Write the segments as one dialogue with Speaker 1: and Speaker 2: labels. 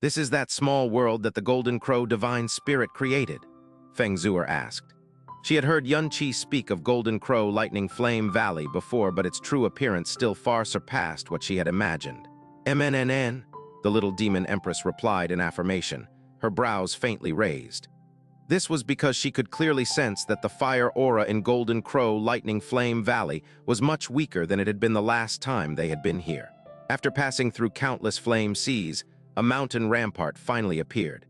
Speaker 1: "This is that small world that the Golden Crow divine spirit created?" Feng Xue'er asked. She had heard Yun-Chi speak of Golden Crow Lightning Flame Valley before, but its true appearance still far surpassed what she had imagined. "MNNN," the little demon empress replied in affirmation, her brows faintly raised. This was because she could clearly sense that the fire aura in Golden Crow Lightning Flame Valley was much weaker than it had been the last time they had been here. After passing through countless flame seas, a mountain rampart finally appeared.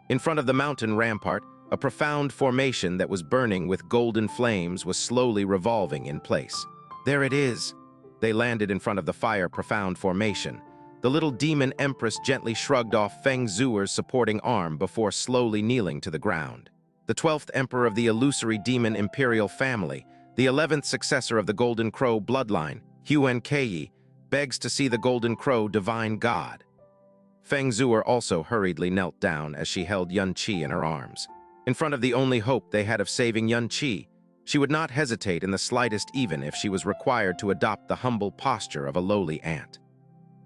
Speaker 1: In front of the mountain rampart, a profound formation that was burning with golden flames was slowly revolving in place. "There it is." They landed in front of the fire-profound formation. The little demon empress gently shrugged off Feng Xue'er's supporting arm before slowly kneeling to the ground. The 12th emperor of the illusory demon imperial family, the 11th successor of the Golden Crow bloodline, Heaven-Defying, begs to see the Golden Crow divine god. Feng Xue'er also hurriedly knelt down as she held Yun-Chi in her arms. In front of the only hope they had of saving Yun-Chi, she would not hesitate in the slightest, even if she was required to adopt the humble posture of a lowly ant.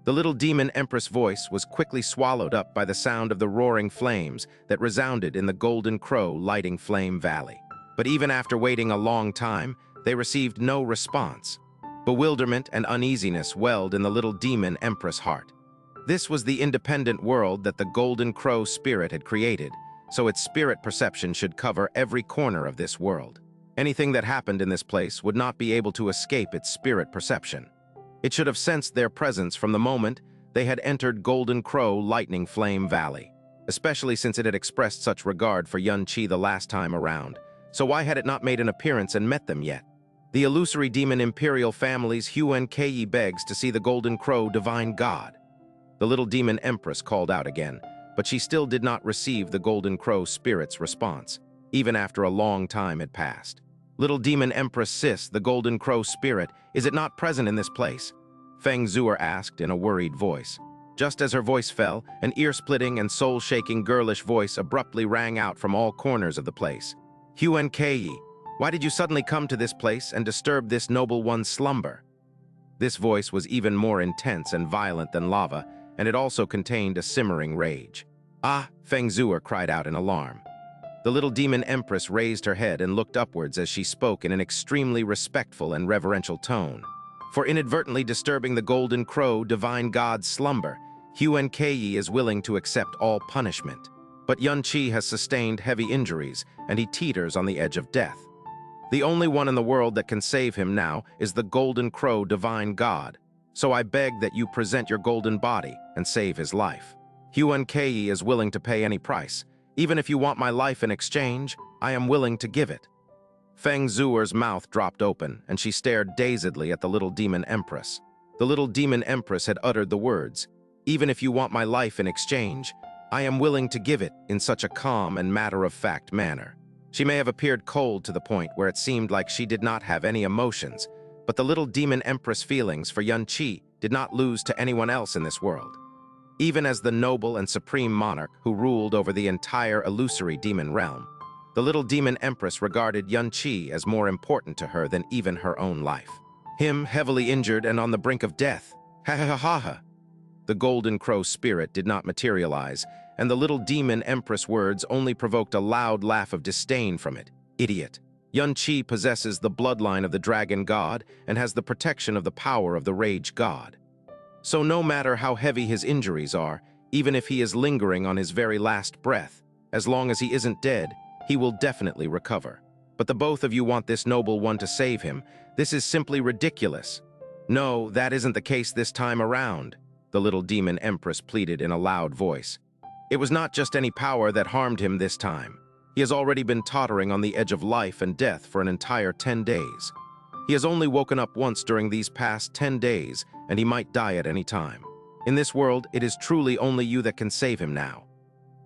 Speaker 1: The little demon empress voice was quickly swallowed up by the sound of the roaring flames that resounded in the Golden Crow Lighting Flame Valley. But even after waiting a long time, they received no response. Bewilderment and uneasiness welled in the little demon empress heart. This was the independent world that the Golden Crow spirit had created, so its spirit perception should cover every corner of this world. Anything that happened in this place would not be able to escape its spirit perception. It should have sensed their presence from the moment they had entered Golden Crow Lightning Flame Valley, especially since it had expressed such regard for Yun-Chi the last time around. So why had it not made an appearance and met them yet? The illusory demon imperial family's Heaven-Defying begs to see the Golden Crow divine god. The little demon empress called out again, but she still did not receive the Golden Crow spirit's response, even after a long time had passed. "Little demon empress sis, the Golden Crow spirit, is it not present in this place?" Feng Xue'er asked in a worried voice. Just as her voice fell, an ear-splitting and soul-shaking girlish voice abruptly rang out from all corners of the place. "Heaven-Defying, why did you suddenly come to this place and disturb this noble one's slumber?" This voice was even more intense and violent than lava, and it also contained a simmering rage. "Ah!" Feng Xue'er cried out in alarm. The little demon empress raised her head and looked upwards as she spoke in an extremely respectful and reverential tone. "For inadvertently disturbing the Golden Crow divine god's slumber, Heaven-Defying is willing to accept all punishment. But Yun-Chi has sustained heavy injuries, and he teeters on the edge of death. The only one in the world that can save him now is the Golden Crow divine god. So I beg that you present your golden body and save his life. Heaven-Defying is willing to pay any price. Even if you want my life in exchange, I am willing to give it." Feng Xue'er's mouth dropped open, and she stared dazedly at the little demon empress. The little demon empress had uttered the words, "Even if you want my life in exchange, I am willing to give it," in such a calm and matter-of-fact manner. She may have appeared cold to the point where it seemed like she did not have any emotions, but the little demon empress feelings for Yun-Chi did not lose to anyone else in this world. Even as the noble and supreme monarch who ruled over the entire illusory demon realm, the little demon empress regarded Yun-Chi as more important to her than even her own life. Him heavily injured and on the brink of death. Ha ha ha ha ha. The Golden Crow spirit did not materialize, and the little demon empress words only provoked a loud laugh of disdain from it. "Idiot. Yun-Chi possesses the bloodline of the dragon god and has the protection of the power of the rage god. So no matter how heavy his injuries are, even if he is lingering on his very last breath, as long as he isn't dead, he will definitely recover. But the both of you want this noble one to save him. This is simply ridiculous." "No, that isn't the case this time around," the little demon empress pleaded in a loud voice. "It was not just any power that harmed him this time. He has already been tottering on the edge of life and death for an entire 10 days. He has only woken up once during these past 10 days, and he might die at any time. In this world, it is truly only you that can save him now."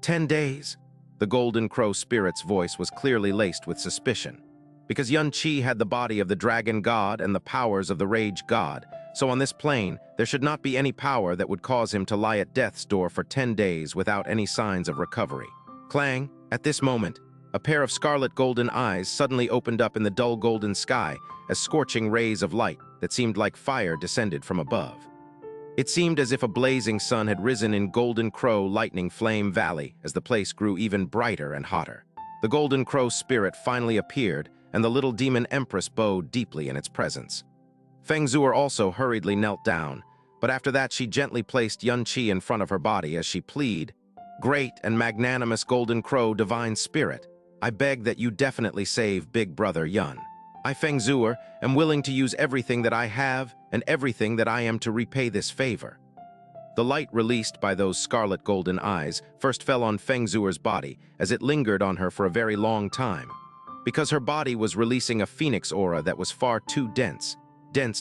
Speaker 1: 10 days? The Golden Crow spirit's voice was clearly laced with suspicion. Because Yun-Chi had the body of the dragon god and the powers of the rage god, so on this plane, there should not be any power that would cause him to lie at death's door for 10 days without any signs of recovery. Clang! At this moment, a pair of scarlet golden eyes suddenly opened up in the dull golden sky as scorching rays of light that seemed like fire descended from above. It seemed as if a blazing sun had risen in Golden Crow Lightning Flame Valley as the place grew even brighter and hotter. The Golden Crow spirit finally appeared, and the little demon empress bowed deeply in its presence. Feng Xue'er also hurriedly knelt down, but after that she gently placed Xianxia in front of her body as she pleaded, "Great and magnanimous Golden Crow Divine Spirit, I beg that you definitely save Big Brother Yun. I, Feng Xue'er, am willing to use everything that I have and everything that I am to repay this favor." The light released by those scarlet golden eyes first fell on Feng Xue'er's body as it lingered on her for a very long time, because her body was releasing a phoenix aura that was far too dense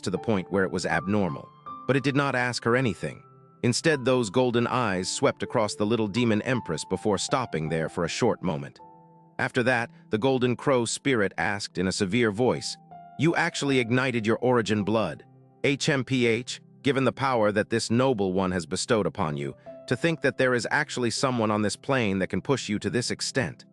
Speaker 1: to the point where it was abnormal. But it did not ask her anything. Instead, those golden eyes swept across the little demon empress before stopping there for a short moment. After that, the Golden Crow spirit asked in a severe voice, "You actually ignited your origin blood. HMPH, given the power that this noble one has bestowed upon you, to think that there is actually someone on this plane that can push you to this extent.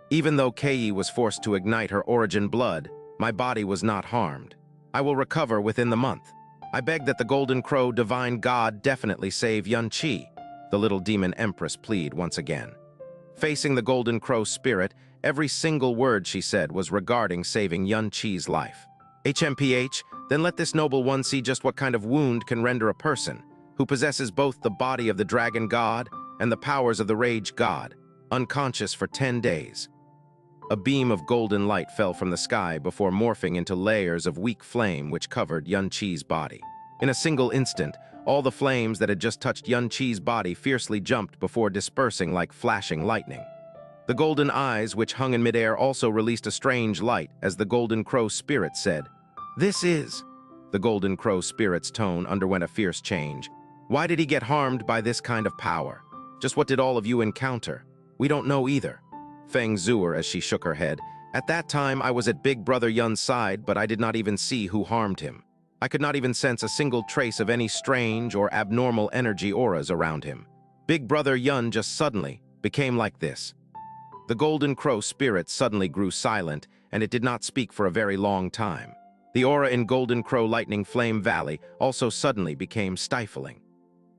Speaker 1: Even though Kei was forced to ignite her origin blood, my body was not harmed. I will recover within the month. I beg that the Golden Crow Divine God definitely save Xianxia," the little demon empress pleaded once again. Facing the Golden Crow spirit, every single word she said was regarding saving Xianxia's life. "HMPH, then let this noble one see just what kind of wound can render a person, who possesses both the body of the Dragon God and the powers of the Rage God, unconscious for 10 days. A beam of golden light fell from the sky before morphing into layers of weak flame which covered Xianxia's body. In a single instant, all the flames that had just touched Xianxia's body fiercely jumped before dispersing like flashing lightning. The golden eyes which hung in midair also released a strange light as the Golden Crow spirit said, "This is..." The Golden Crow spirit's tone underwent a fierce change. "Why did he get harmed by this kind of power? Just what did all of you encounter? We don't know either." Feng Xue'er as she shook her head, "At that time I was at Big Brother Yun's side, but I did not even see who harmed him. I could not even sense a single trace of any strange or abnormal energy auras around him. Big Brother Yun just suddenly became like this." The Golden Crow spirit suddenly grew silent, and it did not speak for a very long time. The aura in Golden Crow Lightning Flame Valley also suddenly became stifling.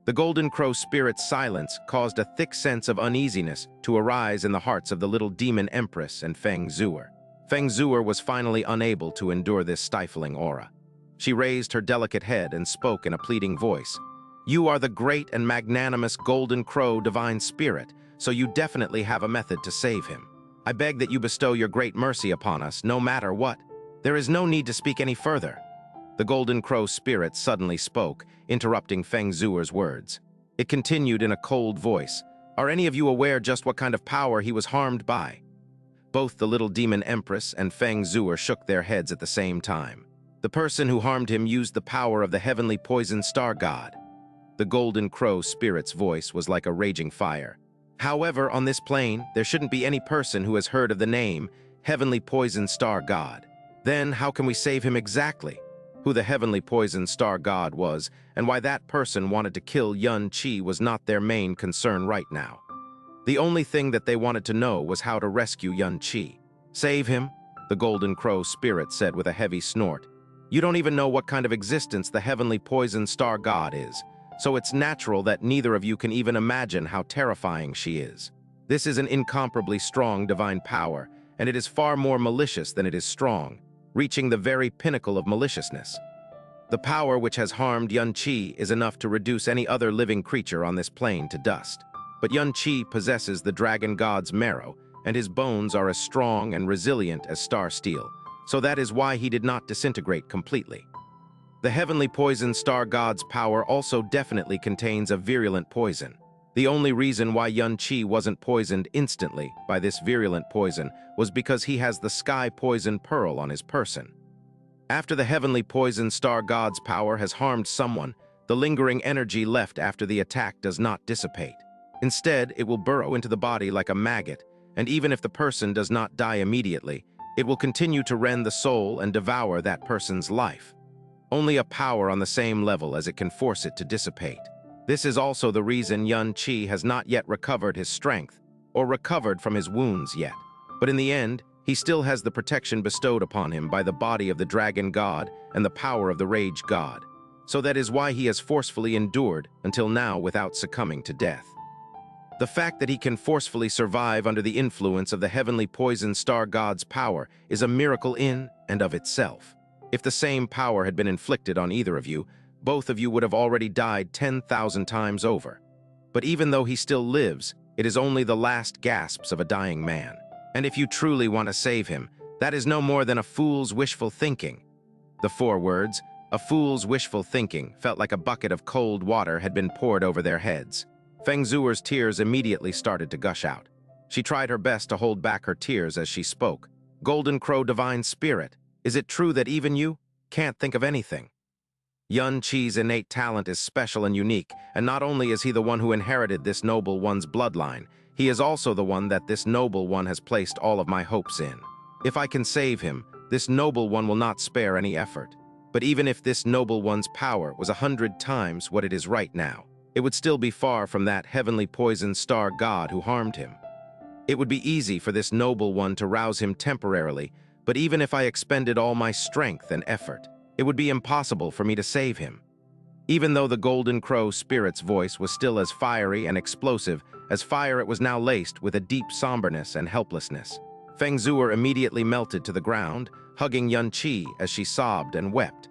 Speaker 1: The Golden Crow spirit's silence caused a thick sense of uneasiness to arise in the hearts of the little demon empress and Feng Xue'er. Feng Xue'er was finally unable to endure this stifling aura. She raised her delicate head and spoke in a pleading voice. "You are the great and magnanimous Golden Crow Divine Spirit, so you definitely have a method to save him. I beg that you bestow your great mercy upon us, no matter what. There is no need to speak any further." The Golden Crow spirit suddenly spoke, interrupting Feng Xue'er's words. It continued in a cold voice, "Are any of you aware just what kind of power he was harmed by?" Both the little demon empress and Feng Xue'er shook their heads at the same time. "The person who harmed him used the power of the heavenly poison star god." The Golden Crow spirit's voice was like a raging fire. "However, on this plane, there shouldn't be any person who has heard of the name Heavenly Poison Star God. Then how can we save him exactly? Who the Heavenly Poison Star God was, and why that person wanted to kill Xianxia was not their main concern right now. The only thing that they wanted to know was how to rescue Xianxia. Save him?" the Golden Crow spirit said with a heavy snort. "You don't even know what kind of existence the Heavenly Poison Star God is, so it's natural that neither of you can even imagine how terrifying she is. This is an incomparably strong divine power, and it is far more malicious than it is strong, reaching the very pinnacle of maliciousness. The power which has harmed Xianxia is enough to reduce any other living creature on this plane to dust. But Xianxia possesses the Dragon God's marrow, and his bones are as strong and resilient as star steel, so that is why he did not disintegrate completely. The Heavenly Poison Star God's power also definitely contains a virulent poison. The only reason why Xianxia wasn't poisoned instantly by this virulent poison was because he has the Sky Poison Pearl on his person. After the Heavenly Poison Star God's power has harmed someone, the lingering energy left after the attack does not dissipate. Instead, it will burrow into the body like a maggot, and even if the person does not die immediately, it will continue to rend the soul and devour that person's life. Only a power on the same level as it can force it to dissipate. This is also the reason Xianxia has not yet recovered his strength, or recovered from his wounds yet. But in the end, he still has the protection bestowed upon him by the body of the Dragon God and the power of the Rage God. so that is why he has forcefully endured until now without succumbing to death. The fact that he can forcefully survive under the influence of the heavenly poison star god's power is a miracle in and of itself. If the same power had been inflicted on either of you, both of you would have already died 10,000 times over. But even though he still lives, it is only the last gasps of a dying man. And if you truly want to save him, that is no more than a fool's wishful thinking. The 4 words, a fool's wishful thinking, felt like a bucket of cold water had been poured over their heads. Feng Xue'er's tears immediately started to gush out. She tried her best to hold back her tears as she spoke. Golden Crow Divine Spirit, is it true that even you can't think of anything? Yun Qi's innate talent is special and unique, and not only is he the one who inherited this noble one's bloodline, he is also the one that this noble one has placed all of my hopes in. If I can save him, this noble one will not spare any effort. But even if this noble one's power was 100 times what it is right now, it would still be far from that heavenly poison star god who harmed him. It would be easy for this noble one to rouse him temporarily, but even if I expended all my strength and effort, it would be impossible for me to save him. Even though the Golden Crow spirit's voice was still as fiery and explosive as fire, it was now laced with a deep somberness and helplessness. Feng Xue'er immediately melted to the ground, hugging Yun Qi as she sobbed and wept.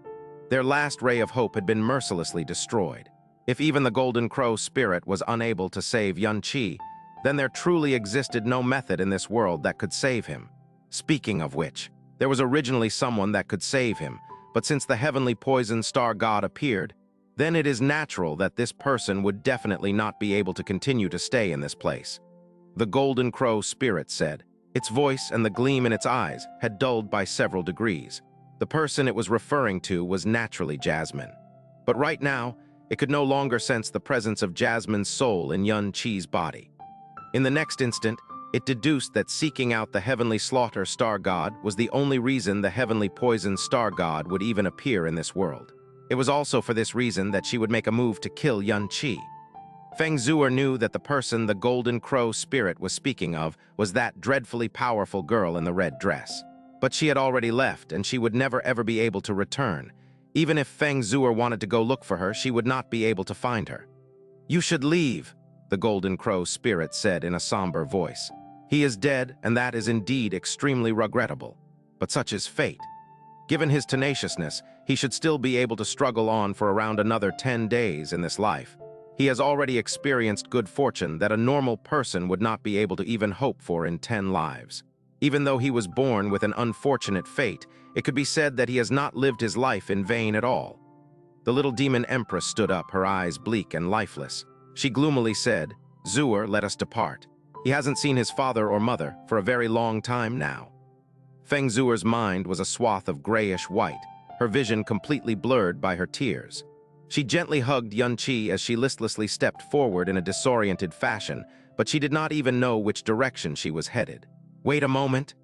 Speaker 1: Their last ray of hope had been mercilessly destroyed. If even the Golden Crow spirit was unable to save Yun Qi, then there truly existed no method in this world that could save him. Speaking of which, there was originally someone that could save him, but since the heavenly poison star god appeared, then it is natural that this person would definitely not be able to continue to stay in this place. The Golden Crow spirit said. Its voice and the gleam in its eyes had dulled by several degrees. The person it was referring to was naturally Jasmine. But right now, it could no longer sense the presence of Jasmine's soul in Yun Qi's body. In the next instant, it deduced that seeking out the heavenly slaughter star god was the only reason the heavenly poison star god would even appear in this world. It was also for this reason that she would make a move to kill Yun Qi. Feng Xue'er knew that the person the Golden Crow spirit was speaking of was that dreadfully powerful girl in the red dress. But she had already left, and she would never ever be able to return. Even if Feng Xue'er wanted to go look for her, she would not be able to find her. "You should leave," the Golden Crow spirit said in a somber voice. "He is dead, and that is indeed extremely regrettable. But such is fate. Given his tenaciousness, he should still be able to struggle on for around another 10 days in this life. He has already experienced good fortune that a normal person would not be able to even hope for in 10 lives. Even though he was born with an unfortunate fate, it could be said that he has not lived his life in vain at all." The little demon empress stood up, her eyes bleak and lifeless. She gloomily said, "Xue'er, let us depart. He hasn't seen his father or mother for a very long time now." Feng Xue'er's mind was a swath of grayish white, her vision completely blurred by her tears. She gently hugged Yun Qi as she listlessly stepped forward in a disoriented fashion, but she did not even know which direction she was headed. "Wait a moment."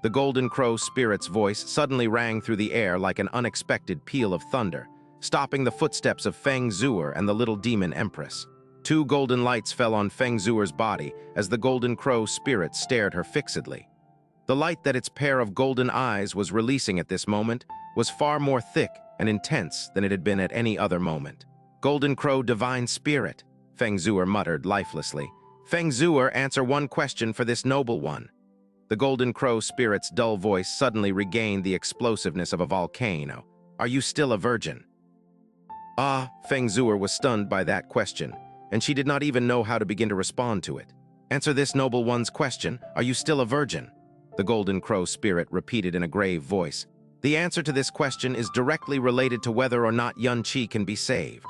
Speaker 1: The Golden Crow spirit's voice suddenly rang through the air like an unexpected peal of thunder, stopping the footsteps of Feng Xue'er and the little demon empress. 2 golden lights fell on Feng Xue'er's body as the Golden Crow spirit stared her fixedly. The light that its pair of golden eyes was releasing at this moment was far more thick and intense than it had been at any other moment. "Golden Crow Divine Spirit," Feng Xue'er muttered lifelessly. "Feng Xue'er, answer one question for this noble one." The Golden Crow spirit's dull voice suddenly regained the explosiveness of a volcano. "Are you still a virgin?" Feng Xue'er was stunned by that question, and she did not even know how to begin to respond to it. "Answer this noble one's question. Are you still a virgin?" The Golden Crow spirit repeated in a grave voice. "The answer to this question is directly related to whether or not Yun Qi can be saved."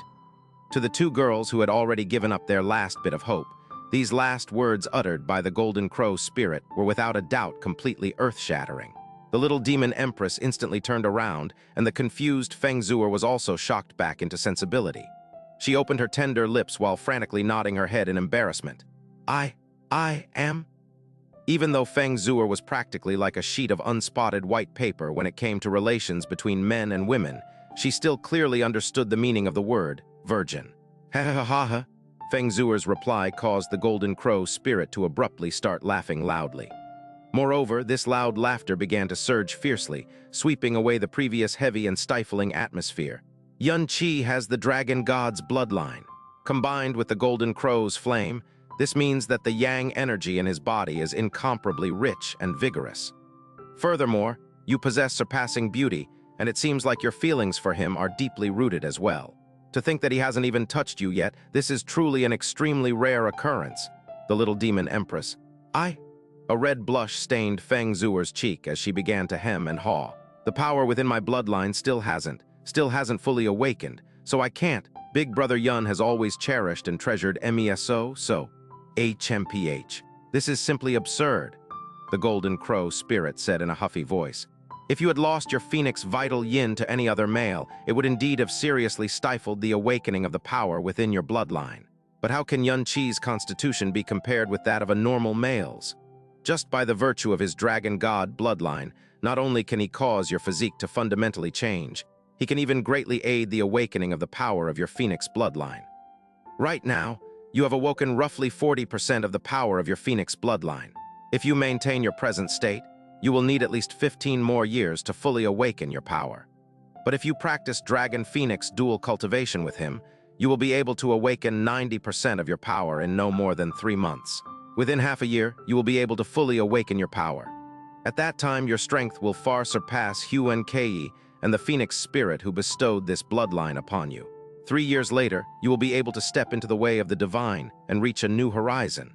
Speaker 1: To the 2 girls who had already given up their last bit of hope, these last words uttered by the Golden Crow spirit were without a doubt completely earth-shattering. The little demon empress instantly turned around, and the confused Feng Xue'er was also shocked back into sensibility. She opened her tender lips while frantically nodding her head in embarrassment. I am..." Even though Feng Xue'er was practically like a sheet of unspotted white paper when it came to relations between men and women, she still clearly understood the meaning of the word, virgin. "Ha ha ha ha." Feng Xue'er's reply caused the Golden Crow spirit to abruptly start laughing loudly. Moreover, this loud laughter began to surge fiercely, sweeping away the previous heavy and stifling atmosphere. Yun Qi has the dragon god's bloodline. Combined with the golden crow's flame, this means that the yang energy in his body is incomparably rich and vigorous. Furthermore, you possess surpassing beauty, and it seems like your feelings for him are deeply rooted as well. To think that he hasn't even touched you yet, this is truly an extremely rare occurrence. The little demon empress. A red blush stained Feng Xue'er's cheek as she began to hem and haw. The power within my bloodline still hasn't fully awakened, so I can't. Big brother Yun has always cherished and treasured MESO, so HMPH. This is simply absurd, the golden crow spirit said in a huffy voice. If you had lost your phoenix vital yin to any other male, it would indeed have seriously stifled the awakening of the power within your bloodline. But how can Yun Qi's constitution be compared with that of a normal male's? Just by the virtue of his dragon god bloodline, not only can he cause your physique to fundamentally change, he can even greatly aid the awakening of the power of your phoenix bloodline. Right now, you have awoken roughly 40% of the power of your phoenix bloodline. If you maintain your present state, you will need at least 15 more years to fully awaken your power. But if you practice Dragon Phoenix dual cultivation with him, you will be able to awaken 90% of your power in no more than 3 months. Within half a year, you will be able to fully awaken your power. At that time, your strength will far surpass Xianxia and the Phoenix Spirit who bestowed this bloodline upon you. 3 years later, you will be able to step into the way of the divine and reach a new horizon.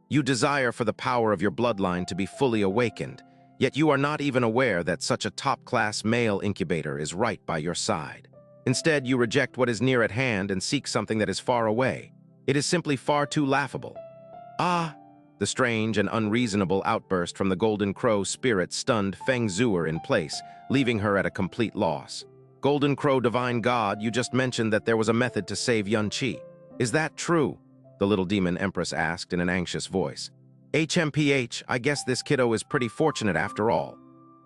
Speaker 1: You desire for the power of your bloodline to be fully awakened, yet you are not even aware that such a top-class male incubator is right by your side. Instead, you reject what is near at hand and seek something that is far away. It is simply far too laughable. The strange and unreasonable outburst from the golden crow spirit stunned Feng Xue'er in place, leaving her at a complete loss. Golden crow divine god, you just mentioned that there was a method to save Yun Qi. Is that true? The little demon empress asked in an anxious voice. HMPH, I guess this kiddo is pretty fortunate after all.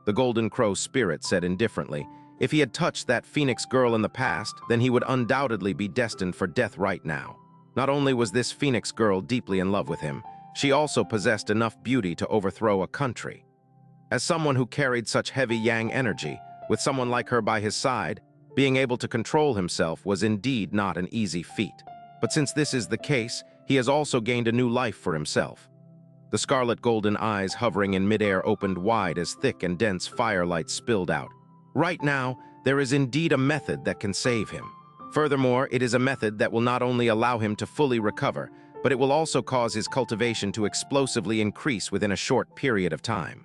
Speaker 1: The golden crow spirit said indifferently. If he had touched that phoenix girl in the past, then he would undoubtedly be destined for death right now. Not only was this phoenix girl deeply in love with him, she also possessed enough beauty to overthrow a country. As someone who carried such heavy yang energy, with someone like her by his side, being able to control himself was indeed not an easy feat. But since this is the case, he has also gained a new life for himself. The scarlet golden eyes hovering in midair opened wide as thick and dense firelight spilled out. Right now, there is indeed a method that can save him. Furthermore, it is a method that will not only allow him to fully recover, but it will also cause his cultivation to explosively increase within a short period of time.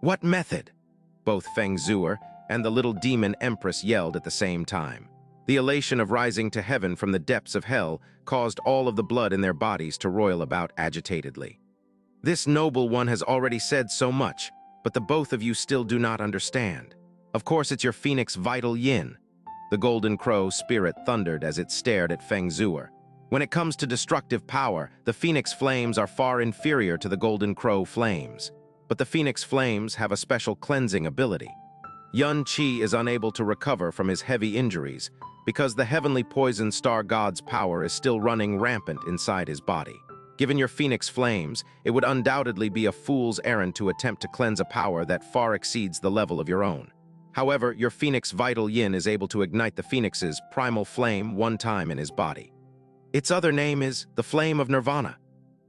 Speaker 1: What method? Both Feng Xue'er and the little demon empress yelled at the same time. The elation of rising to heaven from the depths of hell caused all of the blood in their bodies to roil about agitatedly. This noble one has already said so much, but the both of you still do not understand. Of course, it's your phoenix vital yin. The golden crow spirit thundered as it stared at Feng Xue'er. When it comes to destructive power, the phoenix flames are far inferior to the golden crow flames. But the phoenix flames have a special cleansing ability. Yun Qi is unable to recover from his heavy injuries because the heavenly poison star god's power is still running rampant inside his body. Given your phoenix flames, it would undoubtedly be a fool's errand to attempt to cleanse a power that far exceeds the level of your own. However, your phoenix vital yin is able to ignite the phoenix's primal flame one time in his body. Its other name is the Flame of Nirvana.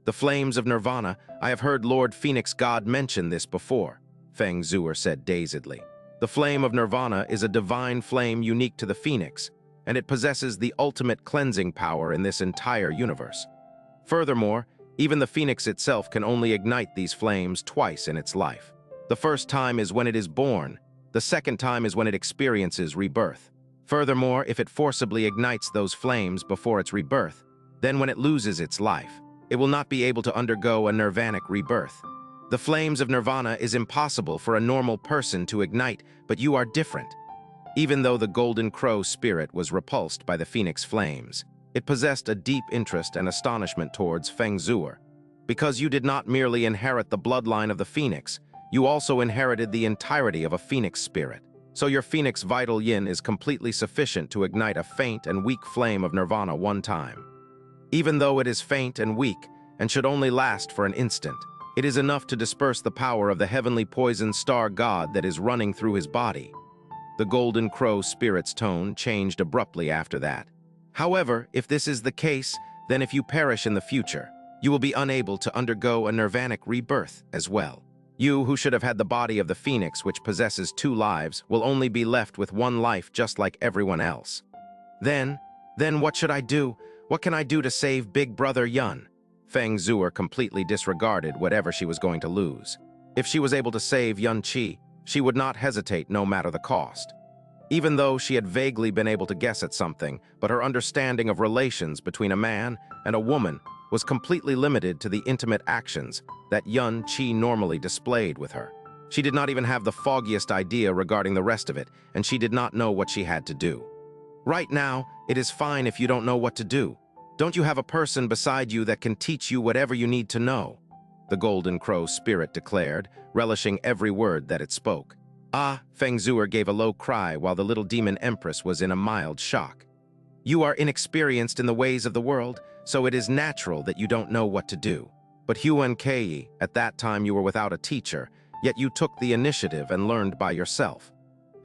Speaker 1: The Flames of Nirvana, I have heard Lord Phoenix God mention this before, Feng Xue'er said dazedly. The Flame of Nirvana is a divine flame unique to the Phoenix, and it possesses the ultimate cleansing power in this entire universe. Furthermore, even the Phoenix itself can only ignite these flames twice in its life. The first time is when it is born. The second time is when it experiences rebirth. Furthermore, if it forcibly ignites those flames before its rebirth, then when it loses its life, it will not be able to undergo a nirvanic rebirth. The flames of nirvana is impossible for a normal person to ignite, but you are different. Even though the golden crow spirit was repulsed by the phoenix flames, it possessed a deep interest and astonishment towards Feng Xue'er. Because you did not merely inherit the bloodline of the phoenix, you also inherited the entirety of a phoenix spirit. So your phoenix vital yin is completely sufficient to ignite a faint and weak flame of nirvana one time. Even though it is faint and weak and should only last for an instant, it is enough to disperse the power of the heavenly poison star god that is running through his body. The Golden Crow spirit's tone changed abruptly after that. However, if this is the case, then if you perish in the future, you will be unable to undergo a nirvanic rebirth as well. You, who should have had the body of the phoenix which possesses 2 lives, will only be left with 1 life just like everyone else. Then what should I do? What can I do to save Big Brother Yun? Feng Xue'er completely disregarded whatever she was going to lose. If she was able to save Yun Qi, she would not hesitate no matter the cost. Even though she had vaguely been able to guess at something, but her understanding of relations between a man and a woman was completely limited to the intimate actions that Yun Qi normally displayed with her. She did not even have the foggiest idea regarding the rest of it, and she did not know what she had to do. Right now, it is fine if you don't know what to do. Don't you have a person beside you that can teach you whatever you need to know? The Golden Crow spirit declared, relishing every word that it spoke. Ah, Feng Xue'er gave a low cry while the little demon empress was in a mild shock. You are inexperienced in the ways of the world, so it is natural that you don't know what to do. But Xianxia, at that time you were without a teacher, yet you took the initiative and learned by yourself.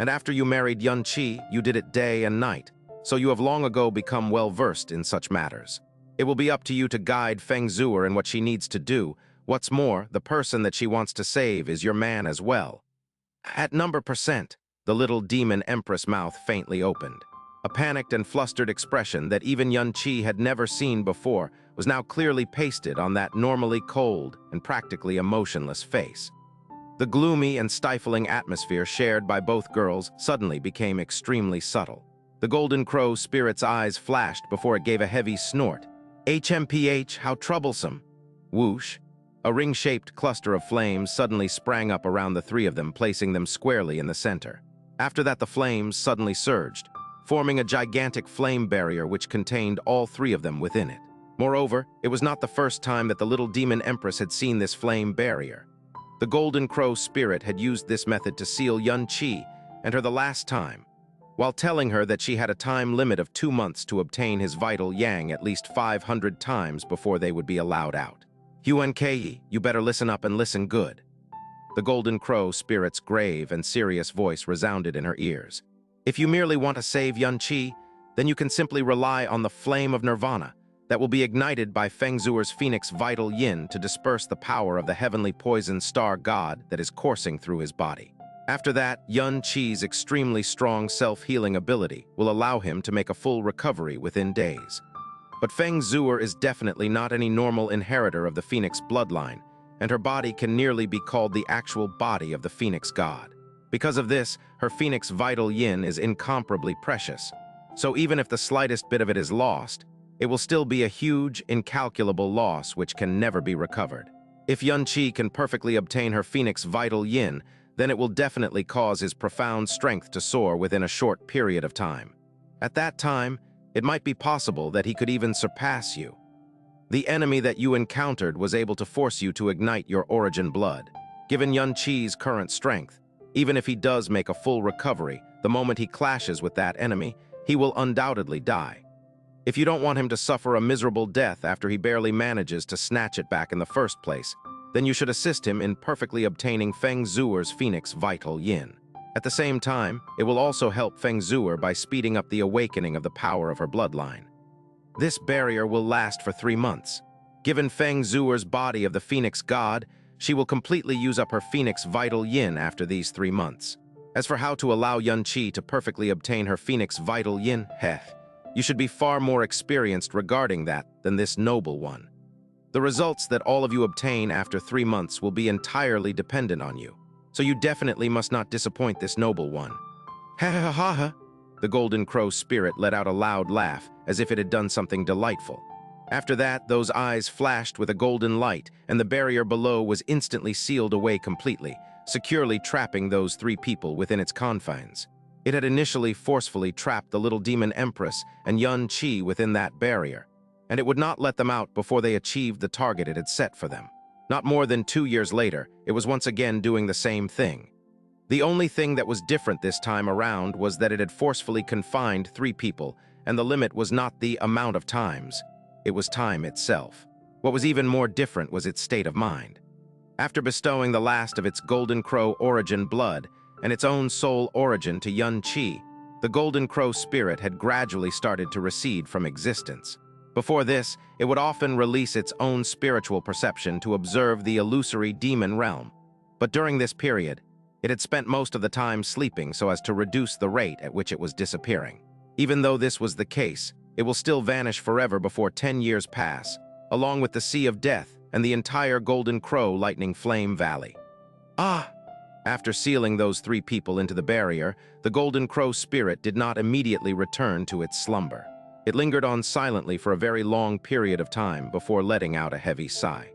Speaker 1: And after you married Yun Qi, you did it day and night, so you have long ago become well-versed in such matters. It will be up to you to guide Feng Xue'er in what she needs to do. What's more, the person that she wants to save is your man as well. At number %, the little demon empress mouth faintly opened. A panicked and flustered expression that even Yun Qi had never seen before was now clearly pasted on that normally cold and practically emotionless face. The gloomy and stifling atmosphere shared by both girls suddenly became extremely subtle. The Golden Crow spirit's eyes flashed before it gave a heavy snort. HMPH, how troublesome. Whoosh. A ring-shaped cluster of flames suddenly sprang up around the 3 of them, placing them squarely in the center. After that, the flames suddenly surged, forming a gigantic flame barrier which contained all 3 of them within it. Moreover, it was not the first time that the little demon empress had seen this flame barrier. The Golden Crow spirit had used this method to seal Yun Qi and her the last time, while telling her that she had a time limit of 2 months to obtain his vital yang at least 500 times before they would be allowed out. Xianxia, you better listen up and listen good. The Golden Crow spirit's grave and serious voice resounded in her ears. If you merely want to save Yun Qi, then you can simply rely on the flame of nirvana that will be ignited by Feng Xue'er's phoenix vital yin to disperse the power of the heavenly poison star god that is coursing through his body. After that, Yun Qi's extremely strong self-healing ability will allow him to make a full recovery within days. But Feng Xue'er is definitely not any normal inheritor of the phoenix bloodline, and her body can nearly be called the actual body of the phoenix god. Because of this, her phoenix vital yin is incomparably precious, so even if the slightest bit of it is lost, it will still be a huge, incalculable loss which can never be recovered. If Yun Qi can perfectly obtain her phoenix vital yin, then it will definitely cause his profound strength to soar within a short period of time. At that time, it might be possible that he could even surpass you. The enemy that you encountered was able to force you to ignite your origin blood. Given Yun Qi's current strength, even if he does make a full recovery, the moment he clashes with that enemy, he will undoubtedly die. If you don't want him to suffer a miserable death after he barely manages to snatch it back in the first place, then you should assist him in perfectly obtaining Feng Xue'er's phoenix vital yin. At the same time, it will also help Feng Xue'er by speeding up the awakening of the power of her bloodline. This barrier will last for 3 months. Given Feng Xue'er's body of the phoenix god, she will completely use up her phoenix vital yin after these 3 months. As for how to allow Yun Qi to perfectly obtain her phoenix vital yin, you should be far more experienced regarding that than this noble one. The results that all of you obtain after 3 months will be entirely dependent on you, so you definitely must not disappoint this noble one. Ha ha ha ha! The Golden Crow spirit let out a loud laugh as if it had done something delightful. After that, those eyes flashed with a golden light, and the barrier below was instantly sealed away completely, securely trapping those 3 people within its confines. It had initially forcefully trapped the little demon empress and Yun Qi within that barrier, and it would not let them out before they achieved the target it had set for them. Not more than 2 years later, it was once again doing the same thing. The only thing that was different this time around was that it had forcefully confined 3 people, and the limit was not the amount of times, it was time itself. What was even more different was its state of mind. After bestowing the last of its Golden Crow origin blood, and its own sole origin to Xianxia, the Golden Crow spirit had gradually started to recede from existence. Before this, it would often release its own spiritual perception to observe the illusory demon realm. But during this period, it had spent most of the time sleeping so as to reduce the rate at which it was disappearing. Even though this was the case, it will still vanish forever before 10 years pass, along with the Sea of Death and the entire Golden Crow Lightning Flame Valley. Ah! After sealing those 3 people into the barrier, the Golden Crow spirit did not immediately return to its slumber. It lingered on silently for a very long period of time before letting out a heavy sigh.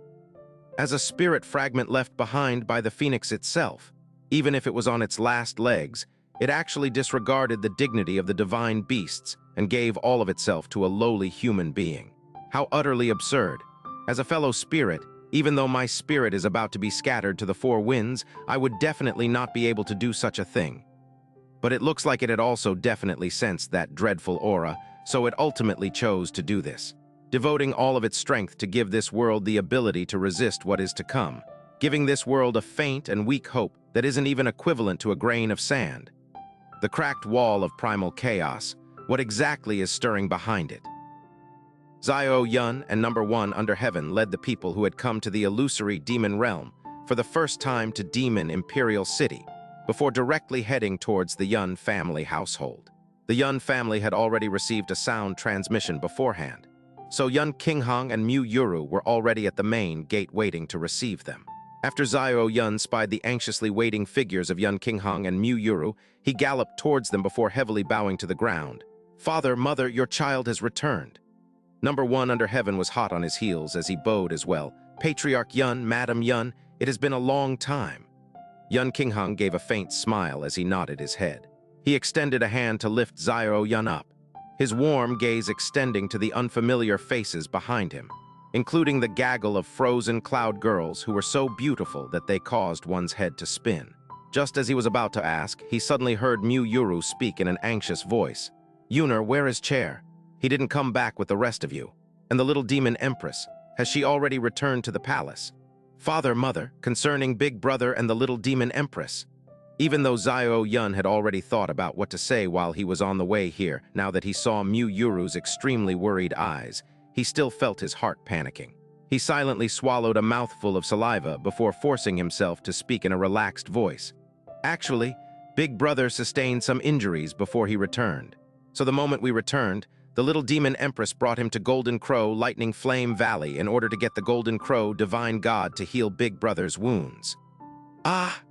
Speaker 1: As a spirit fragment left behind by the phoenix itself, even if it was on its last legs, it actually disregarded the dignity of the divine beasts and gave all of itself to a lowly human being. How utterly absurd. As a fellow spirit, even though my spirit is about to be scattered to the 4 winds, I would definitely not be able to do such a thing. But it looks like it had also definitely sensed that dreadful aura, so it ultimately chose to do this, devoting all of its strength to give this world the ability to resist what is to come, giving this world a faint and weak hope that isn't even equivalent to a grain of sand. The cracked wall of primal chaos, what exactly is stirring behind it? Xiao Yun and Number 1 under heaven led the people who had come to the illusory demon realm for the first time to Demon Imperial City, before directly heading towards the Yun family household. The Yun family had already received a sound transmission beforehand, so Yun Qinghang and Mu Yuru were already at the main gate waiting to receive them. After Xiao Yun spied the anxiously waiting figures of Yun Qinghang and Mu Yuru, he galloped towards them before heavily bowing to the ground. "Father, mother, your child has returned." Number 1 under heaven was hot on his heels as he bowed as well. "Patriarch Yun, Madam Yun, it has been a long time." Yun Qinghang gave a faint smile as he nodded his head. He extended a hand to lift Xiao Yun up, his warm gaze extending to the unfamiliar faces behind him, including the gaggle of frozen cloud girls who were so beautiful that they caused one's head to spin. Just as he was about to ask, he suddenly heard Mu Yuru speak in an anxious voice. "Yuner, where is Chair? He didn't come back with the rest of you. And the little demon empress, has she already returned to the palace?" "Father, mother, concerning Big Brother and the little demon empress." Even though Xiao Yun had already thought about what to say while he was on the way here, now that he saw Mu Yuru's extremely worried eyes, he still felt his heart panicking. He silently swallowed a mouthful of saliva before forcing himself to speak in a relaxed voice. "Actually, Big Brother sustained some injuries before he returned. So the moment we returned, the little demon empress brought him to Golden Crow Lightning Flame Valley in order to get the Golden Crow Divine God to heal Big Brother's wounds." "Ah!"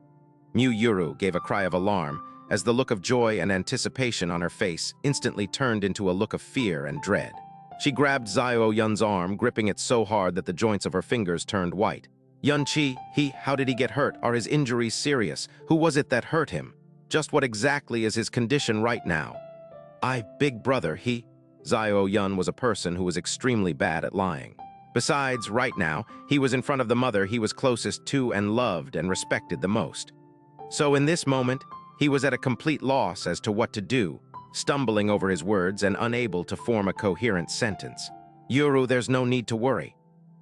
Speaker 1: Mu Yuru gave a cry of alarm as the look of joy and anticipation on her face instantly turned into a look of fear and dread. She grabbed Xiao Yun's arm, gripping it so hard that the joints of her fingers turned white. "Yunqi, how did he get hurt? Are his injuries serious? Who was it that hurt him? Just what exactly is his condition right now?" Big Brother, Xiao Yun was a person who was extremely bad at lying. Besides, right now, he was in front of the mother he was closest to and loved and respected the most. So in this moment, he was at a complete loss as to what to do, stumbling over his words and unable to form a coherent sentence. "Yuru, there's no need to worry,"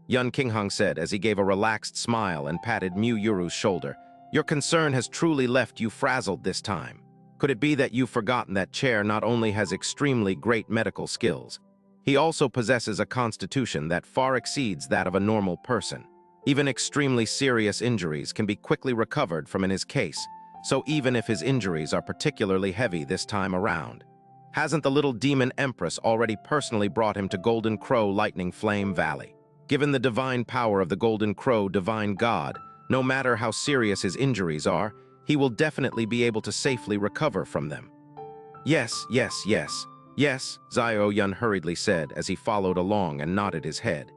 Speaker 1: Yun Qinghang said as he gave a relaxed smile and patted Mu Yuru's shoulder. "Your concern has truly left you frazzled this time. Could it be that you've forgotten that Chair not only has extremely great medical skills, he also possesses a constitution that far exceeds that of a normal person. Even extremely serious injuries can be quickly recovered from in his case, so even if his injuries are particularly heavy this time around. Hasn't the little demon empress already personally brought him to Golden Crow Lightning Flame Valley? Given the divine power of the Golden Crow Divine God, no matter how serious his injuries are, he will definitely be able to safely recover from them." Yes, Xiao Yun hurriedly said as he followed along and nodded his head.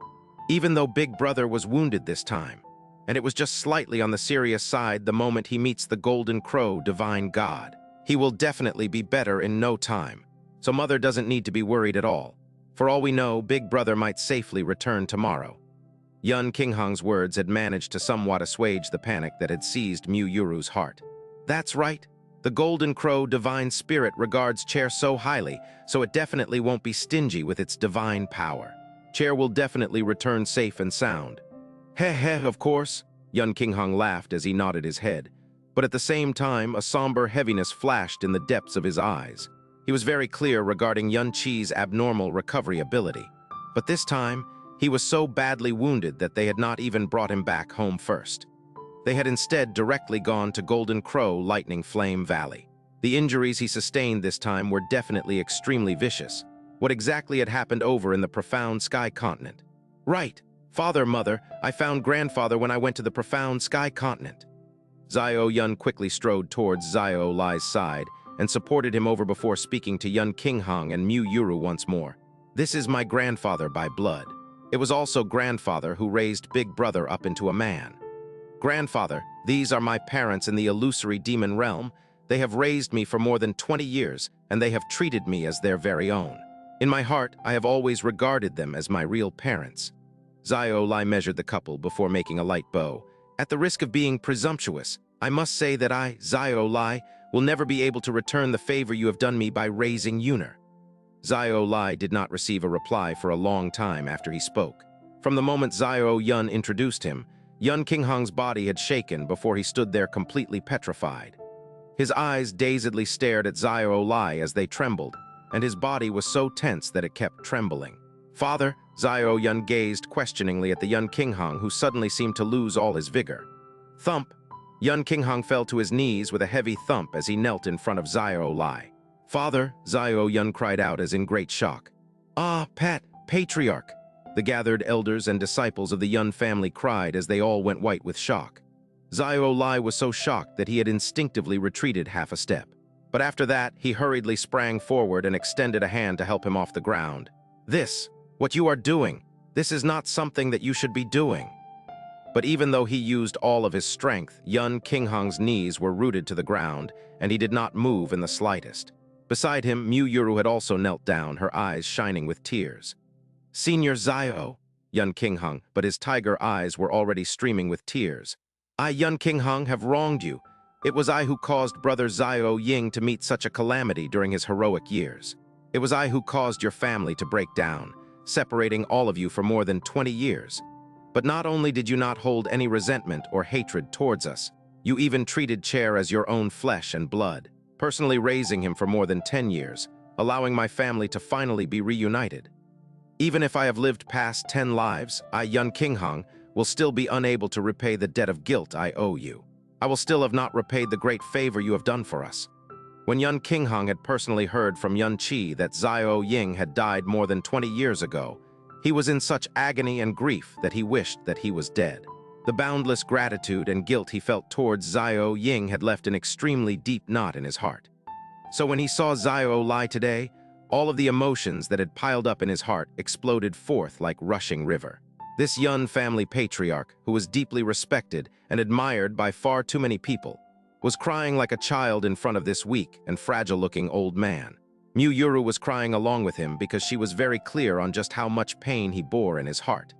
Speaker 1: Even though Big Brother was wounded this time, and it was just slightly on the serious side the moment he meets the Golden Crow Divine God, he will definitely be better in no time, so Mother doesn't need to be worried at all. For all we know, Big Brother might safely return tomorrow. Yun Qinghang's words had managed to somewhat assuage the panic that had seized Mu Yuru's heart. "That's right. The Golden Crow Divine Spirit regards Chair so highly, so it definitely won't be stingy with its divine power. Chair will definitely return safe and sound." Of course," Yun Qinghang laughed as he nodded his head. but at the same time, a somber heaviness flashed in the depths of his eyes. He was very clear regarding Yun Qi's abnormal recovery ability. But this time, he was so badly wounded that they had not even brought him back home first. They had instead directly gone to Golden Crow Lightning Flame Valley. The injuries he sustained this time were definitely extremely vicious. What exactly had happened over in the profound sky continent? Right, father, mother, I found grandfather when I went to the profound sky continent. Xiao Yun quickly strode towards Xiao Lai's side and supported him over before speaking to Yun Qinghang and Mu Yuru once more. This is my grandfather by blood. It was also grandfather who raised Big Brother up into a man. Grandfather, these are my parents in the illusory demon realm. They have raised me for more than 20 years, and they have treated me as their very own. In my heart, I have always regarded them as my real parents. Xiao Lai measured the couple before making a light bow. At the risk of being presumptuous, I must say that I, Xiao Lai, will never be able to return the favor you have done me by raising Yuner. Xiao Lai did not receive a reply for a long time after he spoke. From the moment Xiao Yun introduced him, Yun Qinghang's body had shaken before he stood there completely petrified. His eyes dazedly stared at Xiao Lai as they trembled, and his body was so tense that it kept trembling. Father, Xiao Yun gazed questioningly at the Yun Qinghang, who suddenly seemed to lose all his vigor. Thump! Yun Qinghang fell to his knees with a heavy thump as he knelt in front of Xiao Lai. Father, Xiao Yun cried out as in great shock. Ah, Patriarch! The gathered elders and disciples of the Yun family cried as they all went white with shock. Xiao Lai was so shocked that he had instinctively retreated half a step. But after that, he hurriedly sprang forward and extended a hand to help him off the ground. What you are doing, this is not something that you should be doing. But even though he used all of his strength, Yun Qinghang's knees were rooted to the ground, and he did not move in the slightest. Beside him, Mu Yuru had also knelt down, her eyes shining with tears. Senior Xiao, Yun Qinghang, but his tiger eyes were already streaming with tears. I, Yun Qinghang, have wronged you. It was I who caused brother Xiao Ying to meet such a calamity during his heroic years. It was I who caused your family to break down, separating all of you for more than 20 years. But not only did you not hold any resentment or hatred towards us, you even treated Chair as your own flesh and blood, personally raising him for more than 10 years, allowing my family to finally be reunited. Even if I have lived past 10 lives, I, Yun Qinghang, will still be unable to repay the debt of guilt I owe you. I will still have not repaid the great favor you have done for us. When Yun Qinghang had personally heard from Yun Qi that Xiao Ying had died more than 20 years ago, he was in such agony and grief that he wished that he was dead. The boundless gratitude and guilt he felt towards Xiao Ying had left an extremely deep knot in his heart. So when he saw Xiao Lai today, all of the emotions that had piled up in his heart exploded forth like rushing river. This Yun family patriarch, who was deeply respected and admired by far too many people, was crying like a child in front of this weak and fragile-looking old man. Mu Yuru was crying along with him because she was very clear on just how much pain he bore in his heart.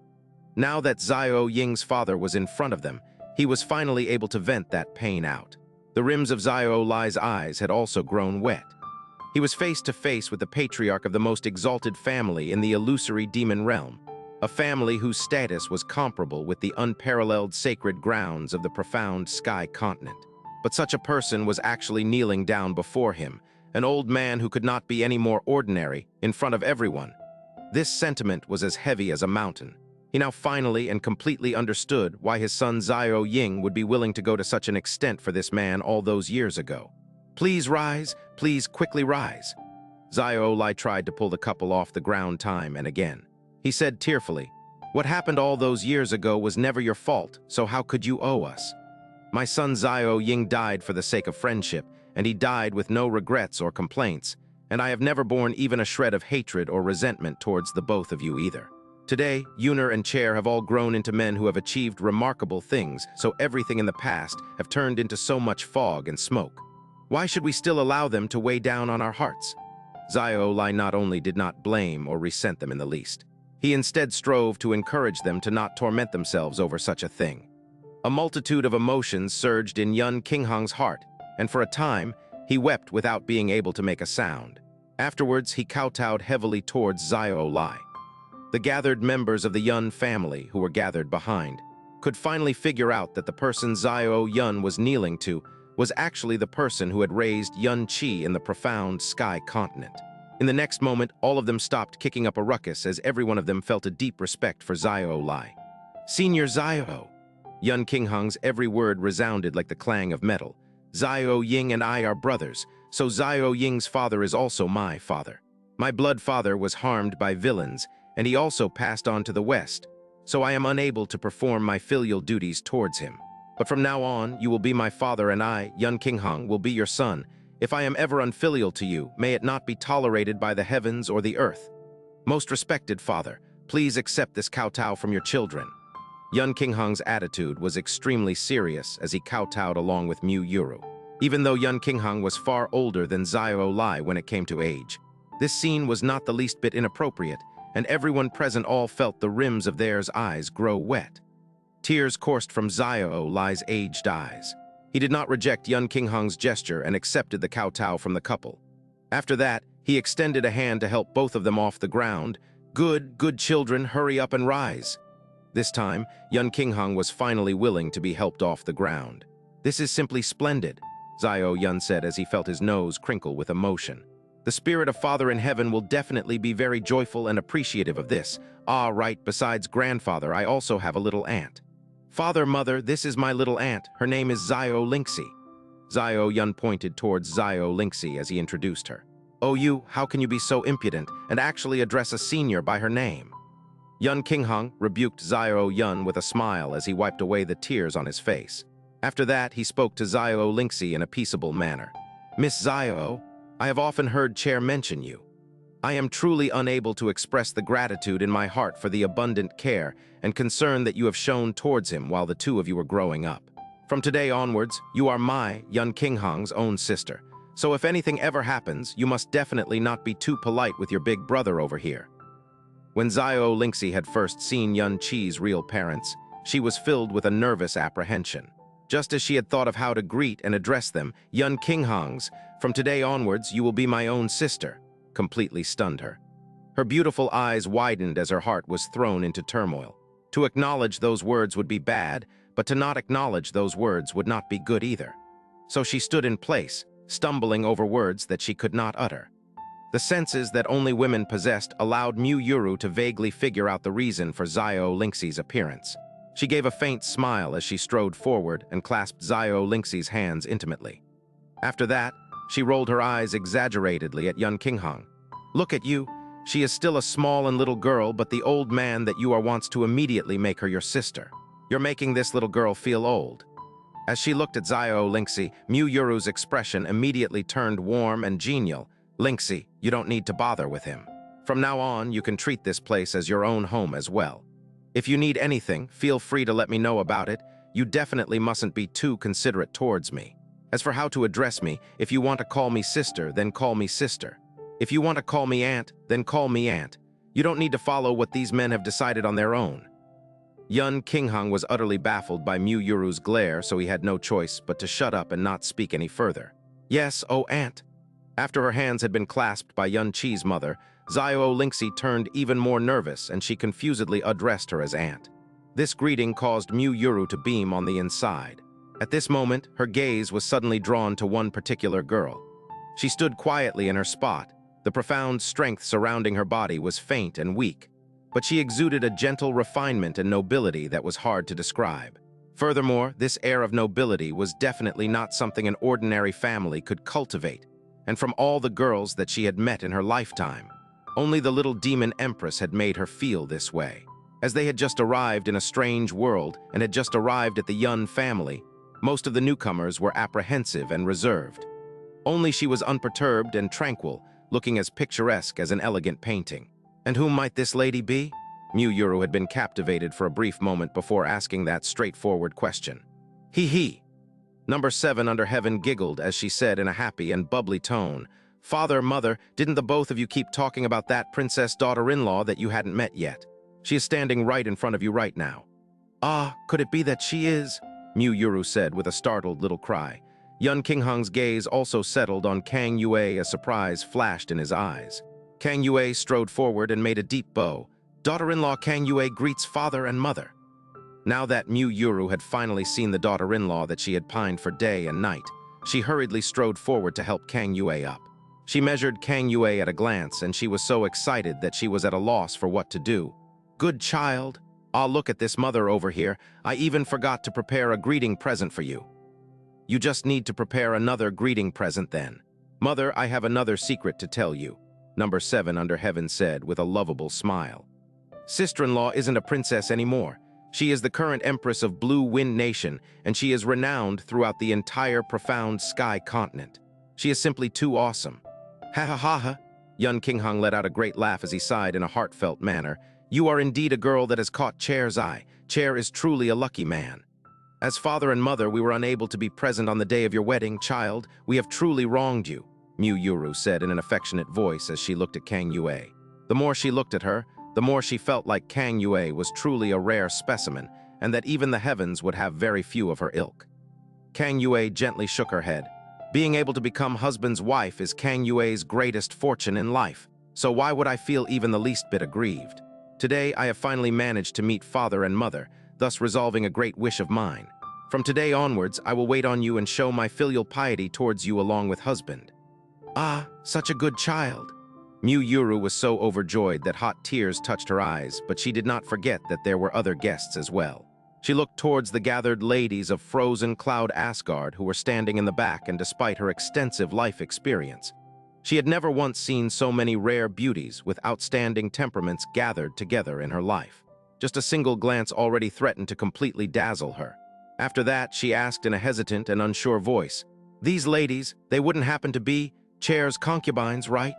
Speaker 1: Now that Xiao Ying's father was in front of them, he was finally able to vent that pain out. The rims of Xiao Lai's eyes had also grown wet. He was face to face with the patriarch of the most exalted family in the illusory demon realm, a family whose status was comparable with the unparalleled sacred grounds of the profound sky continent. But such a person was actually kneeling down before him, an old man who could not be any more ordinary, in front of everyone. This sentiment was as heavy as a mountain. He now finally and completely understood why his son Xiao Ying would be willing to go to such an extent for this man all those years ago. Please rise, please quickly rise. Xiao Lai tried to pull the couple off the ground time and again. He said tearfully, "What happened all those years ago was never your fault, so how could you owe us? My son Xiao Ying died for the sake of friendship, and he died with no regrets or complaints, and I have never borne even a shred of hatred or resentment towards the both of you either. Today, Yuner and Chair have all grown into men who have achieved remarkable things, so everything in the past have turned into so much fog and smoke. Why should we still allow them to weigh down on our hearts?" Xiao Lai not only did not blame or resent them in the least, he instead strove to encourage them to not torment themselves over such a thing. A multitude of emotions surged in Yun Qinghang's heart, and for a time, he wept without being able to make a sound. Afterwards, he kowtowed heavily towards Xiao Lai. The gathered members of the Yun family, who were gathered behind, could finally figure out that the person Xiao Yun was kneeling to was actually the person who had raised Yun Qi in the profound sky continent. In the next moment, all of them stopped kicking up a ruckus as every one of them felt a deep respect for Xiao Lai. Senior Xiao! Yun Qinghang's every word resounded like the clang of metal. Xiao Ying and I are brothers, so Xiao Ying's father is also my father. My blood father was harmed by villains, and he also passed on to the west, so I am unable to perform my filial duties towards him. But from now on, you will be my father and I, Yun Qinghang, will be your son. If I am ever unfilial to you, may it not be tolerated by the heavens or the earth. Most respected father, please accept this kowtow from your children. Yun Qinghang's attitude was extremely serious as he kowtowed along with Mu Yuru. Even though Yun Qinghang was far older than Xiao Lai when it came to age, this scene was not the least bit inappropriate, and everyone present all felt the rims of their eyes grow wet. Tears coursed from Xiao Lai's aged eyes. He did not reject Yun Qinghang's gesture and accepted the kowtow from the couple. After that, he extended a hand to help both of them off the ground. Good children, hurry up and rise. This time, Yun Qinghang was finally willing to be helped off the ground. This is simply splendid, Xiao Yun said as he felt his nose crinkle with emotion. The spirit of Father in heaven will definitely be very joyful and appreciative of this. Ah, right, besides grandfather, I also have a little aunt. Father, mother, this is my little aunt. Her name is Xiao Lingxi. Xiao Yun pointed towards Xiao Lingxi as he introduced her. Oh, you, how can you be so impudent and actually address a senior by her name? Yun Qinghang rebuked Xiao Yun with a smile as he wiped away the tears on his face. After that, he spoke to Xiao Lingxi in a peaceable manner. Miss Xiao, I have often heard Chair mention you. I am truly unable to express the gratitude in my heart for the abundant care and concern that you have shown towards him while the two of you were growing up. From today onwards, you are my, Yun Qinghang's, own sister. So if anything ever happens, you must definitely not be too polite with your big brother over here. When Xiao Lingxi had first seen Yun Qi's real parents, she was filled with a nervous apprehension. Just as she had thought of how to greet and address them, Yun Qinghang's, "From today onwards, you will be my own sister," completely stunned her. Her beautiful eyes widened as her heart was thrown into turmoil. To acknowledge those words would be bad, but to not acknowledge those words would not be good either. So she stood in place, stumbling over words that she could not utter. The senses that only women possessed allowed Mu Yuru to vaguely figure out the reason for Xiao Lingxi's appearance. She gave a faint smile as she strode forward and clasped Xiao Lingxi's hands intimately. After that, she rolled her eyes exaggeratedly at Yun Qinghang. Look at you. She is still a small and little girl, but the old man that you are wants to immediately make her your sister. You're making this little girl feel old. As she looked at Xiao Lingxi, Mu Yuru's expression immediately turned warm and genial. Lingxi, you don't need to bother with him. From now on, you can treat this place as your own home as well. If you need anything, feel free to let me know about it. You definitely mustn't be too considerate towards me. As for how to address me, if you want to call me sister, then call me sister. If you want to call me aunt, then call me aunt. You don't need to follow what these men have decided on their own. Yun Qinghang was utterly baffled by Mu Yuru's glare, so he had no choice but to shut up and not speak any further. Yes, oh aunt. After her hands had been clasped by Yun Qi's mother, Xiao Lingxi turned even more nervous and she confusedly addressed her as aunt. This greeting caused Mu Yuru to beam on the inside. At this moment, her gaze was suddenly drawn to one particular girl. She stood quietly in her spot. The profound strength surrounding her body was faint and weak, but she exuded a gentle refinement and nobility that was hard to describe. Furthermore, this air of nobility was definitely not something an ordinary family could cultivate, and from all the girls that she had met in her lifetime, only the little demon empress had made her feel this way. As they had just arrived in a strange world and had just arrived at the Yun family, most of the newcomers were apprehensive and reserved. Only she was unperturbed and tranquil, looking as picturesque as an elegant painting. And whom might this lady be? Mu Yuru had been captivated for a brief moment before asking that straightforward question. He. Number 7 under heaven giggled as she said in a happy and bubbly tone, Father, mother, didn't the both of you keep talking about that princess daughter-in-law that you hadn't met yet? She is standing right in front of you right now. Ah, could it be that she is? Mu Yuru said with a startled little cry. Yun Qinghang's gaze also settled on Kang Yue. A surprise flashed in his eyes. Kang Yue strode forward and made a deep bow. Daughter-in-law Kang Yue greets father and mother. Now that Mu Yuru had finally seen the daughter-in-law that she had pined for day and night, She hurriedly strode forward to help Kang Yue up. She measured Kang Yue at a glance, and she was so excited that she was at a loss for what to do. "Good child. Ah, look at this mother over here. I even forgot to prepare a greeting present for you." "You just need to prepare another greeting present then. Mother, I have another secret to tell you," Number 7 under heaven said with a lovable smile. "Sister-in-law isn't a princess anymore. She is the current empress of Blue Wind Nation, and she is renowned throughout the entire profound sky continent. She is simply too awesome." "Ha ha ha ha!" Yun Qinghang let out a great laugh as he sighed in a heartfelt manner. "You are indeed a girl that has caught Chair's eye. Chair is truly a lucky man. As father and mother, we were unable to be present on the day of your wedding, child. We have truly wronged you," Mu Yuru said in an affectionate voice as she looked at Kang Yue. The more she looked at her, the more she felt like Kang Yue was truly a rare specimen, and that even the heavens would have very few of her ilk. Kang Yue gently shook her head. "Being able to become husband's wife is Kang Yue's greatest fortune in life, so why would I feel even the least bit aggrieved? Today I have finally managed to meet father and mother, thus resolving a great wish of mine. From today onwards, I will wait on you and show my filial piety towards you along with husband." "Ah, such a good child." Mu Yuru was so overjoyed that hot tears touched her eyes, but she did not forget that there were other guests as well. She looked towards the gathered ladies of Frozen Cloud Asgard who were standing in the back, and despite her extensive life experience, she had never once seen so many rare beauties with outstanding temperaments gathered together in her life. Just a single glance already threatened to completely dazzle her. After that, she asked in a hesitant and unsure voice, "These ladies, they wouldn't happen to be Chair's concubines, right?"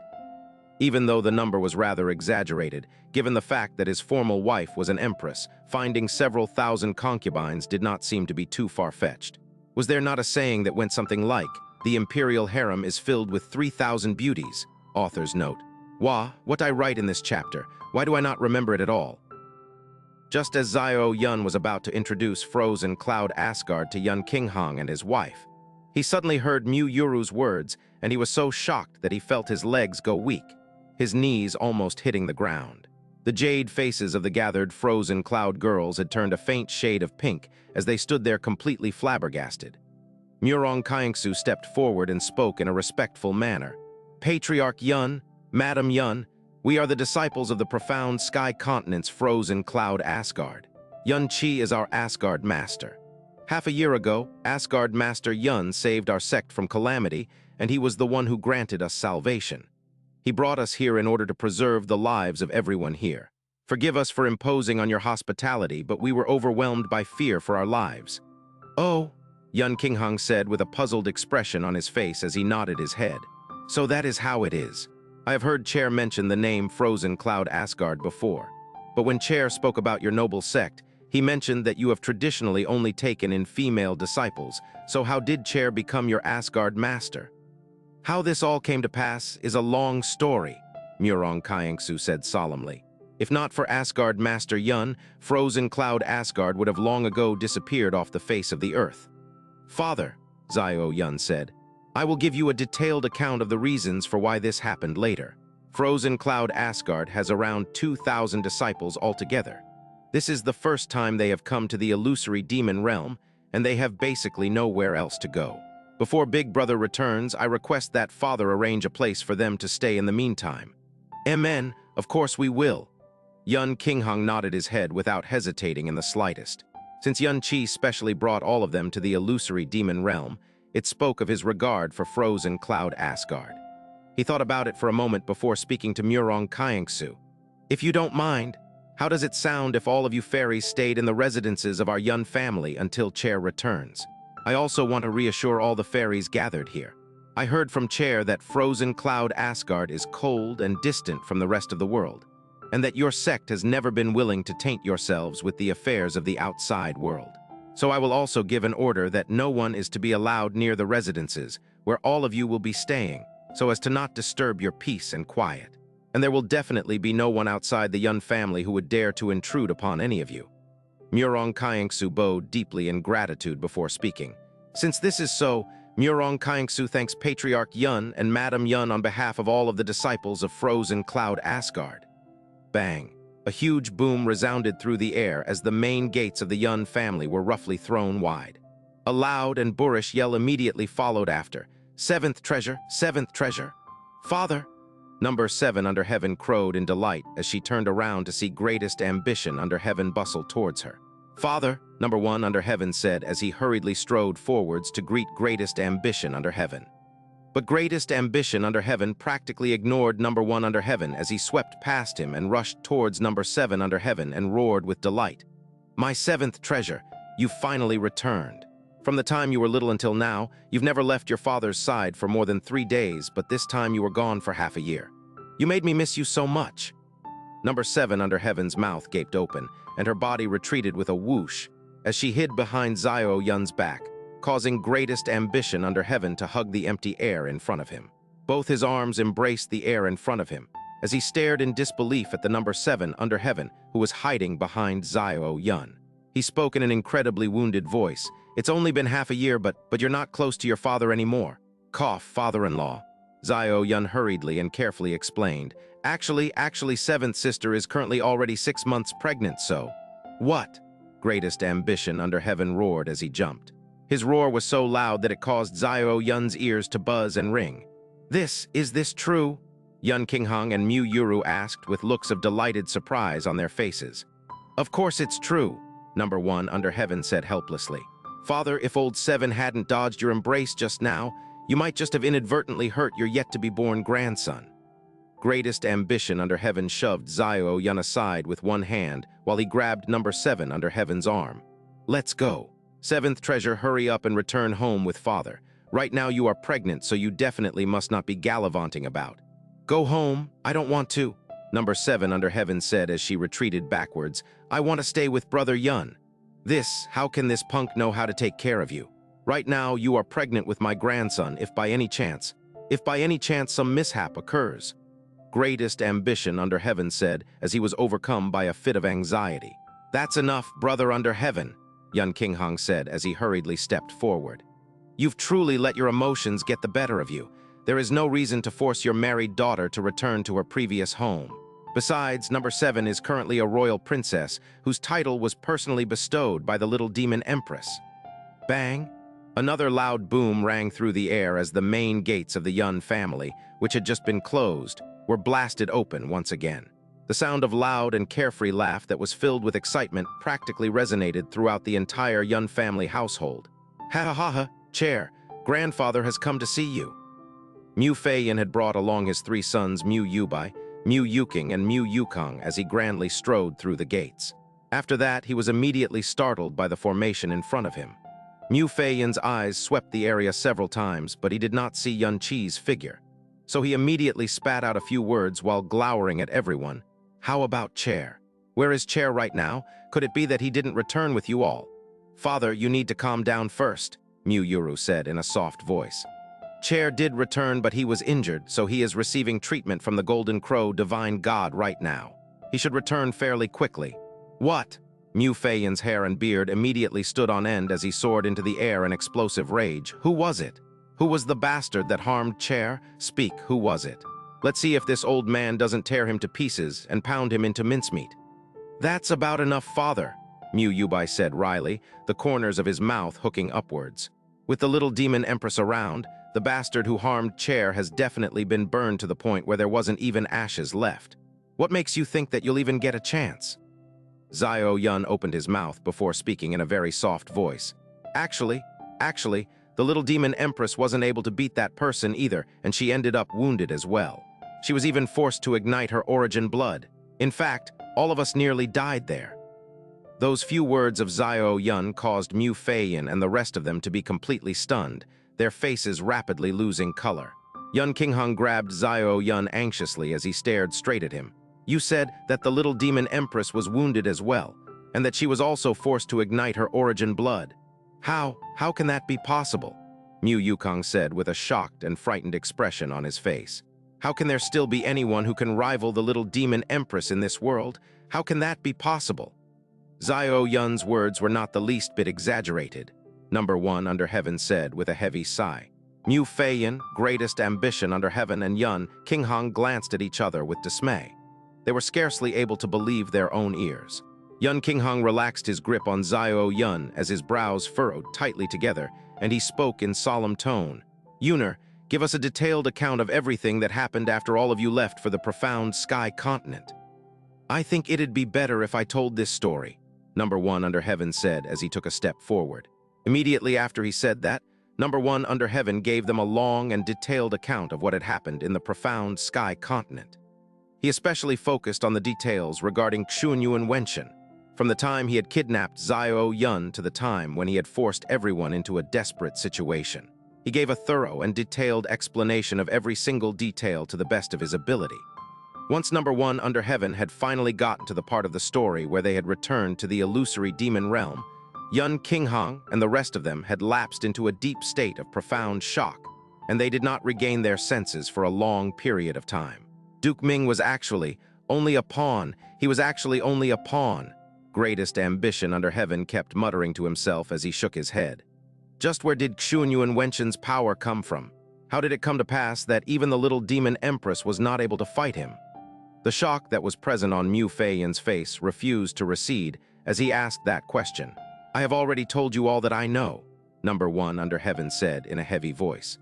Speaker 1: Even though the number was rather exaggerated, given the fact that his former wife was an empress, finding several thousand concubines did not seem to be too far-fetched. Was there not a saying that went something like, "The imperial harem is filled with 3,000 beauties"? Author's note. What I write in this chapter, why do I not remember it at all? Just as Xiao Yun was about to introduce Frozen Cloud Asgard to Yun Qinghang and his wife, he suddenly heard Mu Yuru's words, and he was so shocked that he felt his legs go weak, his knees almost hitting the ground. The jade faces of the gathered Frozen Cloud girls had turned a faint shade of pink as they stood there completely flabbergasted. Murong Kaiengsu stepped forward and spoke in a respectful manner. "Patriarch Yun, Madam Yun, we are the disciples of the profound sky continent's Frozen Cloud Asgard. Yun Qi is our Asgard master. Half a year ago, Asgard Master Yun saved our sect from calamity, and he was the one who granted us salvation. He brought us here in order to preserve the lives of everyone here. Forgive us for imposing on your hospitality, but we were overwhelmed by fear for our lives." "Oh," Yun Qinghang said with a puzzled expression on his face as he nodded his head. "So that is how it is. I have heard Chair mention the name Frozen Cloud Asgard before, but when Chair spoke about your noble sect, he mentioned that you have traditionally only taken in female disciples, so how did Chair become your Asgard master?" "How this all came to pass is a long story," Murong Kaiengsu said solemnly. "If not for Asgard Master Yun, Frozen Cloud Asgard would have long ago disappeared off the face of the earth." "Father," Xiao Yun said, "I will give you a detailed account of the reasons for why this happened later. Frozen Cloud Asgard has around 2,000 disciples altogether. This is the first time they have come to the illusory demon realm, and they have basically nowhere else to go. Before Big Brother returns, I request that Father arrange a place for them to stay in the meantime." "Amen, of course we will." Yun Qinghang nodded his head without hesitating in the slightest. Since Yun Qi specially brought all of them to the illusory demon realm, it spoke of his regard for Frozen Cloud Asgard. He thought about it for a moment before speaking to Murong Kaiengsu. "If you don't mind, how does it sound if all of you fairies stayed in the residences of our Yun family until Chair returns? I also want to reassure all the fairies gathered here. I heard from Chair that Frozen Cloud Asgard is cold and distant from the rest of the world, and that your sect has never been willing to taint yourselves with the affairs of the outside world. So I will also give an order that no one is to be allowed near the residences, where all of you will be staying, so as to not disturb your peace and quiet. And there will definitely be no one outside the Yun family who would dare to intrude upon any of you." Murong Kaiengsu bowed deeply in gratitude before speaking. Since this is so, Murong Kaiengsu thanks Patriarch Yun and Madam Yun on behalf of all of the disciples of Frozen Cloud Asgard. Bang! A huge boom resounded through the air as the main gates of the Yun family were roughly thrown wide. A loud and boorish yell immediately followed after. "Seventh treasure! Seventh treasure!" "Father!" Number 7 under heaven crowed in delight as she turned around to see greatest ambition under heaven bustle towards her. "Father!" Number 1 under heaven said as he hurriedly strode forwards to greet greatest ambition under heaven. But greatest ambition under heaven practically ignored number 1 under heaven as he swept past him and rushed towards number 7 under heaven and roared with delight. "My 7th treasure, you finally returned. From the time you were little until now, you've never left your father's side for more than 3 days, but this time you were gone for half a year. You made me miss you so much." Number 7 under heaven's mouth gaped open, and her body retreated with a whoosh as she hid behind Xiao Yun's back, causing greatest ambition under heaven to hug the empty air in front of him. Both his arms embraced the air in front of him as he stared in disbelief at the number 7 under heaven who was hiding behind Xiao Yun. He spoke in an incredibly wounded voice. "It's only been half a year, but you're not close to your father anymore." Cough, father-in-law. Xiao Yun hurriedly and carefully explained. Actually, 7th sister is currently already 6 months pregnant, so..." "What?" Greatest ambition under heaven roared as he jumped. His roar was so loud that it caused Xiao Yun's ears to buzz and ring. Is this true?" Yun Qinghang and Mu Yuru asked with looks of delighted surprise on their faces. "Of course it's true," number 1 under heaven said helplessly. "Father, if old 7 hadn't dodged your embrace just now, you might just have inadvertently hurt your yet-to-be-born grandson." Greatest ambition under heaven shoved Xiao Yun aside with one hand while he grabbed number 7 under heaven's arm. "Let's go. 7th treasure, hurry up and return home with father. Right now you are pregnant, so you definitely must not be gallivanting about." "Go home, I don't want to," number 7 under heaven said as she retreated backwards. "I want to stay with brother Yun." How can this punk know how to take care of you? Right now you are pregnant with my grandson if by any chance some mishap occurs." Greatest ambition under heaven said as he was overcome by a fit of anxiety. "That's enough, brother under heaven," Yun Qinghang said as he hurriedly stepped forward. "You've truly let your emotions get the better of you. There is no reason to force your married daughter to return to her previous home. Besides, number 7 is currently a royal princess whose title was personally bestowed by the little demon empress." Bang! Another loud boom rang through the air as the main gates of the Yun family, which had just been closed, were blasted open once again. The sound of loud and carefree laugh that was filled with excitement practically resonated throughout the entire Yun family household. "Ha ha ha ha, chair, grandfather has come to see you." Mu Feiyan had brought along his 3 sons Mu Yubai, Mu Yuking, and Mu Yukong as he grandly strode through the gates. After that, he was immediately startled by the formation in front of him. Mu Feiyan's eyes swept the area several times, but he did not see Yun Qi's figure. So he immediately spat out a few words while glowering at everyone. "How about Chair? Where is Chair right now? Could it be that he didn't return with you all?" "Father, you need to calm down first," Mu Yuru said in a soft voice. "Chair did return, but he was injured, so he is receiving treatment from the Golden Crow Divine God right now. He should return fairly quickly." "What?" Mu Feiyan's hair and beard immediately stood on end as he soared into the air in explosive rage. "Who was it? Who was the bastard that harmed Chair? Speak, who was it? Let's see if this old man doesn't tear him to pieces and pound him into mincemeat." "That's about enough, father," Mu Yubai said wryly, the corners of his mouth hooking upwards. "With the little demon empress around, the bastard who harmed Chair has definitely been burned to the point where there wasn't even ashes left. What makes you think that you'll even get a chance?" Xiao Yun opened his mouth before speaking in a very soft voice. Actually, the little demon empress wasn't able to beat that person either, and she ended up wounded as well. She was even forced to ignite her origin blood. In fact, all of us nearly died there." Those few words of Xiao Yun caused Mu Feiyan and the rest of them to be completely stunned, their faces rapidly losing color. Yun Qinghang grabbed Xiao Yun anxiously as he stared straight at him. "You said that the little demon empress was wounded as well, and that she was also forced to ignite her origin blood. How can that be possible?" Mu Yukong said with a shocked and frightened expression on his face. "How can there still be anyone who can rival the little demon empress in this world? How can that be possible?" Xiao Yun's words were not the least bit exaggerated, number 1 under heaven said with a heavy sigh. Mu Feiyan, greatest ambition under heaven, and Yun Qinghang glanced at each other with dismay. They were scarcely able to believe their own ears. Yun Qinghong relaxed his grip on Xiao Yun as his brows furrowed tightly together, and he spoke in solemn tone. Yuner, give us a detailed account of everything that happened after all of you left for the profound sky continent. I think it'd be better if I told this story, Number One Under Heaven said as he took a step forward. Immediately after he said that, Number One Under Heaven gave them a long and detailed account of what had happened in the profound sky continent. He especially focused on the details regarding Xianxia Cultivation, from the time he had kidnapped Xiao Yun to the time when he had forced everyone into a desperate situation. He gave a thorough and detailed explanation of every single detail to the best of his ability. Once Number One Under Heaven had finally gotten to the part of the story where they had returned to the illusory demon realm, Yun Qinghong and the rest of them had lapsed into a deep state of profound shock, and they did not regain their senses for a long period of time. Duke Ming was actually only a pawn. He was actually only a pawn. Greatest ambition under heaven kept muttering to himself as he shook his head. Just where did Xianxia Cultivation's power come from? How did it come to pass that even the little demon empress was not able to fight him? The shock that was present on Mu Feiyan's face refused to recede as he asked that question. I have already told you all that I know, Number One Under Heaven said in a heavy voice.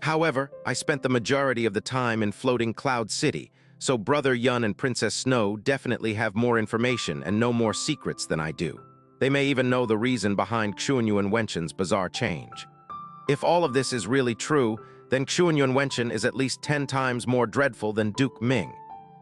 Speaker 1: However, I spent the majority of the time in Floating Cloud City, so Brother Yun and Princess Snow definitely have more information and know more secrets than I do. They may even know the reason behind Xianxia Cultivation's bizarre change. If all of this is really true, then Xianxia Cultivation is at least 10 times more dreadful than Duke Ming,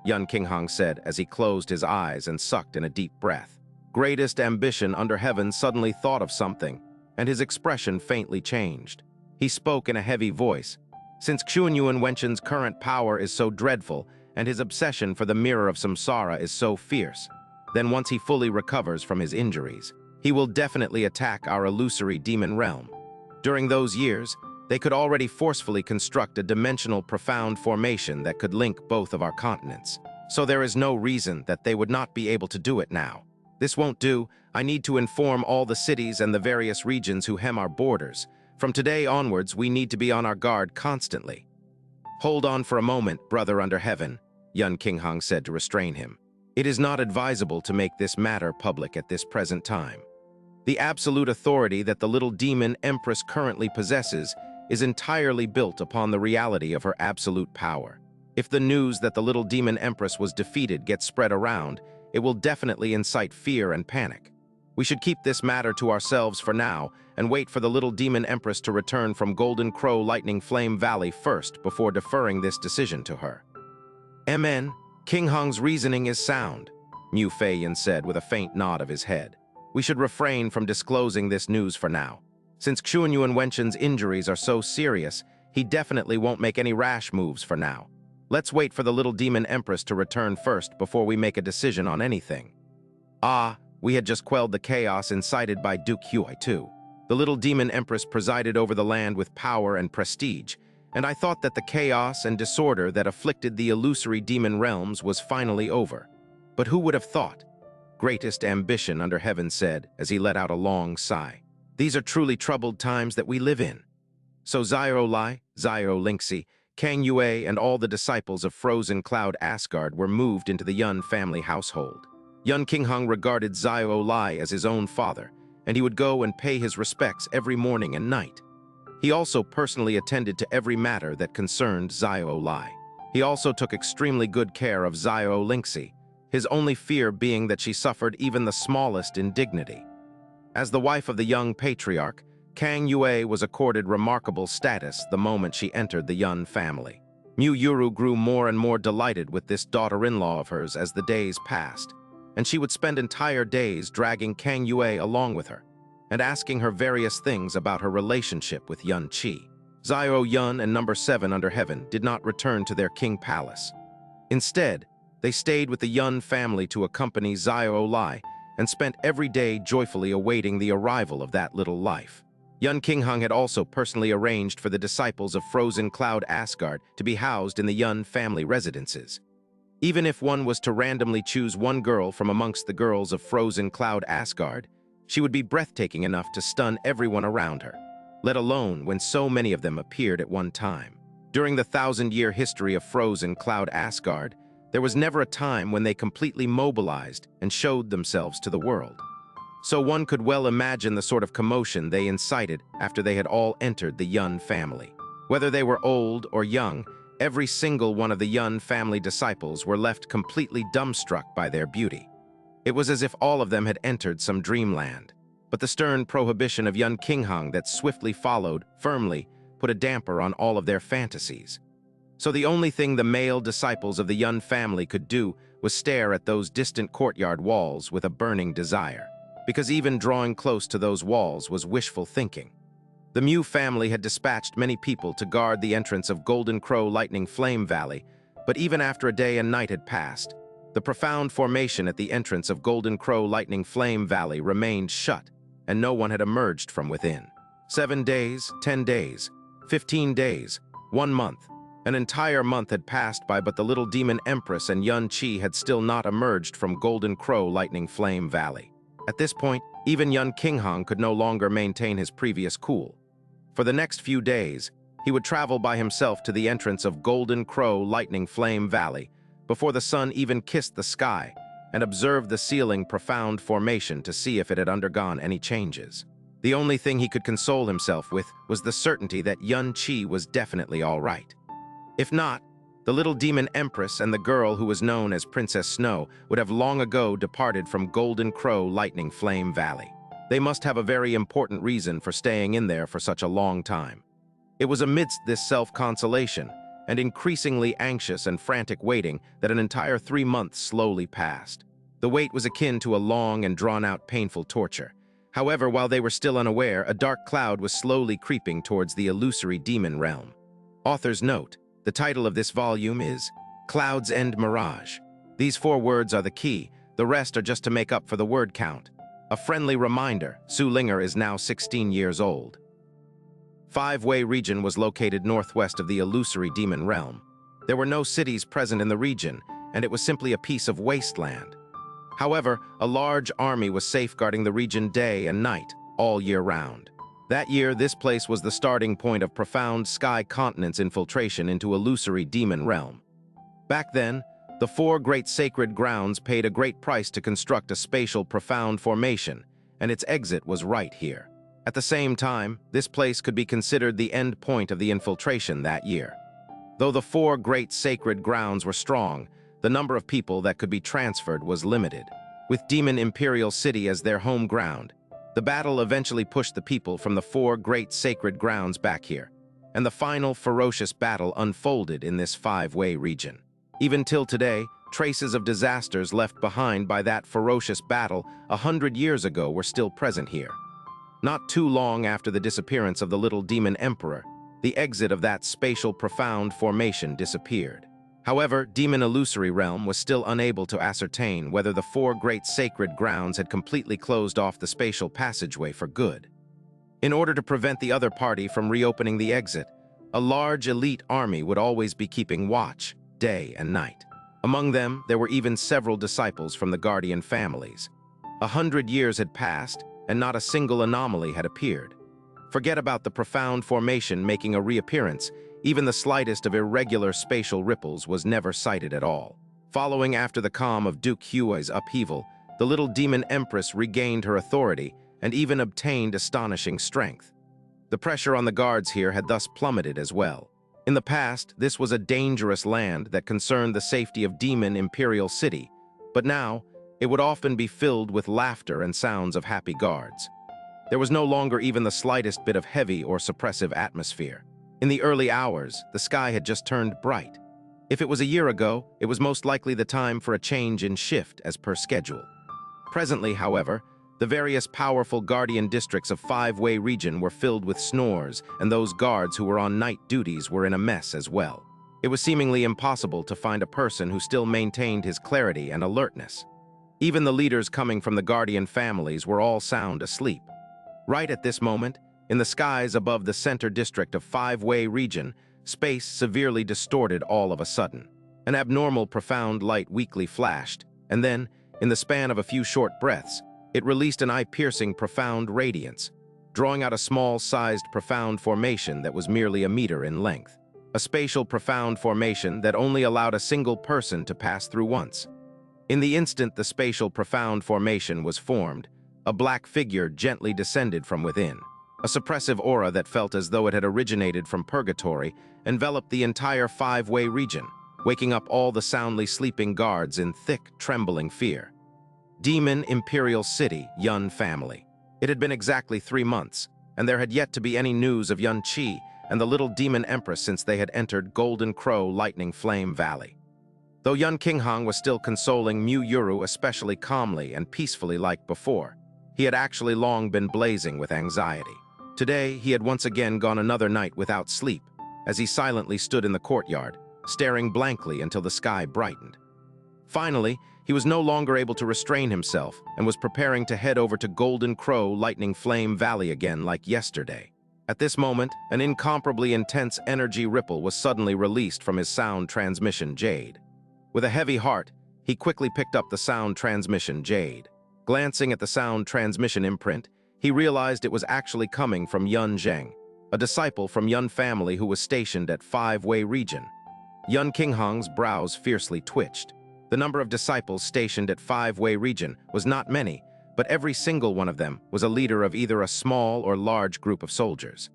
Speaker 1: Yun Qinghong said as he closed his eyes and sucked in a deep breath. Greatest ambition under heaven suddenly thought of something, and his expression faintly changed. He spoke in a heavy voice. Since Xianxia Cultivation's current power is so dreadful, and his obsession for the mirror of samsara is so fierce, then once he fully recovers from his injuries, he will definitely attack our illusory demon realm. During those years, they could already forcefully construct a dimensional profound formation that could link both of our continents. So there is no reason that they would not be able to do it now. This won't do. I need to inform all the cities and the various regions who hem our borders. From today onwards, we need to be on our guard constantly. Hold on for a moment, Brother Under Heaven, Yun Qinghong said to restrain him. It is not advisable to make this matter public at this present time. The absolute authority that the little demon empress currently possesses is entirely built upon the reality of her absolute power. If the news that the little demon empress was defeated gets spread around, it will definitely incite fear and panic. We should keep this matter to ourselves for now and wait for the little demon empress to return from Golden Crow Lightning Flame Valley first before deferring this decision to her. MN, Qinghong's reasoning is sound, Mu Feiyan said with a faint nod of his head. We should refrain from disclosing this news for now. Since Xianxia Cultivation's injuries are so serious, he definitely won't make any rash moves for now. Let's wait for the little demon empress to return first before we make a decision on anything. We had just quelled the chaos incited by Duke Huai too. The little demon empress presided over the land with power and prestige, and I thought that the chaos and disorder that afflicted the illusory demon realms was finally over. But who would have thought? Greatest ambition under heaven said as he let out a long sigh. These are truly troubled times that we live in. So Xiao Lai, Xiao Lingxi, Kang Yue, and all the disciples of Frozen Cloud Asgard were moved into the Yun family household. Yun Qinghong regarded Xiao Lai as his own father, and he would go and pay his respects every morning and night. He also personally attended to every matter that concerned Xiao Lai. He also took extremely good care of Xiao Lingxi, his only fear being that she suffered even the smallest indignity. As the wife of the young patriarch, Kang Yue was accorded remarkable status the moment she entered the Yun family. Mu Yuru grew more and more delighted with this daughter-in-law of hers as the days passed, and she would spend entire days dragging Kang Yue along with her and asking her various things about her relationship with Yun Qi. Xiao Yun and Number 7 Under Heaven did not return to their king palace. Instead, they stayed with the Yun family to accompany Xiao Lai and spent every day joyfully awaiting the arrival of that little life. Yun Qinghong had also personally arranged for the disciples of Frozen Cloud Asgard to be housed in the Yun family residences. Even if one was to randomly choose one girl from amongst the girls of Frozen Cloud Asgard, she would be breathtaking enough to stun everyone around her, let alone when so many of them appeared at one time. During the 1,000-year history of Frozen Cloud Asgard, There was never a time when they completely mobilized and showed themselves to the world. So one could well imagine the sort of commotion they incited after they had all entered the Yun family. Whether they were old or young, every single one of the Yun family disciples were left completely dumbstruck by their beauty. It was as if all of them had entered some dreamland. But the stern prohibition of Yun Qinghang that swiftly followed, firmly, put a damper on all of their fantasies. So the only thing the male disciples of the Yun family could do was stare at those distant courtyard walls with a burning desire, because even drawing close to those walls was wishful thinking. The Mu family had dispatched many people to guard the entrance of Golden Crow Lightning Flame Valley, but even after a day and night had passed, the profound formation at the entrance of Golden Crow Lightning Flame Valley remained shut, and no one had emerged from within. 7 days, 10 days, 15 days, 1 month. An entire month had passed by, but the little demon empress and Yun Qi had still not emerged from Golden Crow Lightning Flame Valley. At this point, even Yun Qinghang could no longer maintain his previous cool. For the next few days, he would travel by himself to the entrance of Golden Crow Lightning Flame Valley before the sun even kissed the sky, and observed the ceiling profound formation to see if it had undergone any changes. The only thing he could console himself with was the certainty that Yun Qi was definitely all right. If not, the little demon empress and the girl who was known as Princess Snow would have long ago departed from Golden Crow Lightning Flame Valley. They must have a very important reason for staying in there for such a long time. It was amidst this self-consolation and increasingly anxious and frantic waiting that an entire 3 months slowly passed. The wait was akin to a long and drawn-out painful torture. However, while they were still unaware, a dark cloud was slowly creeping towards the illusory demon realm. Author's note: the title of this volume is Cloud's End Mirage. These 4 words are the key, the rest are just to make up for the word count. A friendly reminder, Su Linger is now 16 years old. Five-Way region was located northwest of the illusory demon realm. There were no cities present in the region, and it was simply a piece of wasteland. However, a large army was safeguarding the region day and night, all year round. That year, this place was the starting point of profound sky continents infiltration into illusory demon realm. Back then, the 4 great sacred grounds paid a great price to construct a spatial profound formation, and its exit was right here. At the same time, this place could be considered the end point of the infiltration that year. Though the 4 great sacred grounds were strong, the number of people that could be transferred was limited. With Demon Imperial City as their home ground, the battle eventually pushed the people from the 4 great sacred grounds back here, and the final ferocious battle unfolded in this Five-Way region. Even till today, traces of disasters left behind by that ferocious battle 100 years ago were still present here. Not too long after the disappearance of the little demon emperor, the exit of that spatial profound formation disappeared. However, Demon Illusory Realm was still unable to ascertain whether the 4 great sacred grounds had completely closed off the spatial passageway for good. In order to prevent the other party from reopening the exit, a large elite army would always be keeping watch, day and night. Among them, there were even several disciples from the Guardian families. 100 years had passed, and not a single anomaly had appeared. Forget about the profound formation making a reappearance, even the slightest of irregular spatial ripples was never sighted at all. Following after the calm of Duke Hui's upheaval, the little demon empress regained her authority and even obtained astonishing strength. The pressure on the guards here had thus plummeted as well. In the past, this was a dangerous land that concerned the safety of Demon Imperial City, but now, it would often be filled with laughter and sounds of happy guards. There was no longer even the slightest bit of heavy or suppressive atmosphere. In the early hours, the sky had just turned bright. If it was a year ago, it was most likely the time for a change in shift as per schedule. Presently, however, the various powerful guardian districts of Five-Way region were filled with snores, and those guards who were on night duties were in a mess as well. It was seemingly impossible to find a person who still maintained his clarity and alertness. Even the leaders coming from the guardian families were all sound asleep. Right at this moment, in the skies above the center district of Five-Way region, space severely distorted all of a sudden. An abnormal profound light weakly flashed, and then, in the span of a few short breaths, it released an eye-piercing profound radiance, drawing out a small-sized profound formation that was merely a meter in length. a spatial profound formation that only allowed a single person to pass through once. In the instant the spatial profound formation was formed, a black figure gently descended from within. A suppressive aura that felt as though it had originated from purgatory enveloped the entire five-way region, waking up all the soundly sleeping guards in thick, trembling fear. Demon Imperial City, Yun family. It had been exactly 3 months, and there had yet to be any news of Xianxia and the little demon empress since they had entered Golden Crow Lightning Flame Valley. Though Yun Qinghang was still consoling Mu Yuru especially calmly and peacefully like before, he had actually long been blazing with anxiety. Today, he had once again gone another night without sleep, as he silently stood in the courtyard, staring blankly until the sky brightened. Finally, he was no longer able to restrain himself and was preparing to head over to Golden Crow Lightning Flame Valley again like yesterday. At this moment, an incomparably intense energy ripple was suddenly released from his sound transmission jade. With a heavy heart, he quickly picked up the sound transmission jade. Glancing at the sound transmission imprint, he realized it was actually coming from Yun Zheng, a disciple from Yun family who was stationed at Five-Way Region. Yun Qinghang's brows fiercely twitched. The number of disciples stationed at Five-Way Region was not many, but every single one of them was a leader of either a small or large group of soldiers.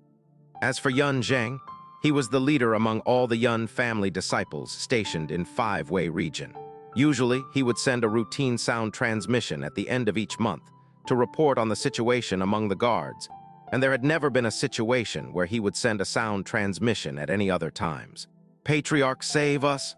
Speaker 1: As for Yun Zheng, he was the leader among all the Yun family disciples stationed in Five-Way Region. Usually, he would send a routine sound transmission at the end of each month to report on the situation among the guards, and there had never been a situation where he would send a sound transmission at any other times. "Patriarch, save us!"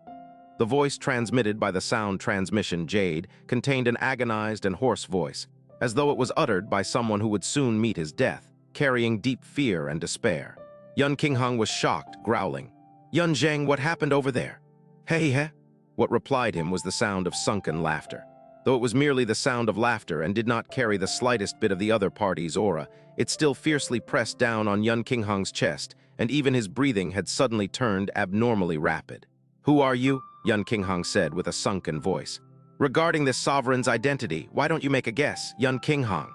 Speaker 1: The voice transmitted by the sound transmission jade contained an agonized and hoarse voice, as though it was uttered by someone who would soon meet his death, carrying deep fear and despair. Yun Qinghang was shocked, growling, "Yun Zheng, what happened over there?" "Hey." What replied him was the sound of sunken laughter. Though it was merely the sound of laughter and did not carry the slightest bit of the other party's aura, it still fiercely pressed down on Yun Qinghang's chest, and even his breathing had suddenly turned abnormally rapid. "Who are you?" Yun Qinghang said with a sunken voice. "Regarding this sovereign's identity, why don't you make a guess, Yun Qinghang?"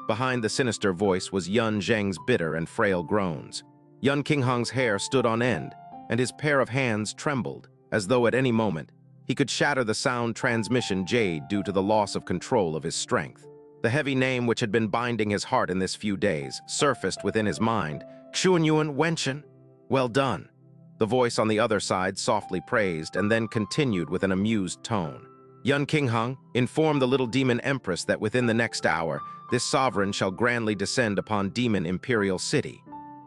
Speaker 1: Behind the sinister voice was Yun Zheng's bitter and frail groans. Yun Qinghang's hair stood on end, and his pair of hands trembled, as though at any moment he could shatter the sound transmission jade due to the loss of control of his strength. The heavy name which had been binding his heart in this few days surfaced within his mind. "Xuanyuan Waitian? Well done." The voice on the other side softly praised and then continued with an amused tone. "Yun Qinghang, inform the little demon empress that within the next hour, this sovereign shall grandly descend upon Demon Imperial City.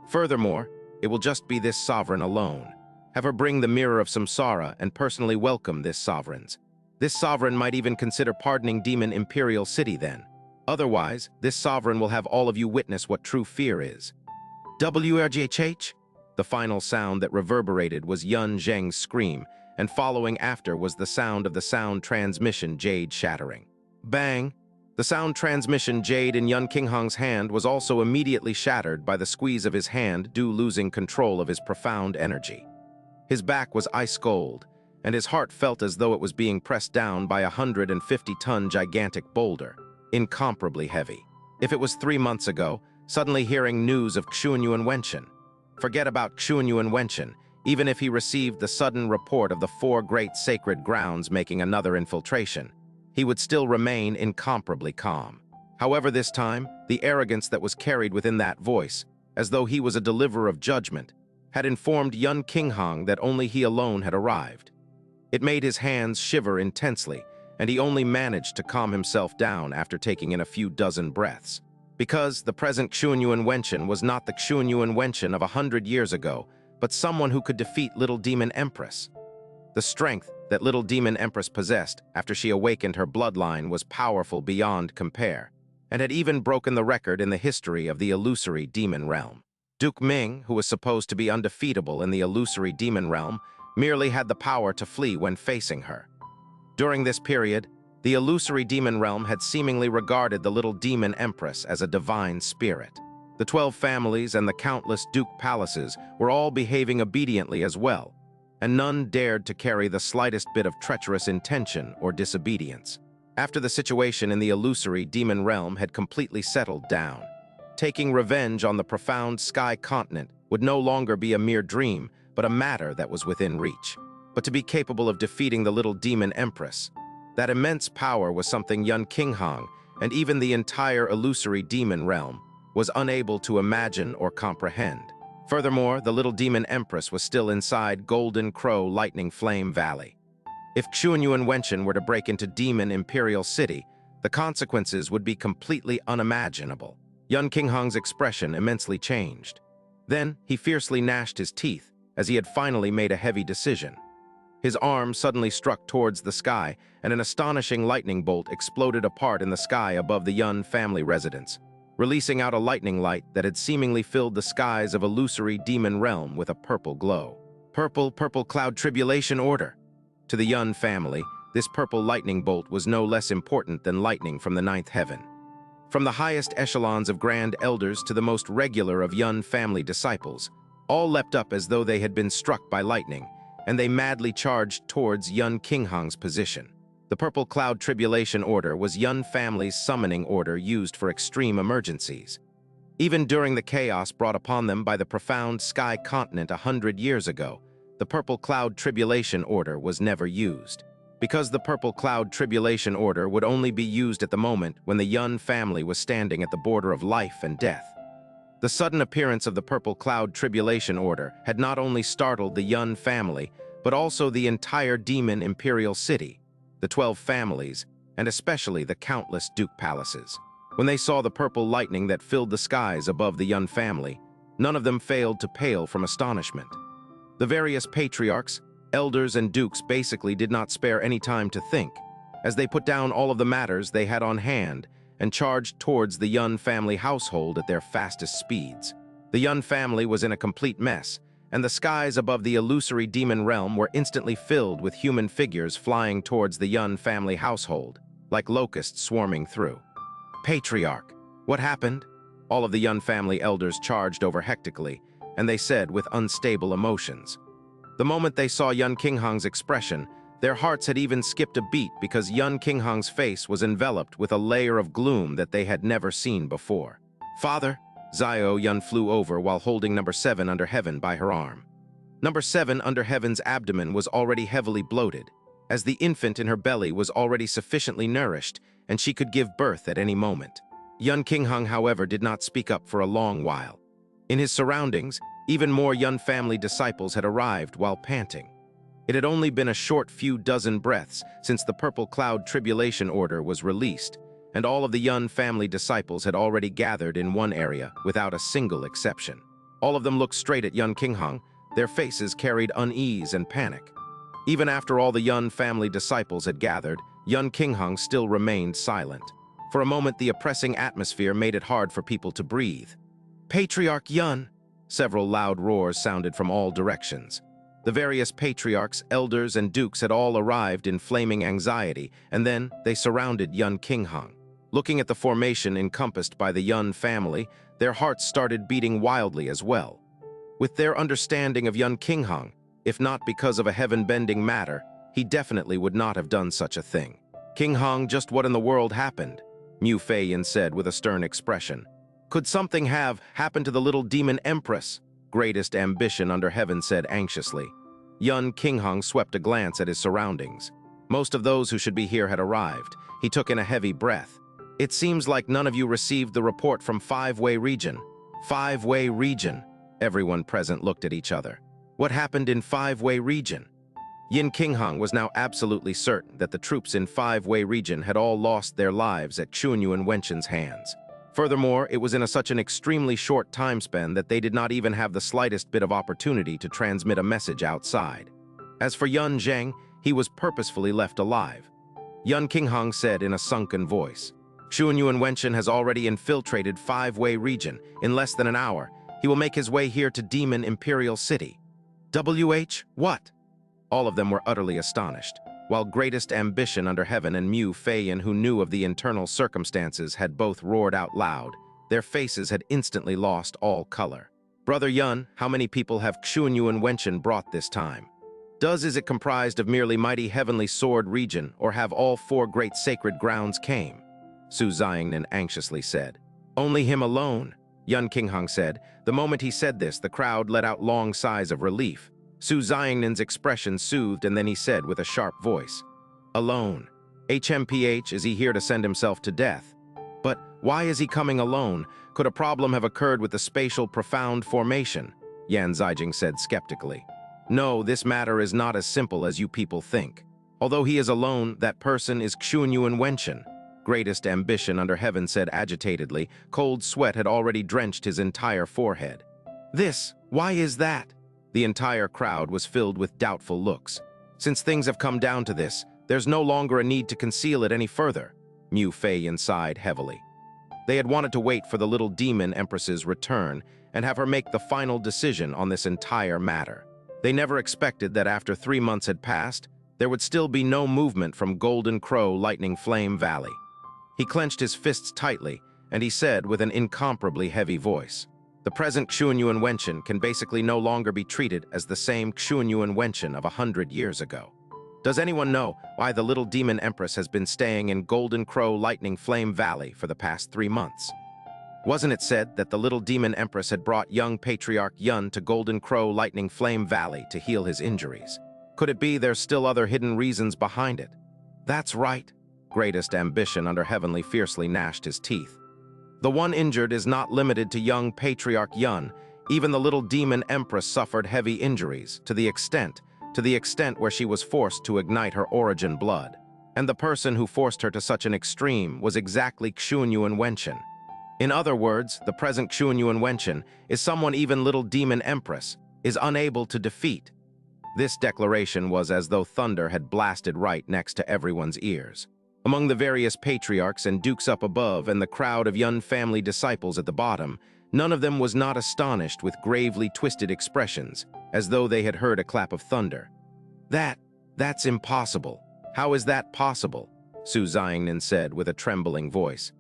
Speaker 1: Furthermore, it will just be this sovereign alone. Have her bring the mirror of samsara and personally welcome this sovereigns. This sovereign might even consider pardoning Demon Imperial City then. Otherwise, this sovereign will have all of you witness what true fear is." "WRGHH?" The final sound that reverberated was Yun Zheng's scream, and following after was the sound of the sound transmission jade shattering. Bang! The sound transmission jade in Yun Qinghang's hand was also immediately shattered by the squeeze of his hand due losing control of his profound energy. His back was ice cold, and his heart felt as though it was being pressed down by a 150-ton gigantic boulder, incomparably heavy. If it was 3 months ago, suddenly hearing news of Xuanyuan Waitian. Forget about Xuanyuan Waitian, even if he received the sudden report of the 4 great sacred grounds making another infiltration. He would still remain incomparably calm. However, this time, the arrogance that was carried within that voice, as though he was a deliverer of judgment, had informed Yun Qinghang that only he alone had arrived. It made his hands shiver intensely, and he only managed to calm himself down after taking in a few dozen breaths. Because the present Xuanyuan Waitian was not the Xuanyuan Waitian of 100 years ago, but someone who could defeat Little Demon Empress. The strength that Little Demon Empress possessed after she awakened her bloodline was powerful beyond compare, and had even broken the record in the history of the illusory demon realm. Duke Ming, who was supposed to be undefeatable in the illusory demon realm, merely had the power to flee when facing her. During this period, the illusory demon realm had seemingly regarded the Little Demon Empress as a divine spirit. The 12 families and the countless duke palaces were all behaving obediently as well, and none dared to carry the slightest bit of treacherous intention or disobedience. After the situation in the illusory demon realm had completely settled down, taking revenge on the profound sky continent would no longer be a mere dream, but a matter that was within reach. But to be capable of defeating the little demon empress, that immense power was something Yun Qinghang, and even the entire illusory demon realm, was unable to imagine or comprehend. Furthermore, the little demon empress was still inside Golden Crow Lightning Flame Valley. If Yun Waitian were to break into Demon Imperial City, the consequences would be completely unimaginable. Yun Qinghang's expression immensely changed. Then, he fiercely gnashed his teeth, as he had finally made a heavy decision. His arm suddenly struck towards the sky, and an astonishing lightning bolt exploded apart in the sky above the Yun family residence, releasing out a lightning light that had seemingly filled the skies of illusory demon realm with a purple glow. Purple cloud tribulation order. To the Yun family, this purple lightning bolt was no less important than lightning from the ninth heaven. From the highest echelons of grand elders to the most regular of Yun family disciples, all leapt up as though they had been struck by lightning, and they madly charged towards Yun Qinghang's position. The Purple Cloud Tribulation Order was Yun family's summoning order used for extreme emergencies. Even during the chaos brought upon them by the profound sky continent 100 years ago, the Purple Cloud Tribulation Order was never used. Because the Purple Cloud Tribulation Order would only be used at the moment when the Yun family was standing at the border of life and death. The sudden appearance of the Purple Cloud Tribulation Order had not only startled the Yun family, but also the entire Demon Imperial City, the 12 families, and especially the countless Duke palaces. When they saw the purple lightning that filled the skies above the Yun family, none of them failed to pale from astonishment. The various patriarchs, elders, and dukes basically did not spare any time to think, as they put down all of the matters they had on hand and charged towards the Yun family household at their fastest speeds. The Yun family was in a complete mess, and the skies above the illusory demon realm were instantly filled with human figures flying towards the Yun family household, like locusts swarming through. Patriarch, what happened? All of the Yun family elders charged over hectically, and they said with unstable emotions. The moment they saw Yun Qinghang's expression, their hearts had even skipped a beat because Yun Qinghang's face was enveloped with a layer of gloom that they had never seen before. Father, Xiao Yun flew over while holding number 7 under heaven by her arm. Number 7 under heaven's abdomen was already heavily bloated, as the infant in her belly was already sufficiently nourished, and she could give birth at any moment. Yun Qinghang, however, did not speak up for a long while. In his surroundings, even more Yun family disciples had arrived while panting. It had only been a short few dozen breaths since the Purple Cloud Tribulation Order was released, and all of the Yun family disciples had already gathered in one area without a single exception. All of them looked straight at Yun Qinghang. Their faces carried unease and panic. Even after all the Yun family disciples had gathered, Yun Qinghang still remained silent. For a moment, the oppressing atmosphere made it hard for people to breathe. Patriarch Yun! Several loud roars sounded from all directions. The various patriarchs, elders, and dukes had all arrived in flaming anxiety, and then they surrounded Yun Qinghang. Looking at the formation encompassed by the Yun family, their hearts started beating wildly as well. With their understanding of Yun Qinghang, if not because of a heaven-bending matter, he definitely would not have done such a thing. Qinghang, just what in the world happened? Mu Feiyan said with a stern expression. Could something have happened to the little demon empress? Greatest ambition under heaven said anxiously. Yun Qinghang swept a glance at his surroundings. Most of those who should be here had arrived. He took in a heavy breath. It seems like none of you received the report from Five-Way Region. Five-Way Region. Everyone present looked at each other. What happened in Five-Way Region? Yun Qinghang was now absolutely certain that the troops in Five-Way Region had all lost their lives at Yun Waitian's hands. Furthermore, it was in such an extremely short time span that they did not even have the slightest bit of opportunity to transmit a message outside. As for Yun Zheng, he was purposefully left alive. Yun Qinghang said in a sunken voice, Yun Waitian has already infiltrated Five-Way Region. In less than an hour, he will make his way here to Demon Imperial City. What? All of them were utterly astonished, while greatest ambition under heaven and Mu Feiyan, who knew of the internal circumstances, had both roared out loud. Their faces had instantly lost all color. Brother Yun, how many people have Yun Waitian brought this time? Is it comprised of merely mighty heavenly sword region, or have all 4 great sacred grounds came? Su Xiangnan anxiously said. Only him alone, Yun Qinghang said. The moment he said this, the crowd let out long sighs of relief. Su Xiangnan's expression soothed, and then he said with a sharp voice, "Alone. HMPH, is he here to send himself to death? But why is he coming alone? Could a problem have occurred with the spatial profound formation?" Yan Zijing said skeptically. "No, this matter is not as simple as you people think. Although he is alone, that person is Xue'er Waitian." Greatest ambition under heaven said agitatedly. Cold sweat had already drenched his entire forehead. Why is that?" The entire crowd was filled with doubtful looks. "Since things have come down to this, there's no longer a need to conceal it any further." Mu Feiyan sighed heavily. They had wanted to wait for the little demon empress's return and have her make the final decision on this entire matter. They never expected that after 3 months had passed, there would still be no movement from Golden Crow Lightning Flame Valley. He clenched his fists tightly, and he said with an incomparably heavy voice, "The present Xue'er Waitian can basically no longer be treated as the same Xue'er Waitian of 100 years ago. Does anyone know why the little demon empress has been staying in Golden Crow Lightning Flame Valley for the past 3 months? Wasn't it said that the little demon empress had brought young Patriarch Yun to Golden Crow Lightning Flame Valley to heal his injuries? Could it be there's still other hidden reasons behind it?" "That's right." Greatest ambition under heavenly fiercely gnashed his teeth. "The one injured is not limited to young Patriarch Yun. Even the little demon empress suffered heavy injuries, to the extent where she was forced to ignite her origin blood. And the person who forced her to such an extreme was exactly Xue'er Waitian. In other words, the present Xue'er Waitian is someone even little demon empress is unable to defeat." This declaration was as though thunder had blasted right next to everyone's ears. Among the various patriarchs and dukes up above and the crowd of Yun family disciples at the bottom, none of them was not astonished with gravely twisted expressions, as though they had heard a clap of thunder. That's impossible. How is that possible?" Su Xiangnan said with a trembling voice.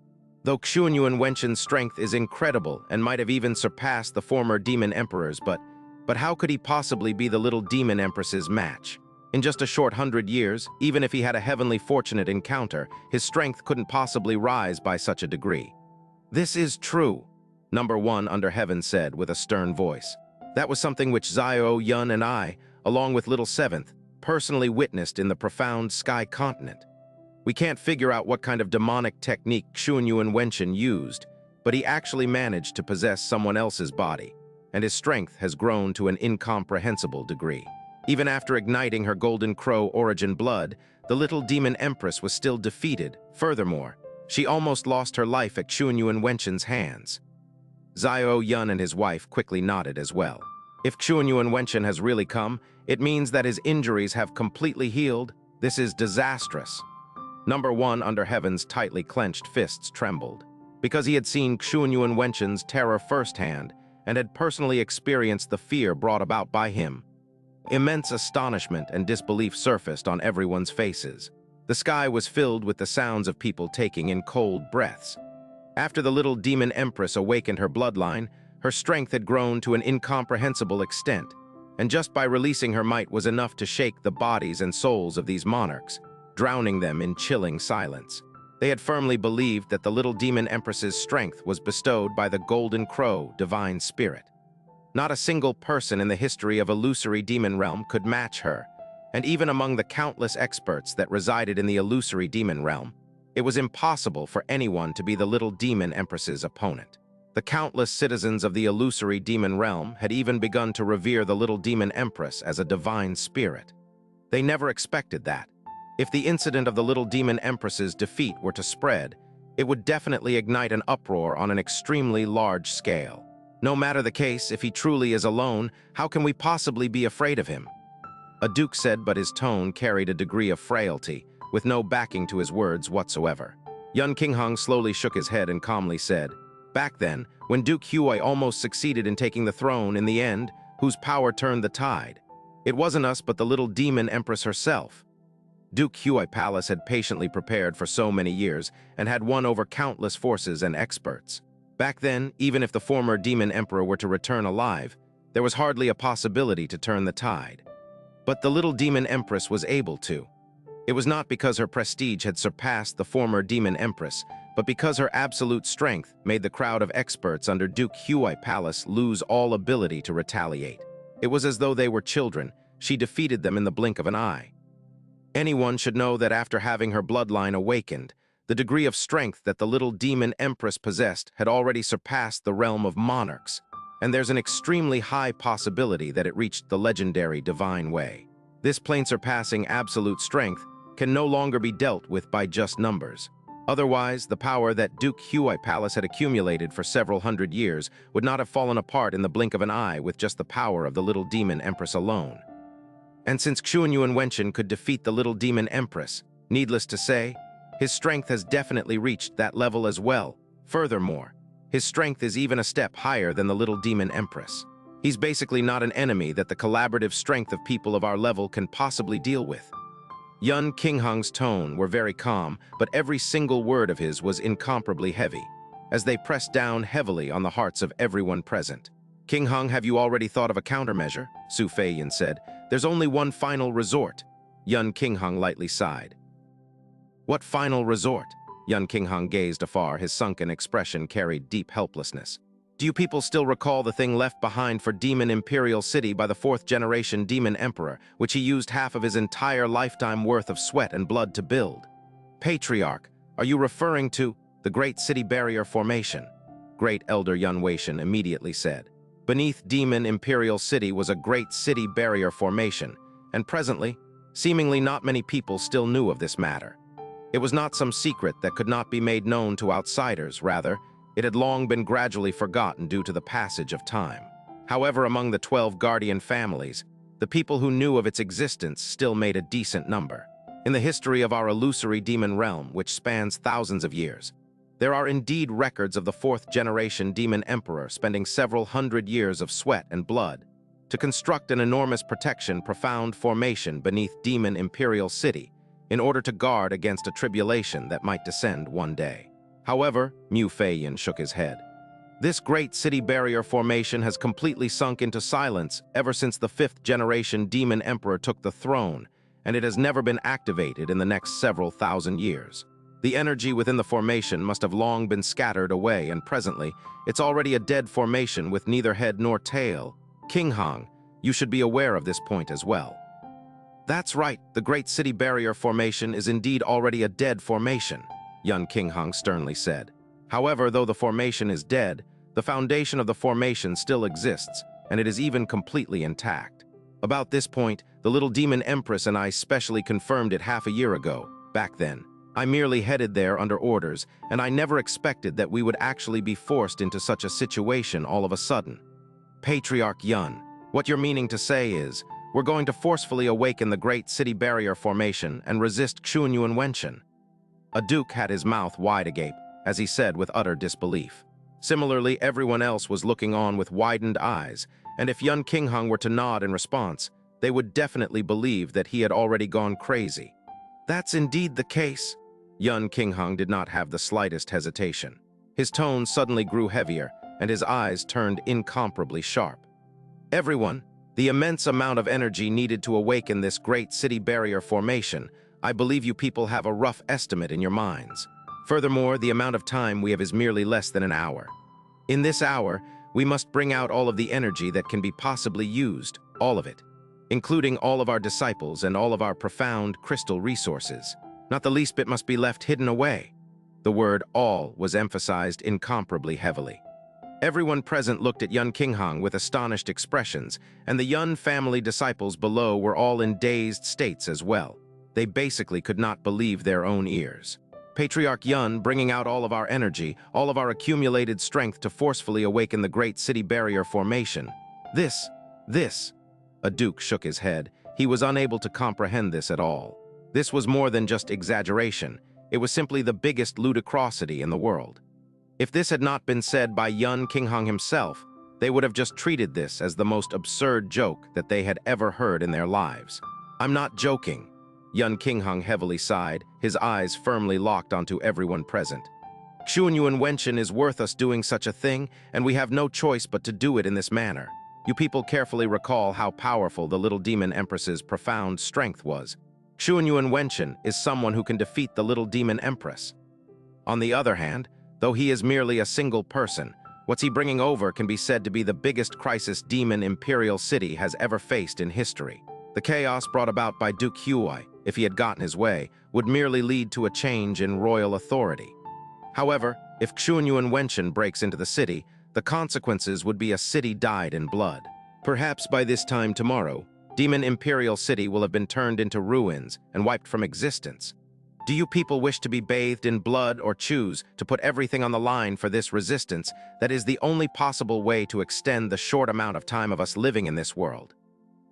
Speaker 1: "Though Xue'er Waitian's strength is incredible and might have even surpassed the former demon emperors, but how could he possibly be the little demon empress's match? In just a short 100 years, even if he had a heavenly fortunate encounter, his strength couldn't possibly rise by such a degree." "This is true," Number One under heaven said with a stern voice. "That was something which Xiao, Yun, and I, along with Little Seventh, personally witnessed in the profound sky continent. We can't figure out what kind of demonic technique Xue'er Waitian used, but he actually managed to possess someone else's body, and his strength has grown to an incomprehensible degree. Even after igniting her Golden Crow origin blood, the little demon empress was still defeated. Furthermore, she almost lost her life at Xue'er Waitian's hands." Xiao Yun and his wife quickly nodded as well. If Xue'er Waitian has really come, it means that his injuries have completely healed. This is disastrous. Number One under heaven's tightly clenched fists trembled, because he had seen Xue'er Waitian's terror firsthand and had personally experienced the fear brought about by him. Immense astonishment and disbelief surfaced on everyone's faces. The sky was filled with the sounds of people taking in cold breaths. After the little demon empress awakened her bloodline, her strength had grown to an incomprehensible extent, and just by releasing her might was enough to shake the bodies and souls of these monarchs, drowning them in chilling silence. They had firmly believed that the little demon empress's strength was bestowed by the Golden Crow divine spirit. Not a single person in the history of illusory demon realm could match her, and even among the countless experts that resided in the illusory demon realm, it was impossible for anyone to be the little demon empress's opponent. The countless citizens of the illusory demon realm had even begun to revere the little demon empress as a divine spirit. They never expected that. If the incident of the little demon empress's defeat were to spread, it would definitely ignite an uproar on an extremely large scale. No matter the case, if he truly is alone, how can we possibly be afraid of him?" A duke said, but his tone carried a degree of frailty, with no backing to his words whatsoever. Yun Qingheng slowly shook his head and calmly said, "Back then, when Duke Huai almost succeeded in taking the throne in the end, whose power turned the tide? It wasn't us but the little demon empress herself. Duke Huai Palace had patiently prepared for so many years and had won over countless forces and experts. Back then, even if the former demon emperor were to return alive, there was hardly a possibility to turn the tide. But the little demon empress was able to. It was not because her prestige had surpassed the former demon empress, but because her absolute strength made the crowd of experts under Duke Huai Palace lose all ability to retaliate. It was as though they were children. She defeated them in the blink of an eye. Anyone should know that after having her bloodline awakened, the degree of strength that the little demon empress possessed had already surpassed the realm of monarchs, and there's an extremely high possibility that it reached the legendary divine way. This plane-surpassing absolute strength can no longer be dealt with by just numbers. Otherwise, the power that Duke Huai Palace had accumulated for several hundred years would not have fallen apart in the blink of an eye with just the power of the little demon empress alone. And since Yun Waitian could defeat the little demon empress, needless to say, his strength has definitely reached that level as well. Furthermore, his strength is even a step higher than the little demon empress. He's basically not an enemy that the collaborative strength of people of our level can possibly deal with. Yun Qinghang's tone were very calm, but every single word of his was incomparably heavy, as they pressed down heavily on the hearts of everyone present. "Qinghang, have you already thought of a countermeasure?" Su Feiyan said. "There's only one final resort." Yun Qinghang lightly sighed. "What final resort?" Yun Qinghang gazed afar, his sunken expression carried deep helplessness. "Do you people still recall the thing left behind for Demon Imperial City by the fourth-generation Demon Emperor, which he used half of his entire lifetime worth of sweat and blood to build? Patriarch, are you referring to the Great City Barrier Formation?" Great Elder Yun Waitian immediately said. Beneath Demon Imperial City was a Great City Barrier Formation, and presently, seemingly not many people still knew of this matter. It was not some secret that could not be made known to outsiders, rather, it had long been gradually forgotten due to the passage of time. However, among the 12 guardian families, the people who knew of its existence still made a decent number. In the history of our illusory demon realm, which spans thousands of years, there are indeed records of the fourth-generation demon emperor spending several hundred years of sweat and blood to construct an enormous profound formation beneath Demon Imperial City in order to guard against a tribulation that might descend one day. However, Mu Feiyan shook his head. This Great City Barrier Formation has completely sunk into silence ever since the fifth-generation Demon Emperor took the throne, and it has never been activated in the next several thousand years. The energy within the formation must have long been scattered away, and presently, it's already a dead formation with neither head nor tail. Qinghang, you should be aware of this point as well. That's right, the Great City Barrier Formation is indeed already a dead formation, Yun Qinghang sternly said. However, though the formation is dead, the foundation of the formation still exists, and it is even completely intact. About this point, the little demon empress and I specially confirmed it half a year ago. Back then, I merely headed there under orders, and I never expected that we would actually be forced into such a situation all of a sudden. Patriarch Yun, what you're meaning to say is, we're going to forcefully awaken the Great City Barrier Formation and resist Yun Waitian. A duke had his mouth wide agape, as he said with utter disbelief. Similarly, everyone else was looking on with widened eyes, and if Yun Qinghang were to nod in response, they would definitely believe that he had already gone crazy. That's indeed the case. Yun Qinghang did not have the slightest hesitation. His tone suddenly grew heavier, and his eyes turned incomparably sharp. Everyone, the immense amount of energy needed to awaken this Great City Barrier Formation, I believe you people have a rough estimate in your minds. Furthermore, the amount of time we have is merely less than an hour. In this hour, we must bring out all of the energy that can be possibly used, all of it, including all of our disciples and all of our profound crystal resources. Not the least bit must be left hidden away. The word all was emphasized incomparably heavily. Everyone present looked at Yun Qinghang with astonished expressions, and the Yun family disciples below were all in dazed states as well. They basically could not believe their own ears. Patriarch Yun bringing out all of our energy, all of our accumulated strength to forcefully awaken the Great City Barrier Formation. This. A duke shook his head. He was unable to comprehend this at all. This was more than just exaggeration. It was simply the biggest ludicrosity in the world. If this had not been said by Yun Qinghang himself, they would have just treated this as the most absurd joke that they had ever heard in their lives. I'm not joking. Yun Qinghang heavily sighed, his eyes firmly locked onto everyone present. Yun Waitian is worth us doing such a thing, and we have no choice but to do it in this manner. You people carefully recall how powerful the little demon empress's profound strength was. Yun Waitian is someone who can defeat the little demon empress. On the other hand, though he is merely a single person, What's he bringing over can be said to be the biggest crisis demon Imperial City has ever faced in history. The chaos brought about by Duke Huai, if he had gotten his way, would merely lead to a change in royal authority. However, if Yun Waitian breaks into the city, the consequences would be a city dyed in blood. Perhaps by this time tomorrow, Demon Imperial City will have been turned into ruins and wiped from existence. Do you people wish to be bathed in blood or choose to put everything on the line for this resistance that is the only possible way to extend the short amount of time of us living in this world?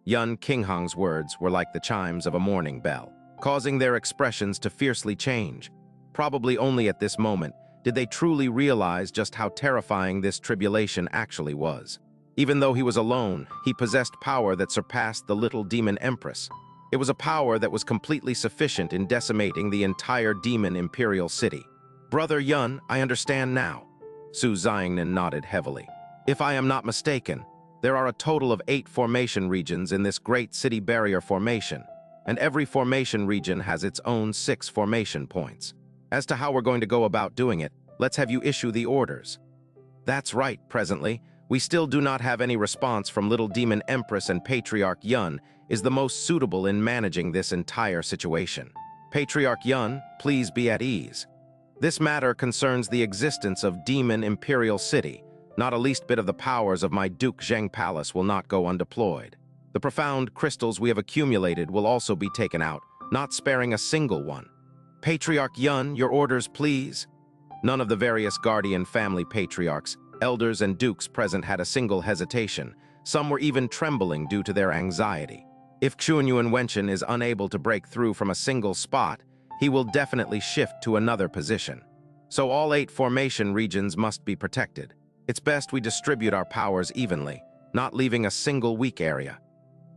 Speaker 1: Yun Qinghang's words were like the chimes of a morning bell, causing their expressions to fiercely change. Probably only at this moment did they truly realize just how terrifying this tribulation actually was. Even though he was alone, he possessed power that surpassed the little demon empress. It was a power that was completely sufficient in decimating the entire demon Imperial City. Brother Yun, I understand now. Su Xiangnan nodded heavily. If I am not mistaken, there are a total of 8 formation regions in this great city barrier formation, and every formation region has its own 6 formation points. As to how we're going to go about doing it, let's have you issue the orders. That's right, presently. We still do not have any response from Little Demon Empress, and Patriarch Yun is the most suitable in managing this entire situation. Patriarch Yun, please be at ease. This matter concerns the existence of Demon Imperial City. Not a least bit of the powers of my Duke Zheng Palace will not go undeployed. The profound crystals we have accumulated will also be taken out, not sparing a single one. Patriarch Yun, your orders, please. None of the various guardian family patriarchs, elders, and dukes present had a single hesitation. Some were even trembling due to their anxiety. If Yun Waitian is unable to break through from a single spot, he will definitely shift to another position. So all 8 formation regions must be protected. It's best we distribute our powers evenly, not leaving a single weak area.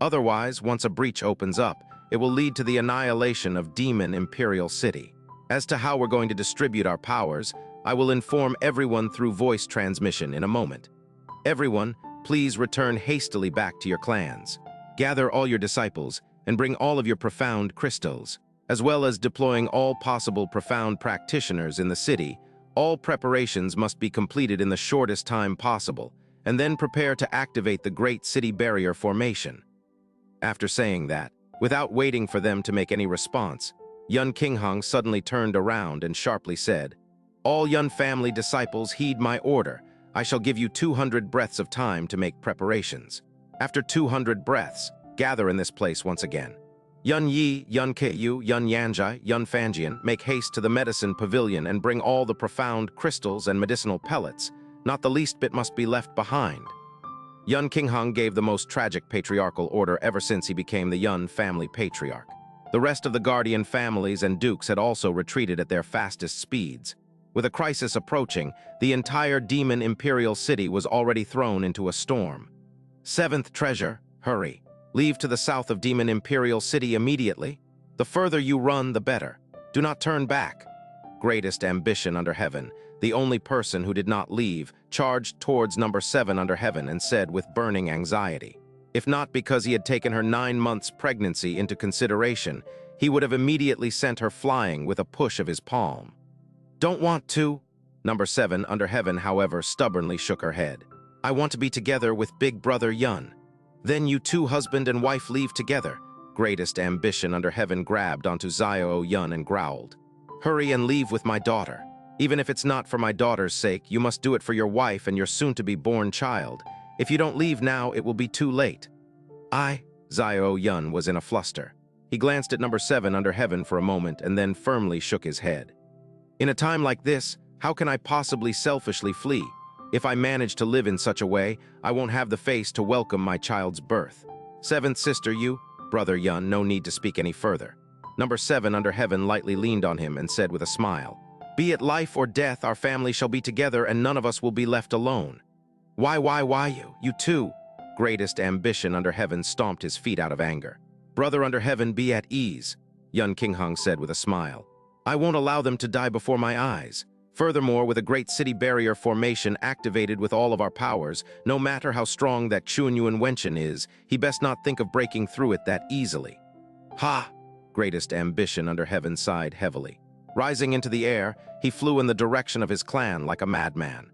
Speaker 1: Otherwise, once a breach opens up, it will lead to the annihilation of Demon Imperial City. As to how we're going to distribute our powers, I will inform everyone through voice transmission in a moment. Everyone, please return hastily back to your clans. Gather all your disciples and bring all of your profound crystals, as well as deploying all possible profound practitioners in the city. All preparations must be completed in the shortest time possible, and then prepare to activate the Great City Barrier Formation. After saying that, without waiting for them to make any response, Yun Qinghang suddenly turned around and sharply said, "All Yun family disciples heed my order. I shall give you 200 breaths of time to make preparations. After 200 breaths, gather in this place once again. Yun Yi, Yun Keiyu, Yun Yanjai, Yun Fanjian, make haste to the medicine pavilion and bring all the profound crystals and medicinal pellets. Not the least bit must be left behind." Yun Qinghang gave the most tragic patriarchal order ever since he became the Yun family patriarch. The rest of the guardian families and dukes had also retreated at their fastest speeds. With a crisis approaching, the entire Demon Imperial City was already thrown into a storm. 7th treasure, hurry. Leave to the south of Demon Imperial City immediately. The further you run, the better. Do not turn back. Greatest ambition under heaven, the only person who did not leave, charged towards number 7 under heaven and said with burning anxiety. If not because he had taken her 9 months' pregnancy into consideration, he would have immediately sent her flying with a push of his palm. Don't want to. Number 7 under heaven, however, stubbornly shook her head. I want to be together with Big Brother Yun. Then you two husband and wife leave together. Greatest ambition under heaven grabbed onto Xiao Yun and growled. Hurry and leave with my daughter. Even if it's not for my daughter's sake, you must do it for your wife and your soon-to-be-born child. If you don't leave now, it will be too late. Xiao Yun was in a fluster. He glanced at number 7 under heaven for a moment and then firmly shook his head. In a time like this, how can I possibly selfishly flee? If I manage to live in such a way, I won't have the face to welcome my child's birth. 7th sister, you, Brother Yun, no need to speak any further. Number 7 under heaven lightly leaned on him and said with a smile, Be it life or death, our family shall be together and none of us will be left alone. Why you too? Greatest ambition under heaven stomped his feet out of anger. Brother under heaven, be at ease, Yun Qinghang said with a smile. I won't allow them to die before my eyes. Furthermore, with a great city barrier formation activated with all of our powers, no matter how strong that Yun Waitian is, he best not think of breaking through it that easily. Ha! Greatest ambition under heaven sighed heavily. Rising into the air, he flew in the direction of his clan like a madman.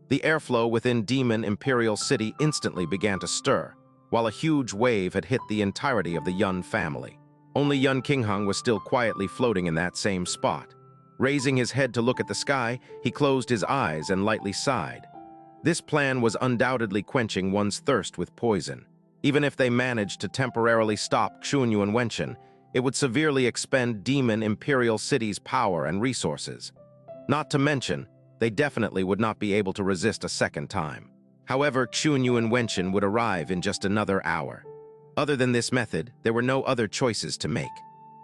Speaker 1: The airflow within Demon Imperial City instantly began to stir, while a huge wave had hit the entirety of the Yun family. Only Yun Qinghang was still quietly floating in that same spot. Raising his head to look at the sky, he closed his eyes and lightly sighed. This plan was undoubtedly quenching one's thirst with poison. Even if they managed to temporarily stop Xun Yuan Wenchen, it would severely expend Demon Imperial City's power and resources. Not to mention, they definitely would not be able to resist a second time. However, Xun Yuan Wenchen would arrive in just another hour. Other than this method, there were no other choices to make.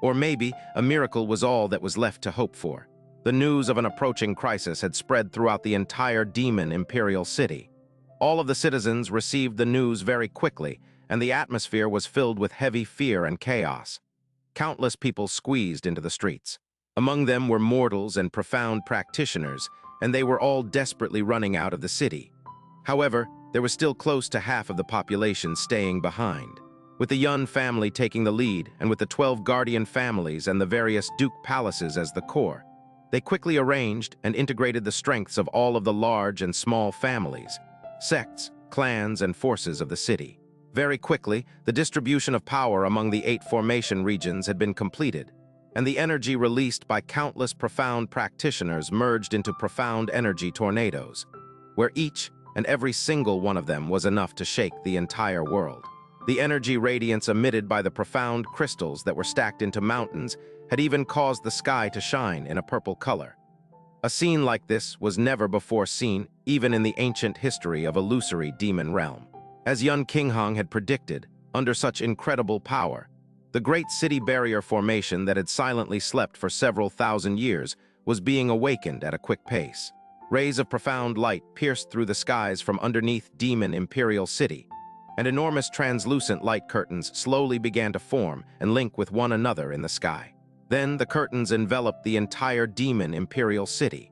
Speaker 1: Or maybe a miracle was all that was left to hope for. The news of an approaching crisis had spread throughout the entire Demon Imperial City. All of the citizens received the news very quickly, and the atmosphere was filled with heavy fear and chaos. Countless people squeezed into the streets. Among them were mortals and profound practitioners, and they were all desperately running out of the city. However, there was still close to half of the population staying behind. With the Yun family taking the lead, and with the 12 guardian families and the various duke palaces as the core, they quickly arranged and integrated the strengths of all of the large and small families, sects, clans, and forces of the city. Very quickly, the distribution of power among the 8 formation regions had been completed, and the energy released by countless profound practitioners merged into profound energy tornadoes, where each and every single one of them was enough to shake the entire world. The energy radiance emitted by the profound crystals that were stacked into mountains had even caused the sky to shine in a purple color. A scene like this was never before seen, even in the ancient history of illusory demon realm. As Yun Qinghang had predicted, under such incredible power, the great city barrier formation that had silently slept for several thousand years was being awakened at a quick pace. Rays of profound light pierced through the skies from underneath Demon Imperial City, and enormous translucent light curtains slowly began to form and link with one another in the sky. Then the curtains enveloped the entire Demon Imperial City.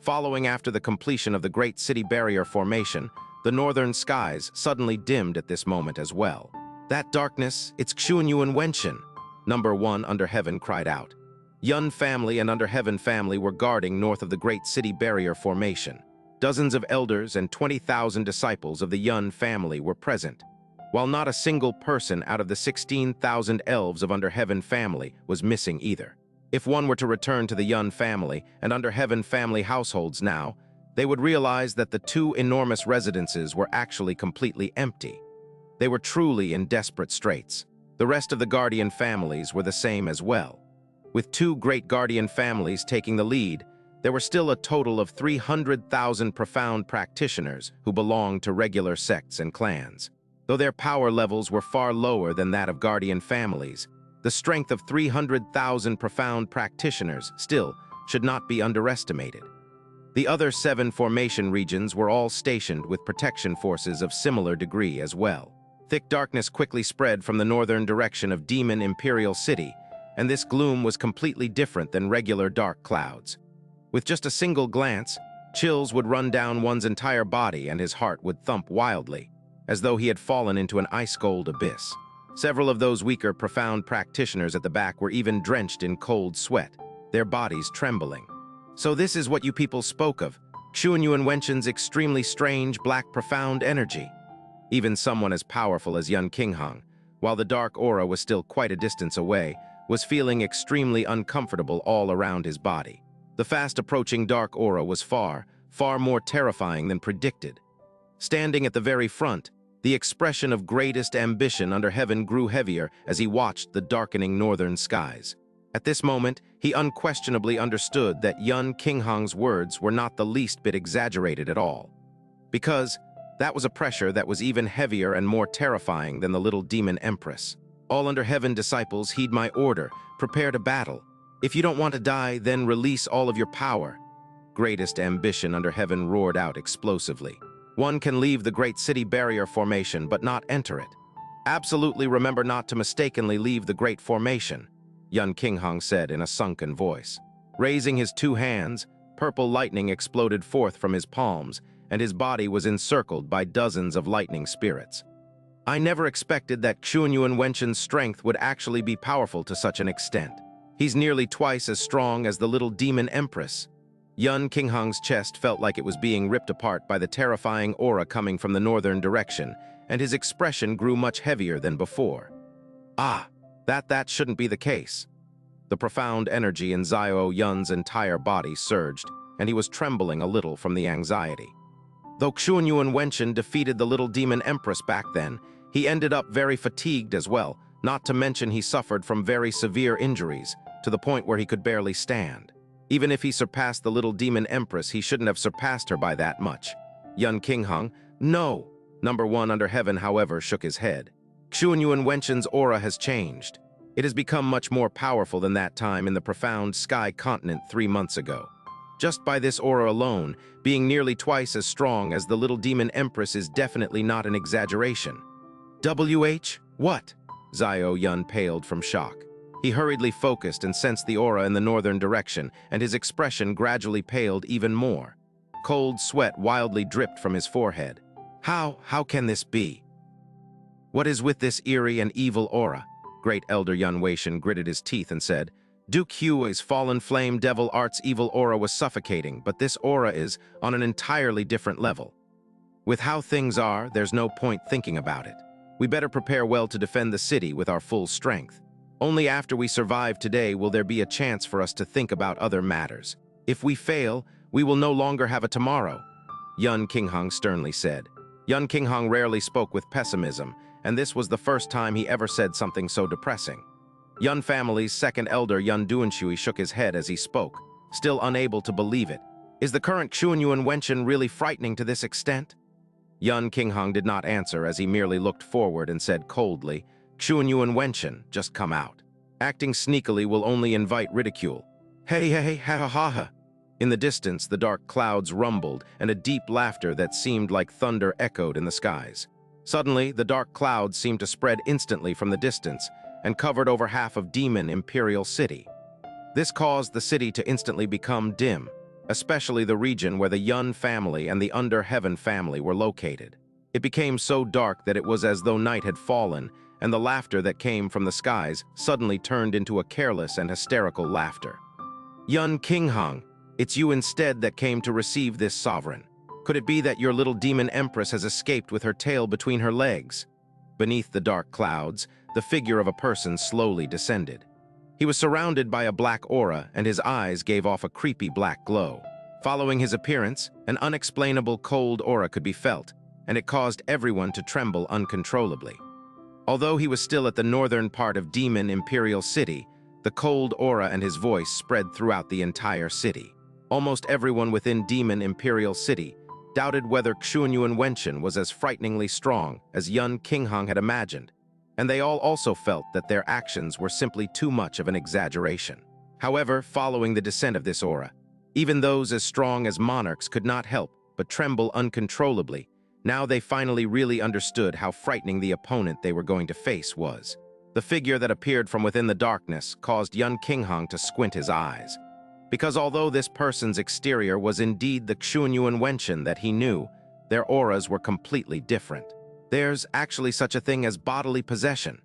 Speaker 1: Following after the completion of the Great City Barrier formation, the northern skies suddenly dimmed at this moment as well. "That darkness, it's Xun Yuan Wenchen," Number 1 Under Heaven cried out. Yun family and Under Heaven family were guarding north of the Great City Barrier formation. Dozens of elders and 20,000 disciples of the Yun family were present, while not a single person out of the 16,000 elves of Under Heaven family was missing either. If one were to return to the Yun family and Under Heaven family households now, they would realize that the 2 enormous residences were actually completely empty. They were truly in desperate straits. The rest of the guardian families were the same as well. With 2 great guardian families taking the lead, there were still a total of 300,000 profound practitioners who belonged to regular sects and clans. Though their power levels were far lower than that of guardian families, the strength of 300,000 profound practitioners still should not be underestimated. The other 7 formation regions were all stationed with protection forces of similar degree as well. Thick darkness quickly spread from the northern direction of Demon Imperial City, and this gloom was completely different than regular dark clouds. With just a single glance, chills would run down one's entire body and his heart would thump wildly, as though he had fallen into an ice-cold abyss. Several of those weaker, profound practitioners at the back were even drenched in cold sweat, their bodies trembling. "So this is what you people spoke of, Xun Yuan Wenchen's extremely strange, black, profound energy." Even someone as powerful as Yun Qinghang, while the dark aura was still quite a distance away, was feeling extremely uncomfortable all around his body. The fast-approaching dark aura was far, far more terrifying than predicted. Standing at the very front, the expression of greatest ambition under heaven grew heavier as he watched the darkening northern skies. At this moment, he unquestionably understood that Yun Qinghang's words were not the least bit exaggerated at all. Because that was a pressure that was even heavier and more terrifying than the little demon empress. "All Under Heaven disciples, heed my order. Prepare to battle. If you don't want to die, then release all of your power." Greatest ambition Under Heaven roared out explosively. "One can leave the Great City Barrier formation, but not enter it. Absolutely remember not to mistakenly leave the Great Formation," Yun Qinghang said in a sunken voice. Raising his 2 hands, purple lightning exploded forth from his palms, and his body was encircled by dozens of lightning spirits. "I never expected that Xun Yuan Wenchen's strength would actually be powerful to such an extent. He's nearly twice as strong as the little demon empress." Yun Qinghang's chest felt like it was being ripped apart by the terrifying aura coming from the northern direction, and his expression grew much heavier than before. Ah, that shouldn't be the case. The profound energy in Xiao Yun's entire body surged, and he was trembling a little from the anxiety. Though Xuanyuan Wenchen defeated the little demon empress back then, he ended up very fatigued as well, not to mention he suffered from very severe injuries, to the point where he could barely stand. Even if he surpassed the little demon empress, he shouldn't have surpassed her by that much. Yun Qinghang, no. Number one under heaven, however, shook his head. Xuanyuan Wenchen's aura has changed. It has become much more powerful than that time in the profound sky continent 3 months ago. Just by this aura alone, being nearly twice as strong as the little demon empress is definitely not an exaggeration. WH? What? Xiao Yun paled from shock. He hurriedly focused and sensed the aura in the northern direction, and his expression gradually paled even more. Cold sweat wildly dripped from his forehead. How can this be? What is with this eerie and evil aura? Great Elder Yun Waitian gritted his teeth and said, Duke Hui's fallen flame devil art's evil aura was suffocating, but this aura is on an entirely different level. With how things are, there's no point thinking about it. We better prepare well to defend the city with our full strength. Only after we survive today will there be a chance for us to think about other matters. If we fail, we will no longer have a tomorrow, Yun Qinghang sternly said. Yun Qinghang rarely spoke with pessimism, and this was the first time he ever said something so depressing. Yun family's second elder Yun Duanshui shook his head as he spoke, still unable to believe it. Is the current Xuanyuan Wenchen really frightening to this extent? Yun Qinghang did not answer as he merely looked forward and said coldly, Xuanyuan Wenchen, just come out. Acting sneakily will only invite ridicule. Hey, ha ha ha ha. In the distance, the dark clouds rumbled, and a deep laughter that seemed like thunder echoed in the skies. Suddenly, the dark clouds seemed to spread instantly from the distance and covered over half of Demon Imperial City. This caused the city to instantly become dim, especially the region where the Yun family and the Under Heaven family were located. It became so dark that it was as though night had fallen, and the laughter that came from the skies suddenly turned into a careless and hysterical laughter. Yun Qinghang, it's you instead that came to receive this sovereign. Could it be that your little demon empress has escaped with her tail between her legs? Beneath the dark clouds, the figure of a person slowly descended. He was surrounded by a black aura, and his eyes gave off a creepy black glow. Following his appearance, an unexplainable cold aura could be felt, and it caused everyone to tremble uncontrollably. Although he was still at the northern part of Demon Imperial City, the cold aura and his voice spread throughout the entire city. Almost everyone within Demon Imperial City doubted whether Xuanyuan Wenchen was as frighteningly strong as Yun Qinghang had imagined, and they all also felt that their actions were simply too much of an exaggeration. However, following the descent of this aura, even those as strong as monarchs could not help but tremble uncontrollably. Now they finally really understood how frightening the opponent they were going to face was. The figure that appeared from within the darkness caused Yun Qinghang to squint his eyes. Because although this person's exterior was indeed the Xuanyuan Wenchen that he knew, their auras were completely different. There's actually such a thing as bodily possession.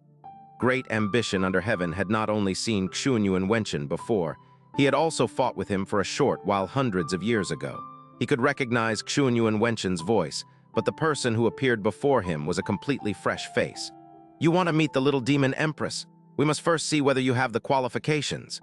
Speaker 1: Great Ambition Under Heaven had not only seen Xuanyuan Wenchen before, he had also fought with him for a short while hundreds of years ago. He could recognize Xuanyuan Wenchen's voice, but the person who appeared before him was a completely fresh face. You want to meet the little demon empress? We must first see whether you have the qualifications.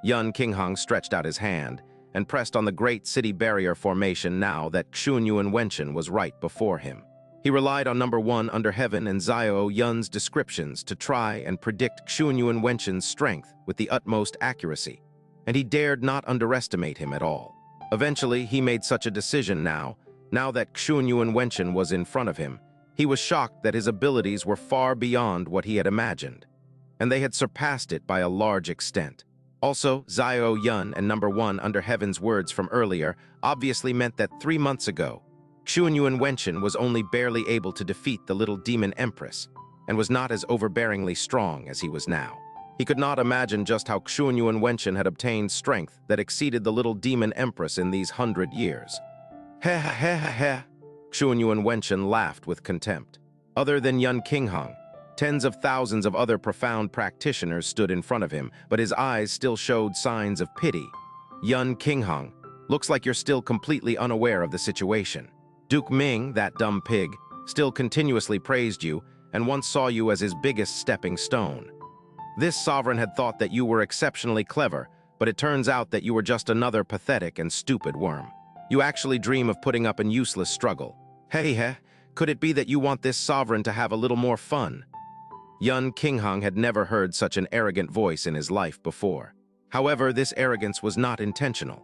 Speaker 1: Yun Qinghang stretched out his hand and pressed on the great city barrier formation now that Xuanyuan Wenchen was right before him. He relied on number 1 Under Heaven and Xiao Yun's descriptions to try and predict Xuanyuan Wenchen's strength with the utmost accuracy, and he dared not underestimate him at all. Eventually, he made such a decision now that Xuanyuan Wenchen was in front of him. He was shocked that his abilities were far beyond what he had imagined, and they had surpassed it by a large extent. Also, Xiao Yun and number 1 Under Heaven's words from earlier obviously meant that 3 months ago, Xuanyuan Wenchen was only barely able to defeat the little demon empress, and was not as overbearingly strong as he was now. He could not imagine just how Xuanyuan Wenchen had obtained strength that exceeded the little demon empress in these 100 years. Heh heh heh. Xuanyuan Wenchen laughed with contempt. Other than Yun Qinghang, tens of thousands of other profound practitioners stood in front of him, but his eyes still showed signs of pity. Yun Qinghang, Looks like you're still completely unaware of the situation. Duke Ming, that dumb pig, still continuously praised you and once saw you as his biggest stepping stone. This sovereign had thought that you were exceptionally clever, but it turns out that you were just another pathetic and stupid worm. You actually dream of putting up an useless struggle. Hey, could it be that you want this sovereign to have a little more fun? Yun Qinghang had never heard such an arrogant voice in his life before. However, this arrogance was not intentional.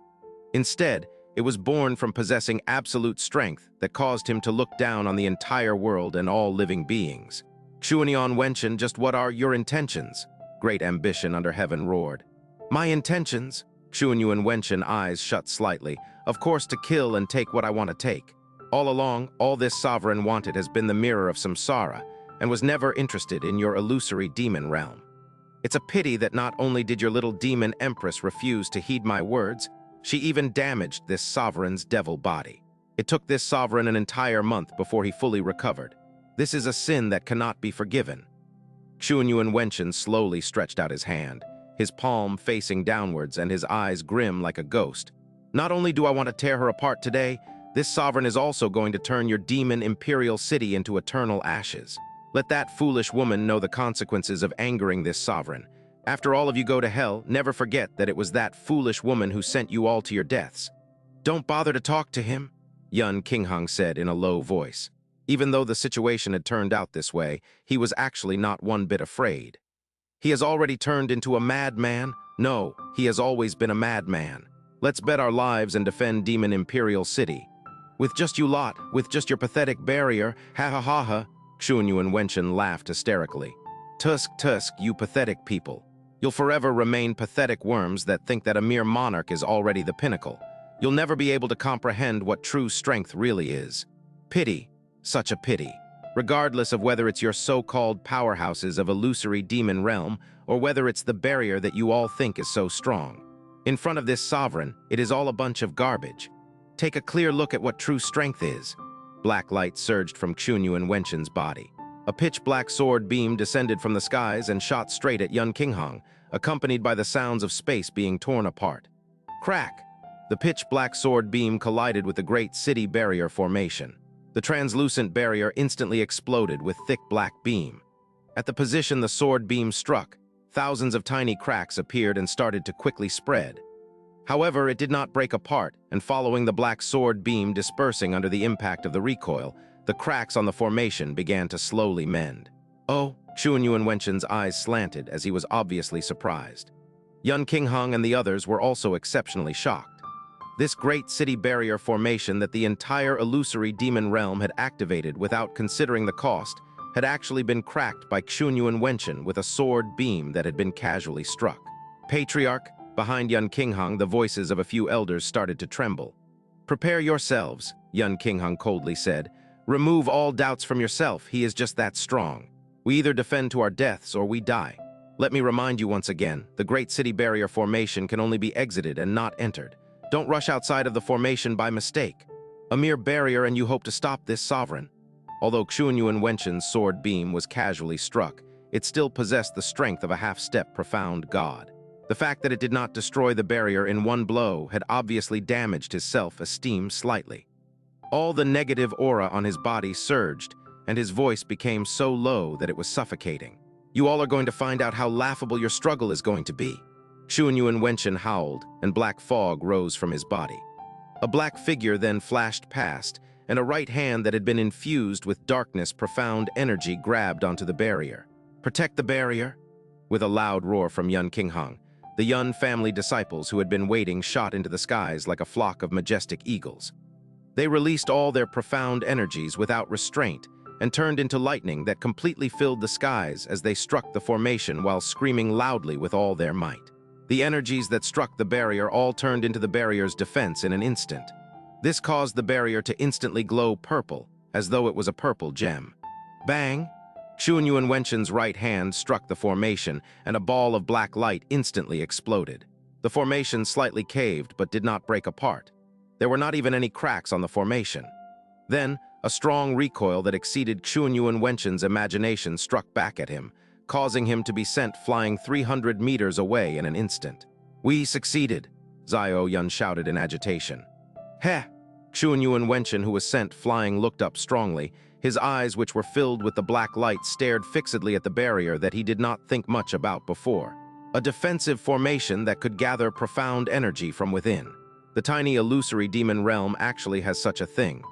Speaker 1: Instead, it was born from possessing absolute strength that caused him to look down on the entire world and all living beings. Yun Waitian, just what are your intentions? Great ambition under heaven roared. My intentions? Yun Waitian eyes shut slightly. Of course, to kill and take what I want to take. All along, all this sovereign wanted has been the mirror of samsara, and was never interested in your illusory demon realm. It's a pity that not only did your little demon empress refuse to heed my words, she even damaged this sovereign's devil body. It took this sovereign an entire month before he fully recovered. This is a sin that cannot be forgiven. Yun Waitian slowly stretched out his hand, his palm facing downwards and his eyes grim like a ghost. Not only do I want to tear her apart today, this sovereign is also going to turn your demon imperial city into eternal ashes. Let that foolish woman know the consequences of angering this sovereign. After all of you go to hell, never forget that it was that foolish woman who sent you all to your deaths. Don't bother to talk to him, Yun Qinghang said in a low voice. Even though the situation had turned out this way, he was actually not one bit afraid. He has already turned into a madman? No, he has always been a madman. Let's bet our lives and defend Demon Imperial City. With just you lot, with just your pathetic barrier, ha, Yun Waitian laughed hysterically. Tusk, you pathetic people. You'll forever remain pathetic worms that think that a mere monarch is already the pinnacle. You'll never be able to comprehend what true strength really is. Pity, such a pity. Regardless of whether it's your so-called powerhouses of illusory demon realm, or whether it's the barrier that you all think is so strong. In front of this sovereign, it is all a bunch of garbage. Take a clear look at what true strength is. Black light surged from Yun Waitian's body. A pitch-black sword beam descended from the skies and shot straight at Yun Qinghang, accompanied by the sounds of space being torn apart. Crack! The pitch-black sword beam collided with the great city barrier formation. The translucent barrier instantly exploded with thick black beam. At the position the sword beam struck, thousands of tiny cracks appeared and started to quickly spread. However, it did not break apart, and following the black sword beam dispersing under the impact of the recoil, the cracks on the formation began to slowly mend. Oh, Yun Waitian's eyes slanted as he was obviously surprised. Yun Qinghang and the others were also exceptionally shocked. This great city barrier formation that the entire illusory demon realm had activated without considering the cost had actually been cracked by Yun Waitian with a sword beam that had been casually struck. Patriarch, behind Yun Qinghang, the voices of a few elders started to tremble. Prepare yourselves, Yun Qinghang coldly said. Remove all doubts from yourself, he is just that strong. We either defend to our deaths or we die. Let me remind you once again, the great city barrier formation can only be exited and not entered. Don't rush outside of the formation by mistake. A mere barrier and you hope to stop this sovereign. Although Yun Waitian's sword beam was casually struck, it still possessed the strength of a half-step profound god. The fact that it did not destroy the barrier in one blow had obviously damaged his self-esteem slightly. All the negative aura on his body surged, and his voice became so low that it was suffocating. You all are going to find out how laughable your struggle is going to be. Yun Waitian howled, and black fog rose from his body. A black figure then flashed past, and a right hand that had been infused with darkness profound energy grabbed onto the barrier. Protect the barrier? With a loud roar from Yun Qinghang, the Yun family disciples who had been waiting shot into the skies like a flock of majestic eagles. They released all their profound energies without restraint and turned into lightning that completely filled the skies as they struck the formation while screaming loudly with all their might. The energies that struck the barrier all turned into the barrier's defense in an instant. This caused the barrier to instantly glow purple, as though it was a purple gem. Bang! Yun Waitian's right hand struck the formation, and a ball of black light instantly exploded. The formation slightly caved but did not break apart. There were not even any cracks on the formation. Then, a strong recoil that exceeded Yun Waitian's imagination struck back at him, causing him to be sent flying 300 meters away in an instant. We succeeded. Zhao Yun shouted in agitation. Heh! Yun Waitian, who was sent flying, looked up strongly. His eyes, which were filled with the black light, stared fixedly at the barrier that he did not think much about before. A defensive formation that could gather profound energy from within. The tiny illusory demon realm actually has such a thing.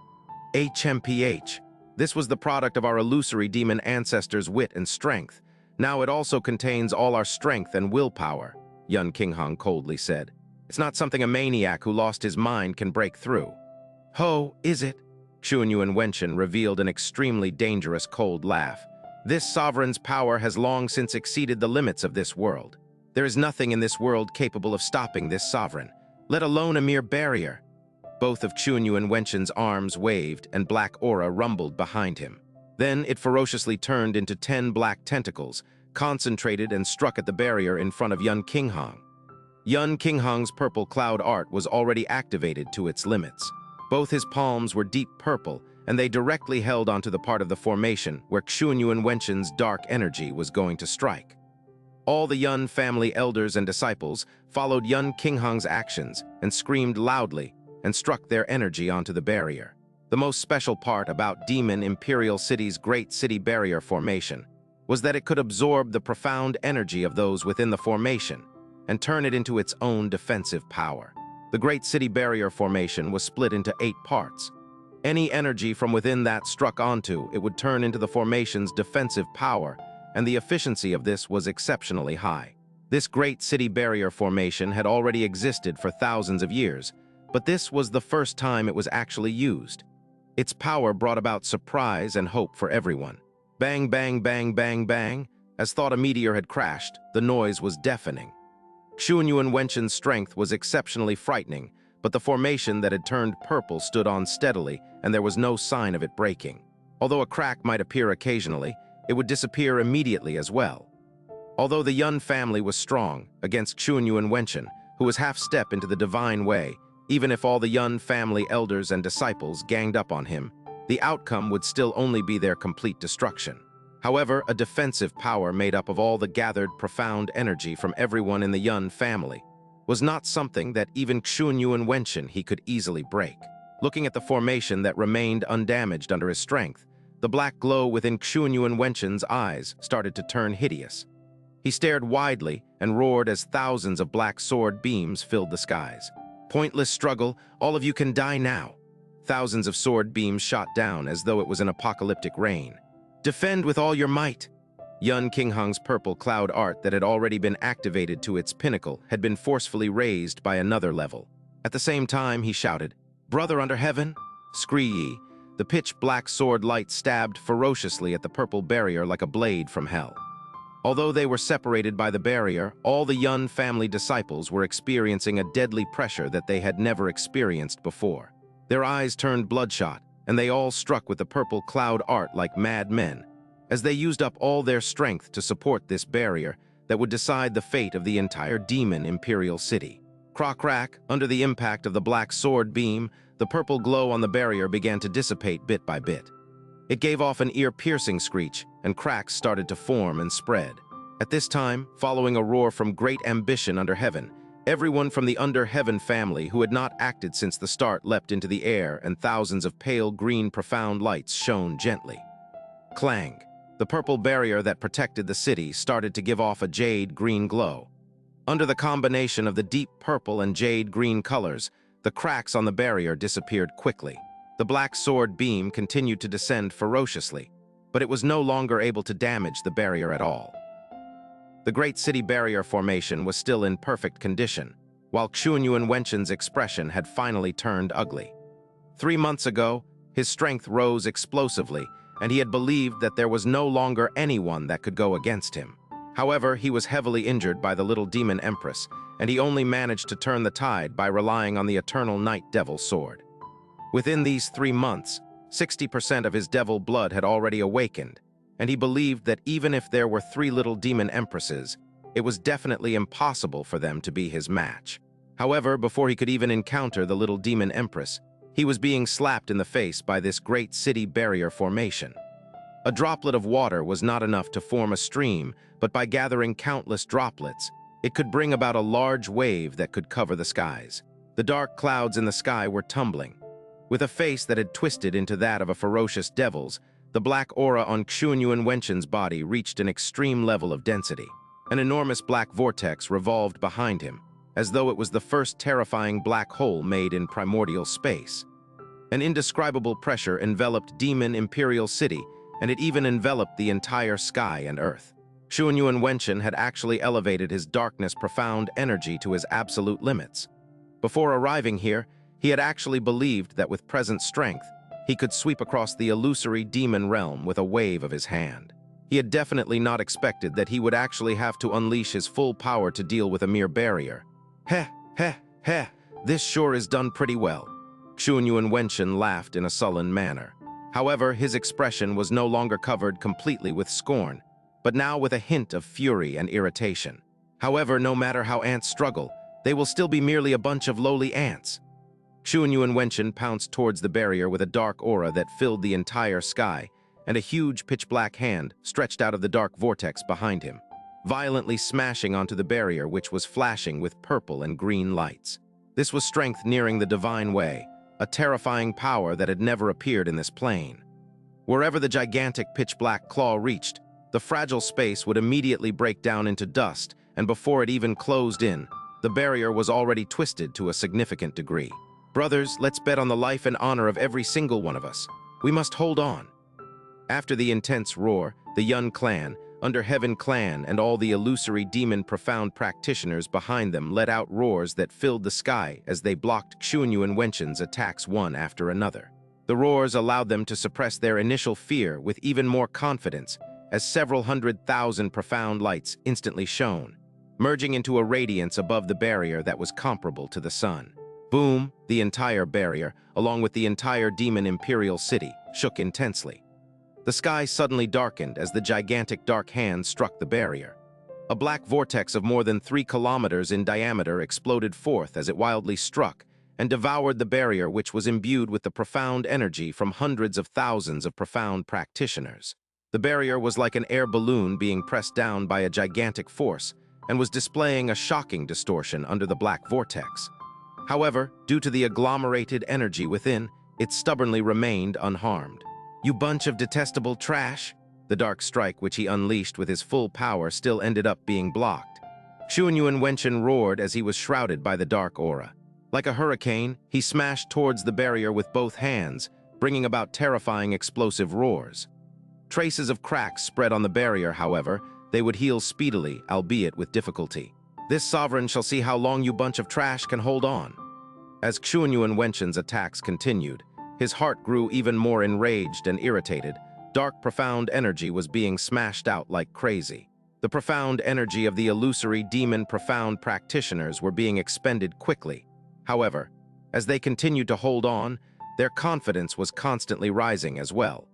Speaker 1: HMPH. This was the product of our illusory demon ancestors' wit and strength. Now it also contains all our strength and willpower, Yun Qinghang coldly said. It's not something a maniac who lost his mind can break through. Ho, is it? Yun Waitian revealed an extremely dangerous cold laugh. This sovereign's power has long since exceeded the limits of this world. There is nothing in this world capable of stopping this sovereign, let alone a mere barrier. Both of Yun Waitian's arms waved and black aura rumbled behind him. Then it ferociously turned into 10 black tentacles, concentrated and struck at the barrier in front of Yun Qinghang. Yun Qinghang's purple cloud art was already activated to its limits. Both his palms were deep purple, and they directly held onto the part of the formation where Yun Waitian's dark energy was going to strike. All the Yun family elders and disciples followed Yun Qinghang's actions and screamed loudly and struck their energy onto the barrier. The most special part about Demon Imperial City's Great City Barrier Formation was that it could absorb the profound energy of those within the formation and turn it into its own defensive power. The Great City Barrier Formation was split into 8 parts. Any energy from within that struck onto it would turn into the formation's defensive power, and the efficiency of this was exceptionally high. This Great City Barrier Formation had already existed for thousands of years, but this was the first time it was actually used. Its power brought about surprise and hope for everyone. Bang, bang, bang, bang, bang. As thought a meteor had crashed, the noise was deafening. Yun Waitian's strength was exceptionally frightening, but the formation that had turned purple stood on steadily, and there was no sign of it breaking. Although a crack might appear occasionally, it would disappear immediately as well. Although the Yun family was strong against Yun Waitian, who was half-step into the divine way, even if all the Yun family elders and disciples ganged up on him, the outcome would still only be their complete destruction. However, a defensive power made up of all the gathered profound energy from everyone in the Yun family was not something that even Yun Waitian he could easily break. Looking at the formation that remained undamaged under his strength, the black glow within Yun Waitian's eyes started to turn hideous. He stared widely and roared as thousands of black sword beams filled the skies. Pointless struggle, all of you can die now. Thousands of sword beams shot down as though it was an apocalyptic rain. Defend with all your might. Yun Qinghang's purple cloud art that had already been activated to its pinnacle had been forcefully raised by another level. At the same time, he shouted, "Brother under heaven, scree ye." The pitch-black sword light stabbed ferociously at the purple barrier like a blade from hell. Although they were separated by the barrier, all the Yun family disciples were experiencing a deadly pressure that they had never experienced before. Their eyes turned bloodshot, and they all struck with the purple cloud art like mad men, as they used up all their strength to support this barrier that would decide the fate of the entire Demon Imperial City. Croc-crack, under the impact of the black sword beam, the purple glow on the barrier began to dissipate bit by bit. It gave off an ear-piercing screech, and cracks started to form and spread. At this time, following a roar from great ambition under heaven, everyone from the Under Heaven family who had not acted since the start leapt into the air, and thousands of pale green profound lights shone gently. Clang! The purple barrier that protected the city started to give off a jade green glow. Under the combination of the deep purple and jade green colors, the cracks on the barrier disappeared quickly. The black sword beam continued to descend ferociously, but it was no longer able to damage the barrier at all. The Great City Barrier Formation was still in perfect condition, while Yun Waitian's expression had finally turned ugly. 3 months ago, his strength rose explosively, and he had believed that there was no longer anyone that could go against him. However, he was heavily injured by the little demon empress, and he only managed to turn the tide by relying on the eternal night devil sword. Within these 3 months, 60% of his devil blood had already awakened, and he believed that even if there were 3 little demon empresses, it was definitely impossible for them to be his match. However, before he could even encounter the little demon empress, he was being slapped in the face by this Great City Barrier Formation. A droplet of water was not enough to form a stream, but by gathering countless droplets, It could bring about a large wave that could cover the skies. The dark clouds in the sky were tumbling. With a face that had twisted into that of a ferocious devil's, the black aura on Yun Waitian's body reached an extreme level of density. An enormous black vortex revolved behind him, as though it was the first terrifying black hole made in primordial space. An indescribable pressure enveloped Demon Imperial City, and it even enveloped the entire sky and earth. Yun Waitian had actually elevated his darkness profound energy to his absolute limits. Before arriving here, he had actually believed that with present strength, he could sweep across the illusory demon realm with a wave of his hand. He had definitely not expected that he would actually have to unleash his full power to deal with a mere barrier. Heh, this sure is done pretty well. Yun Waitian laughed in a sullen manner. However, his expression was no longer covered completely with scorn, but now with a hint of fury and irritation. However, no matter how ants struggle, they will still be merely a bunch of lowly ants. Yun Waitian pounced towards the barrier with a dark aura that filled the entire sky, and a huge pitch-black hand stretched out of the dark vortex behind him, violently smashing onto the barrier which was flashing with purple and green lights. This was strength nearing the divine way, a terrifying power that had never appeared in this plane. Wherever the gigantic pitch-black claw reached, the fragile space would immediately break down into dust, and before it even closed in, the barrier was already twisted to a significant degree. Brothers, let's bet on the life and honor of every single one of us. We must hold on. After the intense roar, the Yun clan, under Heaven clan, and all the illusory demon profound practitioners behind them let out roars that filled the sky as they blocked Yun Waitian's attacks one after another. The roars allowed them to suppress their initial fear with even more confidence, as several 100,000 profound lights instantly shone, merging into a radiance above the barrier that was comparable to the sun. Boom, the entire barrier, along with the entire Demon Imperial City, shook intensely. The sky suddenly darkened as the gigantic dark hand struck the barrier. A black vortex of more than 3 kilometers in diameter exploded forth as it wildly struck and devoured the barrier, which was imbued with the profound energy from hundreds of thousands of profound practitioners. The barrier was like an air balloon being pressed down by a gigantic force and was displaying a shocking distortion under the black vortex. However, due to the agglomerated energy within, it stubbornly remained unharmed. "You bunch of detestable trash!" The dark strike which he unleashed with his full power still ended up being blocked. Yun Waitian roared as he was shrouded by the dark aura. Like a hurricane, he smashed towards the barrier with both hands, bringing about terrifying explosive roars. Traces of cracks spread on the barrier, however, they would heal speedily, albeit with difficulty. "This sovereign shall see how long you bunch of trash can hold on." As Yun Waitian's attacks continued, his heart grew even more enraged and irritated. Dark, profound energy was being smashed out like crazy. The profound energy of the illusory demon profound practitioners were being expended quickly. However, as they continued to hold on, their confidence was constantly rising as well,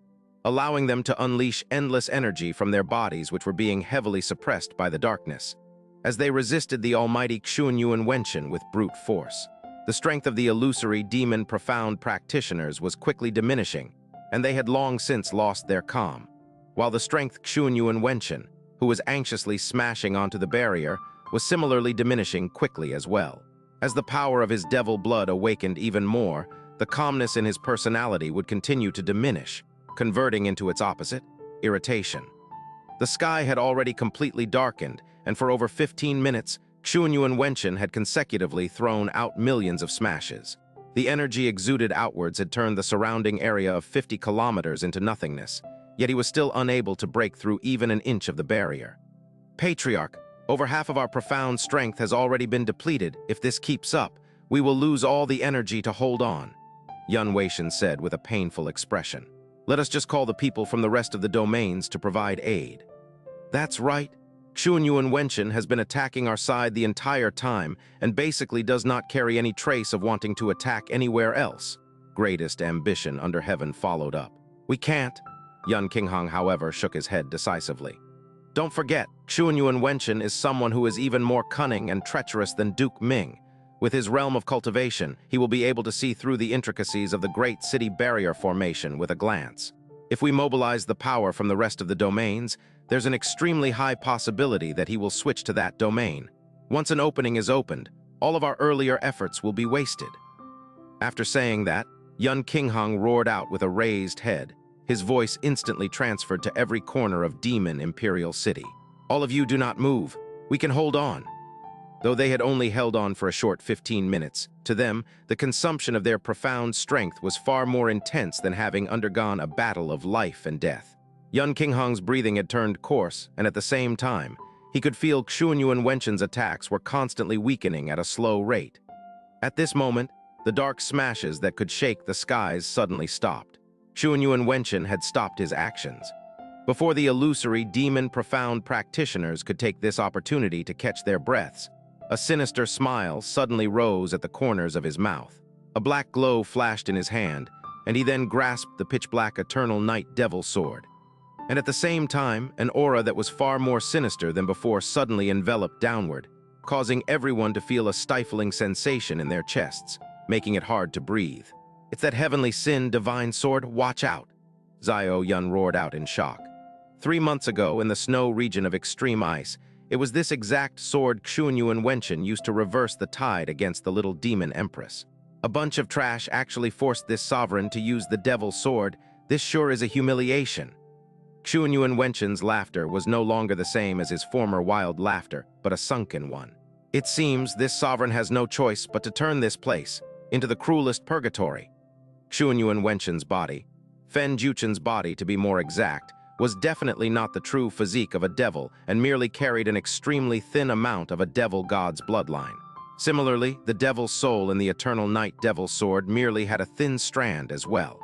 Speaker 1: allowing them to unleash endless energy from their bodies which were being heavily suppressed by the darkness. As they resisted the almighty Yun Waitian with brute force, the strength of the illusory demon profound practitioners was quickly diminishing, and they had long since lost their calm, while the strength Yun Waitian, who was anxiously smashing onto the barrier, was similarly diminishing quickly as well. As the power of his devil blood awakened even more, the calmness in his personality would continue to diminish, converting into its opposite, irritation. The sky had already completely darkened, and for over 15 minutes, Yun Waitian had consecutively thrown out millions of smashes. The energy exuded outwards had turned the surrounding area of 50 kilometers into nothingness, yet he was still unable to break through even an inch of the barrier. "Patriarch, over half of our profound strength has already been depleted. If this keeps up, we will lose all the energy to hold on," Yun Waitian said with a painful expression. "Let us just call the people from the rest of the domains to provide aid." "That's right. Yun Waitian has been attacking our side the entire time and basically does not carry any trace of wanting to attack anywhere else." Greatest ambition under heaven followed up. "We can't." Yun Qinghang, however, shook his head decisively. "Don't forget, Yun Waitian is someone who is even more cunning and treacherous than Duke Ming. With his realm of cultivation, he will be able to see through the intricacies of the great city barrier formation with a glance. If we mobilize the power from the rest of the domains, there's an extremely high possibility that he will switch to that domain. Once an opening is opened, all of our earlier efforts will be wasted. After saying that, Yun Qinghang roared out with a raised head. His voice instantly transferred to every corner of Demon Imperial City. All of you do not move. We can hold on. Though they had only held on for a short 15 minutes, to them, the consumption of their profound strength was far more intense than having undergone a battle of life and death. Yun Qinghang's breathing had turned coarse, and at the same time, he could feel Xuanyuan Wenquan's attacks were constantly weakening at a slow rate. At this moment, the dark smashes that could shake the skies suddenly stopped. Xuanyuan Wenquan had stopped his actions. Before the illusory demon profound practitioners could take this opportunity to catch their breaths, a sinister smile suddenly rose at the corners of his mouth. A black glow flashed in his hand, and he then grasped the pitch-black Eternal Night Devil Sword. And at the same time, an aura that was far more sinister than before suddenly enveloped downward, causing everyone to feel a stifling sensation in their chests, making it hard to breathe. "It's that heavenly sin divine sword, watch out!" Xiao Yun roared out in shock. 3 months ago, in the snow region of extreme ice, it was this exact sword Xuanyuan Wenquan used to reverse the tide against the little demon empress. A bunch of trash actually forced this sovereign to use the devil's sword. This sure is a humiliation. Xuanyuan Wenquan's laughter was no longer the same as his former wild laughter, but a sunken one. "It seems this sovereign has no choice but to turn this place into the cruelest purgatory." Xuanyuan Wenquan's body, Fen Juchen's body to be more exact, was definitely not the true physique of a devil and merely carried an extremely thin amount of a devil god's bloodline. Similarly, the devil's soul in the Eternal Night Devil Sword merely had a thin strand as well.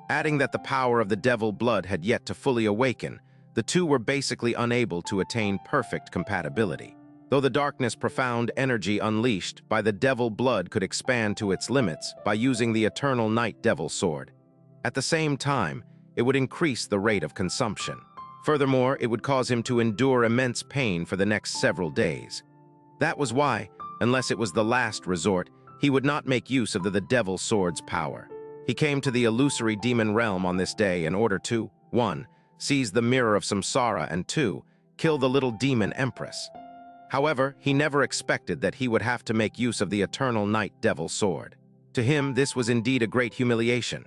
Speaker 1: Adding that the power of the devil blood had yet to fully awaken, the two were basically unable to attain perfect compatibility. Though the darkness profound energy unleashed by the devil blood could expand to its limits by using the Eternal Night Devil Sword. At the same time, it would increase the rate of consumption. Furthermore, it would cause him to endure immense pain for the next several days. That was why, unless it was the last resort, he would not make use of the Devil Sword's power. He came to the illusory demon realm on this day in order to 1. Seize the mirror of samsara and 2. Kill the little demon empress. However, he never expected that he would have to make use of the Eternal Night Devil Sword. To him, this was indeed a great humiliation.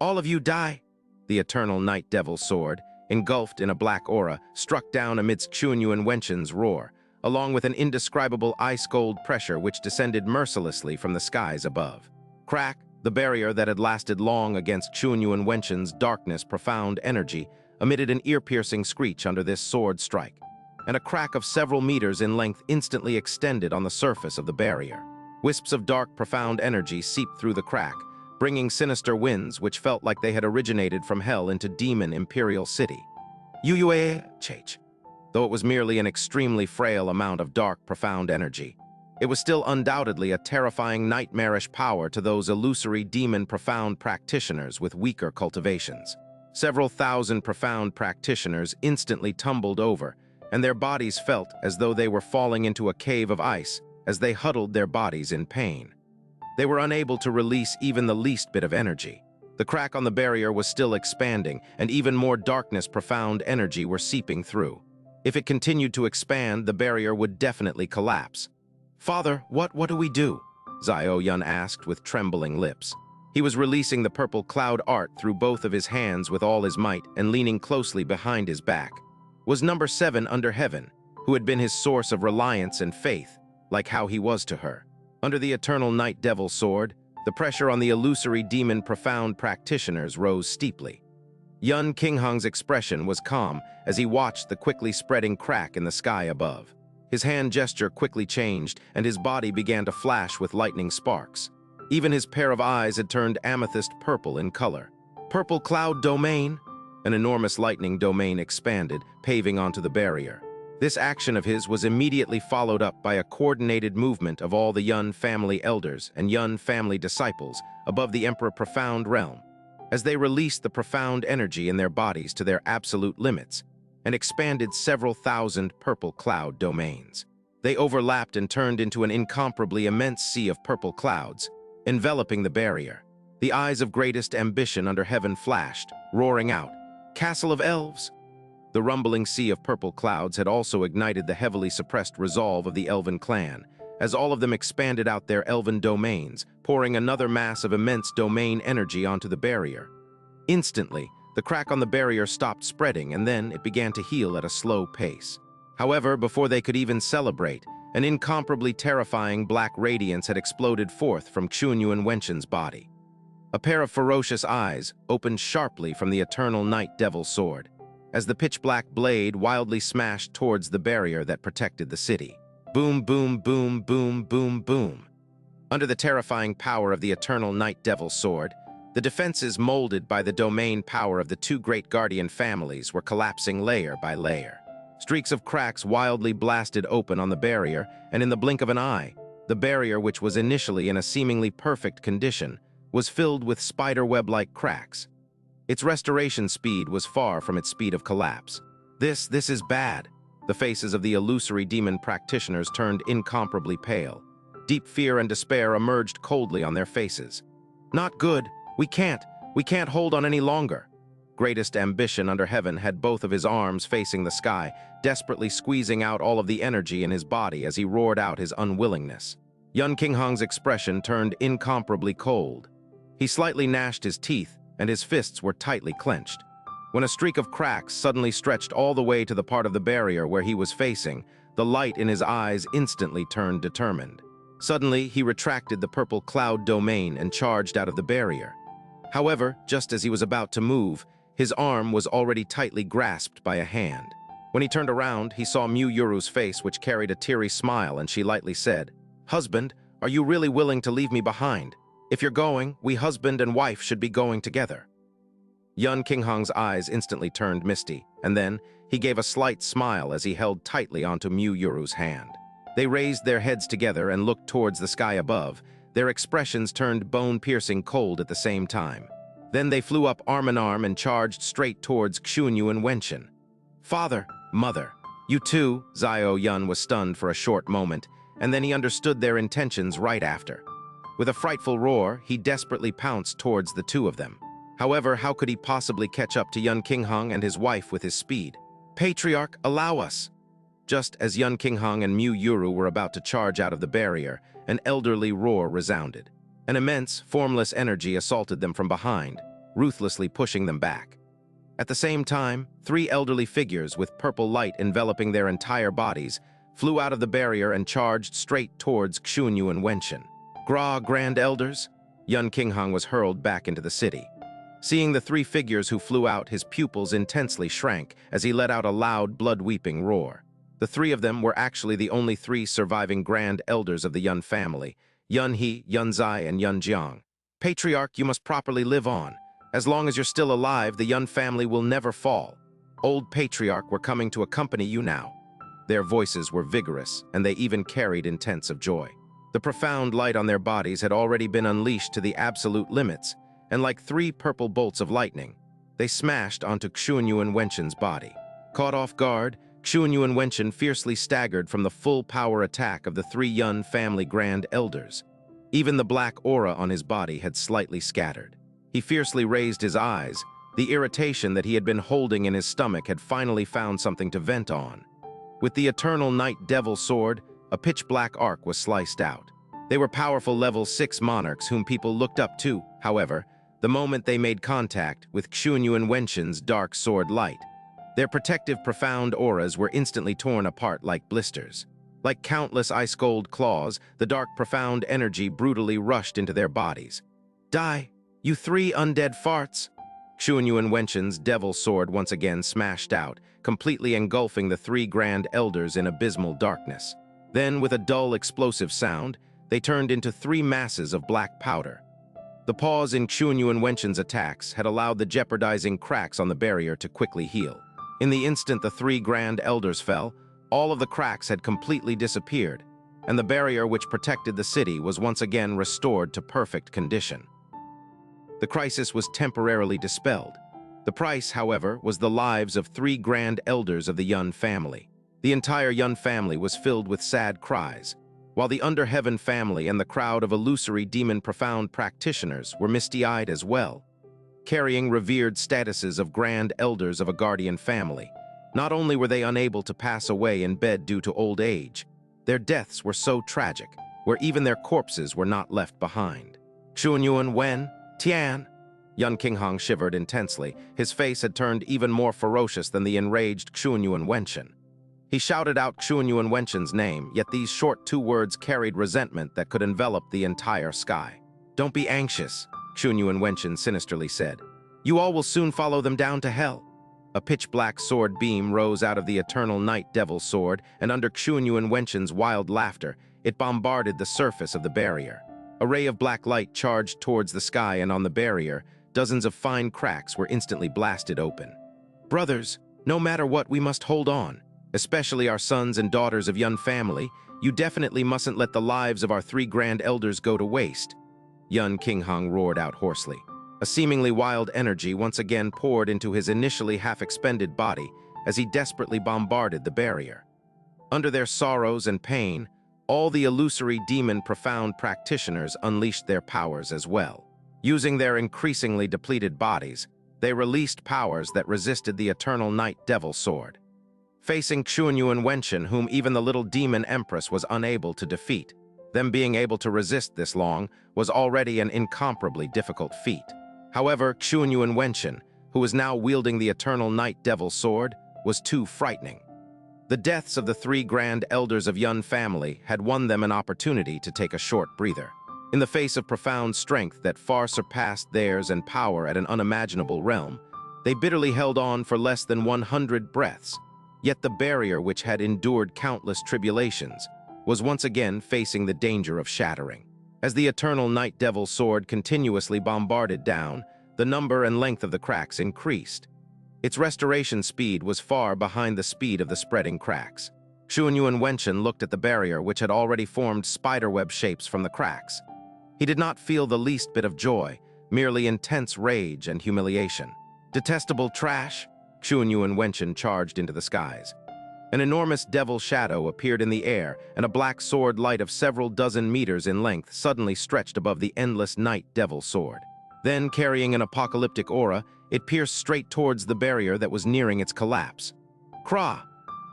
Speaker 1: "All of you die!" The Eternal Night Devil Sword, engulfed in a black aura, struck down amidst Xuanyuan Wenquan's roar, along with an indescribable ice-cold pressure which descended mercilessly from the skies above. Crack, the barrier that had lasted long against Xuanyuan Wenquan's darkness profound energy, emitted an ear-piercing screech under this sword strike, and a crack of several meters in length instantly extended on the surface of the barrier. Wisps of dark profound energy seeped through the crack, bringing sinister winds which felt like they had originated from hell into Demon Imperial City. Though it was merely an extremely frail amount of dark, profound energy, it was still undoubtedly a terrifying nightmarish power to those illusory demon profound practitioners with weaker cultivations. Several thousand profound practitioners instantly tumbled over, and their bodies felt as though they were falling into a cave of ice as they huddled their bodies in pain. They were unable to release even the least bit of energy. The crack on the barrier was still expanding, and even more darkness profound energy were seeping through. If it continued to expand, the barrier would definitely collapse. "Father, what do we do?" Xiao Yun asked with trembling lips. He was releasing the purple cloud art through both of his hands with all his might and leaning closely behind his back. Was number 7 under heaven, who had been his source of reliance and faith, like how he was to her. Under the Eternal Night Devil Sword, the pressure on the illusory demon profound practitioners rose steeply. Yun Qinghang's expression was calm as he watched the quickly spreading crack in the sky above. His hand gesture quickly changed, and his body began to flash with lightning sparks. Even his pair of eyes had turned amethyst purple in color. "Purple cloud domain!" An enormous lightning domain expanded, paving onto the barrier. This action of his was immediately followed up by a coordinated movement of all the Yun family elders and Yun family disciples above the Emperor Profound Realm, as they released the profound energy in their bodies to their absolute limits and expanded several thousand purple cloud domains. They overlapped and turned into an incomparably immense sea of purple clouds, enveloping the barrier. The eyes of greatest ambition under heaven flashed, roaring out, "Castle of Elves!" The rumbling sea of purple clouds had also ignited the heavily suppressed resolve of the Elven clan, as all of them expanded out their elven domains, pouring another mass of immense domain energy onto the barrier. Instantly, the crack on the barrier stopped spreading, and then it began to heal at a slow pace. However, before they could even celebrate, an incomparably terrifying black radiance had exploded forth from Xianxia Wenqian's body. A pair of ferocious eyes opened sharply from the eternal night devil sword, as the pitch-black blade wildly smashed towards the barrier that protected the city. Boom, boom, boom, boom, boom, boom. Under the terrifying power of the eternal night devil sword, the defenses molded by the domain power of the two great guardian families were collapsing layer by layer. Streaks of cracks wildly blasted open on the barrier, and in the blink of an eye, the barrier, which was initially in a seemingly perfect condition, was filled with spiderweb-like cracks. Its restoration speed was far from its speed of collapse. This is bad. The faces of the illusory demon practitioners turned incomparably pale. Deep fear and despair emerged coldly on their faces. Not good. We can't hold on any longer. Greatest ambition under heaven had both of his arms facing the sky, desperately squeezing out all of the energy in his body as he roared out his unwillingness. Yun Qinghang's expression turned incomparably cold. He slightly gnashed his teeth, and his fists were tightly clenched. When a streak of cracks suddenly stretched all the way to the part of the barrier where he was facing, the light in his eyes instantly turned determined. Suddenly, he retracted the purple cloud domain and charged out of the barrier. However, just as he was about to move, his arm was already tightly grasped by a hand. When he turned around, he saw Mu Yuru's face, which carried a teary smile, and she lightly said, "Husband, are you really willing to leave me behind? If you're going, we husband and wife should be going together." Yun Qinghang's eyes instantly turned misty, and then he gave a slight smile as he held tightly onto Mu Yuru's hand. They raised their heads together and looked towards the sky above. Their expressions turned bone-piercing cold at the same time. Then they flew up arm in arm and charged straight towards Xianxia Wenqian. "Father, mother, you too?" Xiao Yun was stunned for a short moment, and then he understood their intentions right after. With a frightful roar, he desperately pounced towards the two of them. However, how could he possibly catch up to Yun Qinghang and his wife with his speed? "Patriarch, allow us!" Just as Yun Qinghang and Mu Yuru were about to charge out of the barrier, an elderly roar resounded. An immense, formless energy assaulted them from behind, ruthlessly pushing them back. At the same time, three elderly figures with purple light enveloping their entire bodies flew out of the barrier and charged straight towards Xianxia Wenqian. "Gra, Grand Elders!" Yun Qinghang was hurled back into the city. Seeing the three figures who flew out, his pupils intensely shrank as he let out a loud, blood-weeping roar. The three of them were actually the only three surviving Grand Elders of the Yun family: Yun He, Yun Zai, and Yun Jiang. "Patriarch, you must properly live on. As long as you're still alive, the Yun family will never fall. Old Patriarch, we're coming to accompany you now." Their voices were vigorous, and they even carried intents of joy. The profound light on their bodies had already been unleashed to the absolute limits, and like three purple bolts of lightning, they smashed onto Xianxia Wenqian's body. Caught off guard, Xianxia Wenqian fiercely staggered from the full power attack of the three Yun family Grand Elders. Even the black aura on his body had slightly scattered. He fiercely raised his eyes. The irritation that he had been holding in his stomach had finally found something to vent on. With the eternal night devil sword, a pitch-black arc was sliced out. They were powerful level 6 monarchs whom people looked up to, however, the moment they made contact with Xianxia Wenqian's dark sword light. Their protective profound auras were instantly torn apart like blisters. Like countless ice-cold claws, the dark profound energy brutally rushed into their bodies. "Die, you three undead farts!" Xianxia Wenqian's devil sword once again smashed out, completely engulfing the three Grand Elders in abysmal darkness. Then, with a dull explosive sound, they turned into three masses of black powder. The pause in Xianxia Wenqian's attacks had allowed the jeopardizing cracks on the barrier to quickly heal. In the instant the three Grand Elders fell, all of the cracks had completely disappeared, and the barrier which protected the city was once again restored to perfect condition. The crisis was temporarily dispelled. The price, however, was the lives of three Grand Elders of the Yun family. The entire Yun family was filled with sad cries, while the Under Heaven family and the crowd of illusory demon profound practitioners were misty-eyed as well. Carrying revered statuses of Grand Elders of a guardian family, Not only were they unable to pass away in bed due to old age, their deaths were so tragic, where even their corpses were not left behind. Xuanyuan Wen, Tian! Yun Qinghong shivered intensely. His face had turned even more ferocious than the enraged Xuanyuan Waitian. He shouted out Xuanyuan Waitian's name, yet these short 2 words carried resentment that could envelop the entire sky. "Don't be anxious," Xuanyuan Waitian sinisterly said. "You all will soon follow them down to hell." A pitch-black sword beam rose out of the eternal night devil's sword, and under Xuanyuan Waitian's wild laughter, it bombarded the surface of the barrier. A ray of black light charged towards the sky, and on the barrier, dozens of fine cracks were instantly blasted open. "Brothers, no matter what, we must hold on. Especially our sons and daughters of Yun family. You definitely mustn't let the lives of our 3 grand elders go to waste." Yun Qinghong roared out hoarsely. A seemingly wild energy once again poured into his initially half-expended body as he desperately bombarded the barrier. Under their sorrows and pain, all the illusory demon profound practitioners unleashed their powers as well. Using their increasingly depleted bodies, they released powers that resisted the eternal night devil sword. Facing Xuanyuan Waitian, whom even the little demon empress was unable to defeat, them being able to resist this long was already an incomparably difficult feat. However, Xuanyuan Waitian, who was now wielding the eternal night devil sword, was too frightening. The deaths of the 3 grand elders of Yun family had won them an opportunity to take a short breather. In the face of profound strength that far surpassed theirs and power at an unimaginable realm, they bitterly held on for less than 100 breaths. Yet the barrier, which had endured countless tribulations, was once again facing the danger of shattering. As the eternal night devil sword continuously bombarded down, the number and length of the cracks increased. Its restoration speed was far behind the speed of the spreading cracks. Xuanyuan Waitian looked at the barrier, which had already formed spiderweb shapes from the cracks. He did not feel the least bit of joy, merely intense rage and humiliation. "Detestable trash!" Xuanyuan Waitian charged into the skies. An enormous devil shadow appeared in the air, and a black sword light of several dozen meters in length suddenly stretched above the endless night devil sword. Then, carrying an apocalyptic aura, it pierced straight towards the barrier that was nearing its collapse. Krah!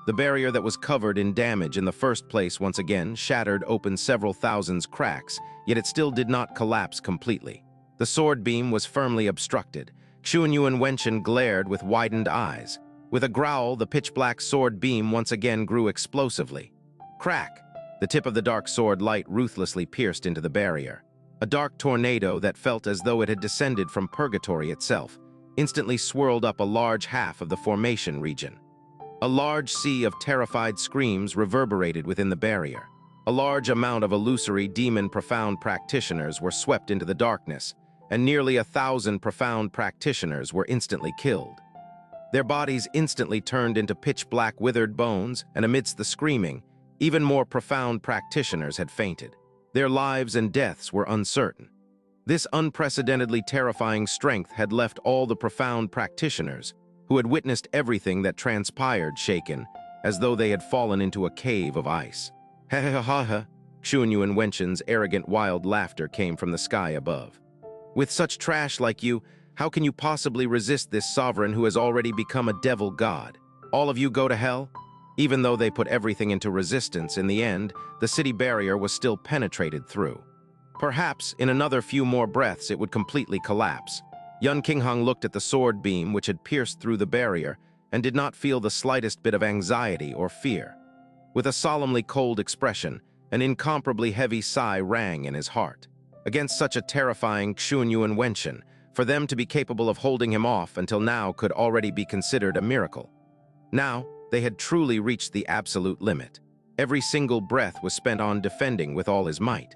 Speaker 1: The barrier that was covered in damage in the first place once again shattered open several thousands cracks, yet it still did not collapse completely. The sword beam was firmly obstructed. Xuanyuan Waitian glared with widened eyes. With a growl, the pitch-black sword beam once again grew explosively. Crack! The tip of the dark sword light ruthlessly pierced into the barrier. A dark tornado that felt as though it had descended from purgatory itself instantly swirled up a large half of the formation region. A large sea of terrified screams reverberated within the barrier. A large amount of illusory demon profound practitioners were swept into the darkness, and nearly 1,000 profound practitioners were instantly killed. Their bodies instantly turned into pitch-black withered bones, and amidst the screaming, even more profound practitioners had fainted. Their lives and deaths were uncertain. This unprecedentedly terrifying strength had left all the profound practitioners, who had witnessed everything that transpired, shaken, as though they had fallen into a cave of ice. "Ha ha ha ha!" Xuanyuan Waitian's arrogant wild laughter came from the sky above. "With such trash like you, how can you possibly resist this sovereign who has already become a devil god? All of you go to hell?" Even though they put everything into resistance, in the end, the city barrier was still penetrated through. Perhaps, in another few more breaths, it would completely collapse. Yun Qinghong looked at the sword beam which had pierced through the barrier and did not feel the slightest bit of anxiety or fear. With a solemnly cold expression, an incomparably heavy sigh rang in his heart. Against such a terrifying Xuanyuan Waitian, for them to be capable of holding him off until now could already be considered a miracle. Now, they had truly reached the absolute limit. Every single breath was spent on defending with all his might.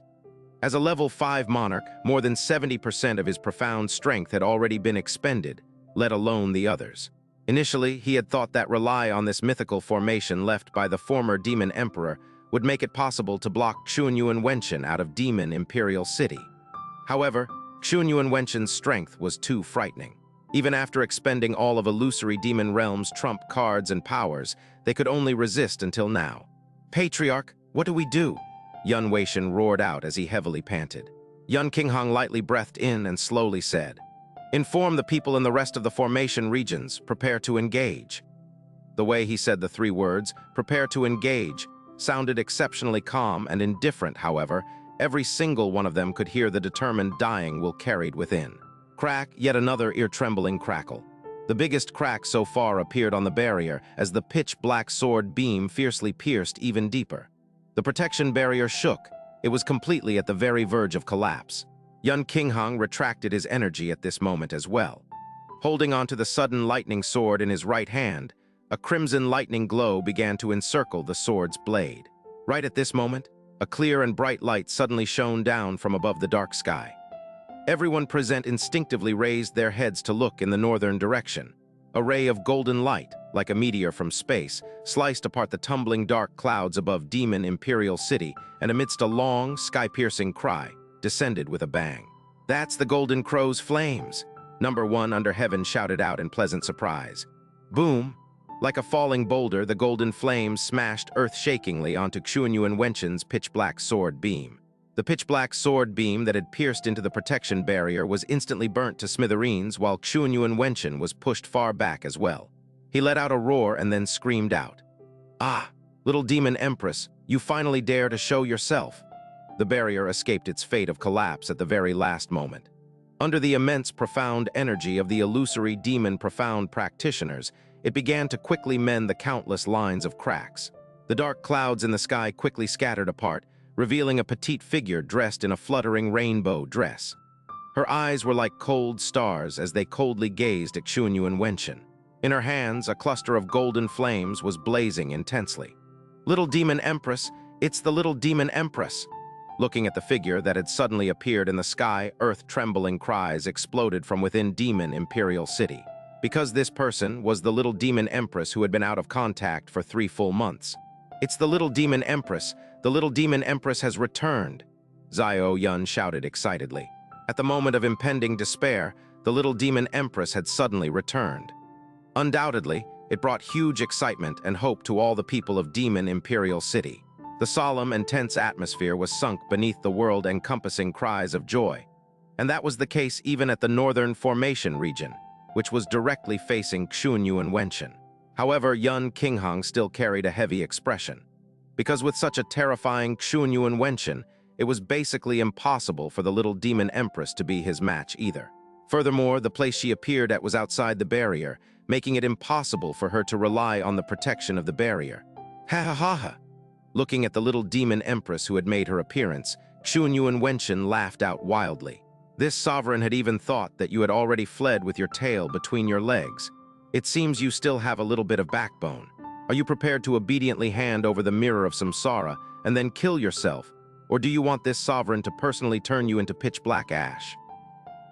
Speaker 1: As a level 5 monarch, more than 70% of his profound strength had already been expended, let alone the others. Initially, he had thought that rely on this mythical formation left by the former demon emperor would make it possible to block Xuanyuan Waitian out of demon imperial city. However, Xuanyuan Waitian's strength was too frightening. Even after expending all of illusory demon realm's trump cards and powers, they could only resist until now. "Patriarch, what do we do?" Yun Waitian roared out as he heavily panted. Yun Qinghong lightly breathed in and slowly said, "Inform the people in the rest of the formation regions, prepare to engage." The way he said the three words, "prepare to engage," sounded exceptionally calm and indifferent, however. Every single one of them could hear the determined dying will carried within. Crack, yet another ear-trembling crackle. The biggest crack so far appeared on the barrier as the pitch-black sword beam fiercely pierced even deeper. The protection barrier shook. It was completely at the very verge of collapse. Yun Qinghang retracted his energy at this moment as well. Holding onto the sudden lightning sword in his right hand, a crimson lightning glow began to encircle the sword's blade. Right at this moment, a clear and bright light suddenly shone down from above the dark sky. Everyone present instinctively raised their heads to look in the northern direction. A ray of golden light, like a meteor from space, sliced apart the tumbling dark clouds above Demon Imperial City, and amidst a long, sky-piercing cry, descended with a bang. "That's the Golden Crow's flames!" Number 1 under heaven shouted out in pleasant surprise. Boom! Like a falling boulder, the golden flames smashed earth-shakingly onto Yun Waitian's pitch-black sword beam. The pitch-black sword beam that had pierced into the protection barrier was instantly burnt to smithereens, while Yun Waitian was pushed far back as well. He let out a roar and then screamed out, "Ah, little demon empress, you finally dare to show yourself!" The barrier escaped its fate of collapse at the very last moment. Under the immense profound energy of the illusory demon profound practitioners, it began to quickly mend the countless lines of cracks. The dark clouds in the sky quickly scattered apart, revealing a petite figure dressed in a fluttering rainbow dress. Her eyes were like cold stars as they coldly gazed at Yun Waitian. In her hands, a cluster of golden flames was blazing intensely. "Little demon empress, it's the little demon empress!" Looking at the figure that had suddenly appeared in the sky, earth-trembling cries exploded from within Demon Imperial City. Because this person was the little demon empress who had been out of contact for 3 full months. "It's the little demon empress! The little demon empress has returned!" Xiao Yun shouted excitedly. At the moment of impending despair, the little demon empress had suddenly returned. Undoubtedly, it brought huge excitement and hope to all the people of Demon Imperial City. The solemn and tense atmosphere was sunk beneath the world-encompassing cries of joy. And that was the case even at the Northern Formation region, which was directly facing Yun Waitian. However, Yun Qinghang still carried a heavy expression. Because with such a terrifying Yun Waitian, it was basically impossible for the little demon empress to be his match either. Furthermore, the place she appeared at was outside the barrier, making it impossible for her to rely on the protection of the barrier. Ha ha ha ha! Looking at the little demon empress who had made her appearance, Yun Waitian laughed out wildly. "This sovereign had even thought that you had already fled with your tail between your legs. It seems you still have a little bit of backbone. Are you prepared to obediently hand over the mirror of samsara and then kill yourself? Or do you want this sovereign to personally turn you into pitch-black ash?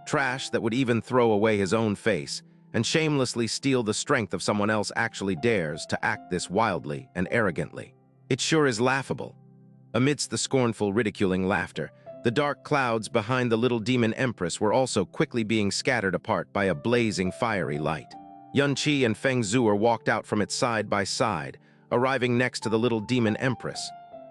Speaker 1: Trash that would even throw away his own face and shamelessly steal the strength of someone else actually dares to act this wildly and arrogantly. It sure is laughable." Amidst the scornful, ridiculing laughter, the dark clouds behind the little demon empress were also quickly being scattered apart by a blazing fiery light. Yun Qi and Feng Xue'er walked out from it side by side, arriving next to the little demon empress.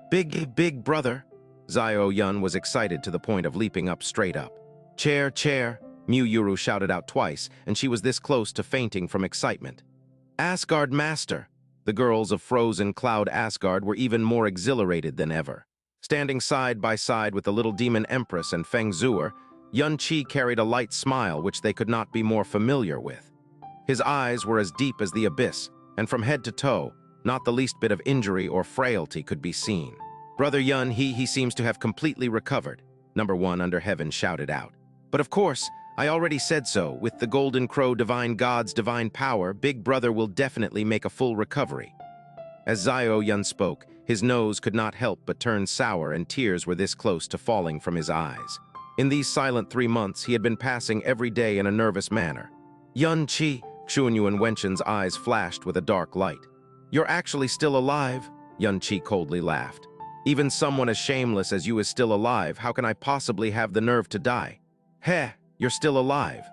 Speaker 1: Big brother!" Xiao Yun was excited to the point of leaping up straight up. Chair, Mu Yuru shouted out twice, and she was this close to fainting from excitement. "Asgard Master!" The girls of Frozen Cloud Asgard were even more exhilarated than ever. Standing side by side with the little demon empress and Feng Xue'er, Yun Qi carried a light smile which they could not be more familiar with. His eyes were as deep as the abyss, and from head to toe, not the least bit of injury or frailty could be seen. "Brother Yun, he seems to have completely recovered," Number 1 under heaven shouted out. "But of course, I already said so. With the Golden Crow Divine God's divine power, Big Brother will definitely make a full recovery." As Xiao Yun spoke, his nose could not help but turn sour and tears were this close to falling from his eyes. In these silent 3 months, he had been passing every day in a nervous manner. "Yun Qi," Yun Waitian's eyes flashed with a dark light. "You're actually still alive?" Yun Qi coldly laughed. "Even someone as shameless as you is still alive. How can I possibly have the nerve to die?" "Heh, you're still alive."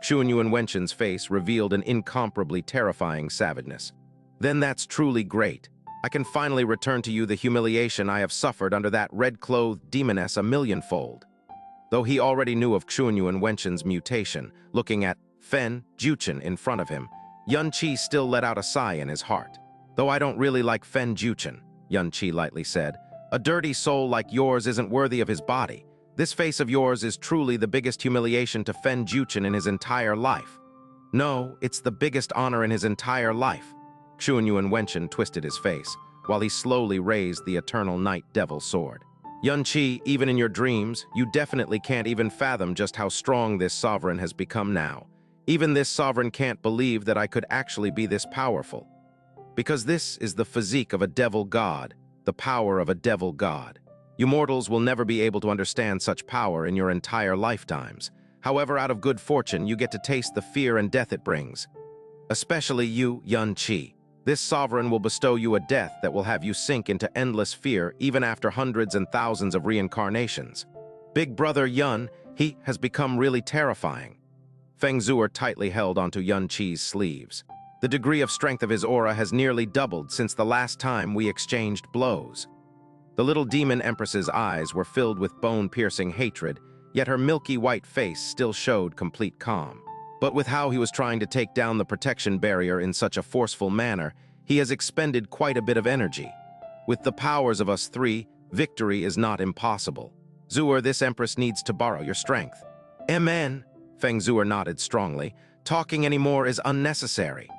Speaker 1: Yun Waitian's face revealed an incomparably terrifying savageness. "Then that's truly great. I can finally return to you the humiliation I have suffered under that red-clothed demoness a millionfold." Though he already knew of Yun Waitian's mutation, looking at Feng Xue'er in front of him, Yun Qi still let out a sigh in his heart. Though I don't really like Feng Xue'er, Yun Qi lightly said. A dirty soul like yours isn't worthy of his body. This face of yours is truly the biggest humiliation to Feng Xue'er in his entire life. No, it's the biggest honor in his entire life. Yun Waitian twisted his face, while he slowly raised the eternal night devil sword. Yun Qi, even in your dreams, you definitely can't even fathom just how strong this sovereign has become now. Even this sovereign can't believe that I could actually be this powerful. Because this is the physique of a devil god, the power of a devil god. You mortals will never be able to understand such power in your entire lifetimes. However, out of good fortune, you get to taste the fear and death it brings. Especially you, Yun Qi. This sovereign will bestow you a death that will have you sink into endless fear even after hundreds and thousands of reincarnations. Big brother Yun, he has become really terrifying. Feng Xue'er tightly held onto Yun Qi's sleeves. The degree of strength of his aura has nearly doubled since the last time we exchanged blows. The little demon empress's eyes were filled with bone-piercing hatred, yet her milky white face still showed complete calm. But with how he was trying to take down the protection barrier in such a forceful manner, he has expended quite a bit of energy. With the powers of us three, victory is not impossible. Xue'er, this empress needs to borrow your strength. Amen. Feng Xue'er nodded strongly. Talking anymore is unnecessary.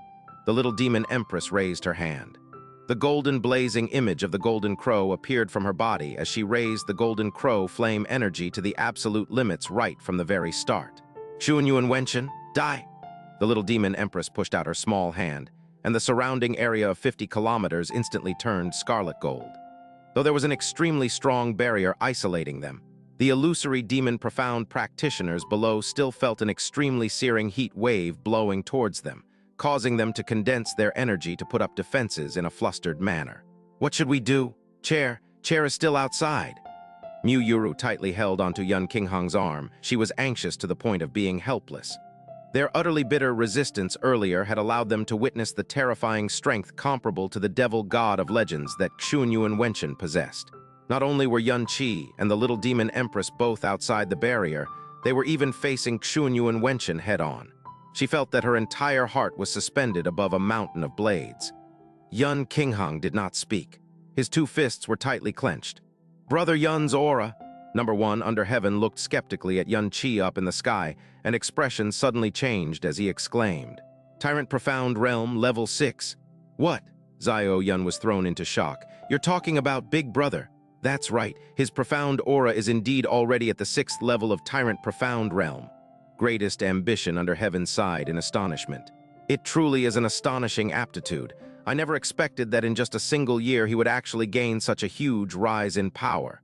Speaker 1: The little demon empress raised her hand. The golden blazing image of the golden crow appeared from her body as she raised the golden crow flame energy to the absolute limits right from the very start. Yun Waitian, die! The little demon empress pushed out her small hand, and the surrounding area of 50 kilometers instantly turned scarlet gold. Though there was an extremely strong barrier isolating them, the illusory demon profound practitioners below still felt an extremely searing heat wave blowing towards them, causing them to condense their energy to put up defenses in a flustered manner. What should we do? Chair is still outside. Mu Yuru tightly held onto Yun Qinghang's arm. She was anxious to the point of being helpless. Their utterly bitter resistance earlier had allowed them to witness the terrifying strength comparable to the devil god of legends that Yun Waitian possessed. Not only were Yun Qi and the little demon empress both outside the barrier, they were even facing Yun Waitian head-on. She felt that her entire heart was suspended above a mountain of blades. Yun Qinghang did not speak. His two fists were tightly clenched. Brother Yun's aura. Number one under heaven looked skeptically at Yun Qi up in the sky, and expression suddenly changed as he exclaimed, Tyrant Profound Realm, level 6. What? Zio Yun was thrown into shock. You're talking about Big Brother. That's right, his profound aura is indeed already at the 6th level of Tyrant Profound Realm. Greatest ambition under heaven sighed in astonishment. It truly is an astonishing aptitude. I never expected that in just a single year he would actually gain such a huge rise in power.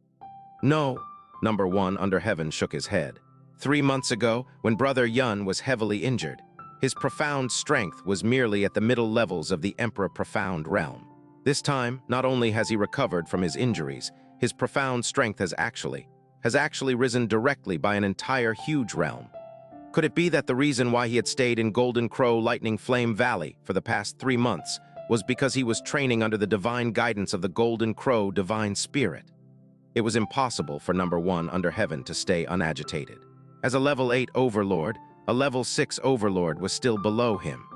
Speaker 1: No, number one under heaven shook his head. 3 months ago, when Brother Yun was heavily injured, his profound strength was merely at the middle levels of the Emperor Profound Realm. This time, not only has he recovered from his injuries, his profound strength has actually risen directly by an entire huge realm. Could it be that the reason why he had stayed in Golden Crow Lightning Flame Valley for the past 3 months was because he was training under the divine guidance of the Golden Crow Divine Spirit? It was impossible for number one under heaven to stay unagitated. As a level 8 overlord, a level 6 overlord was still below him.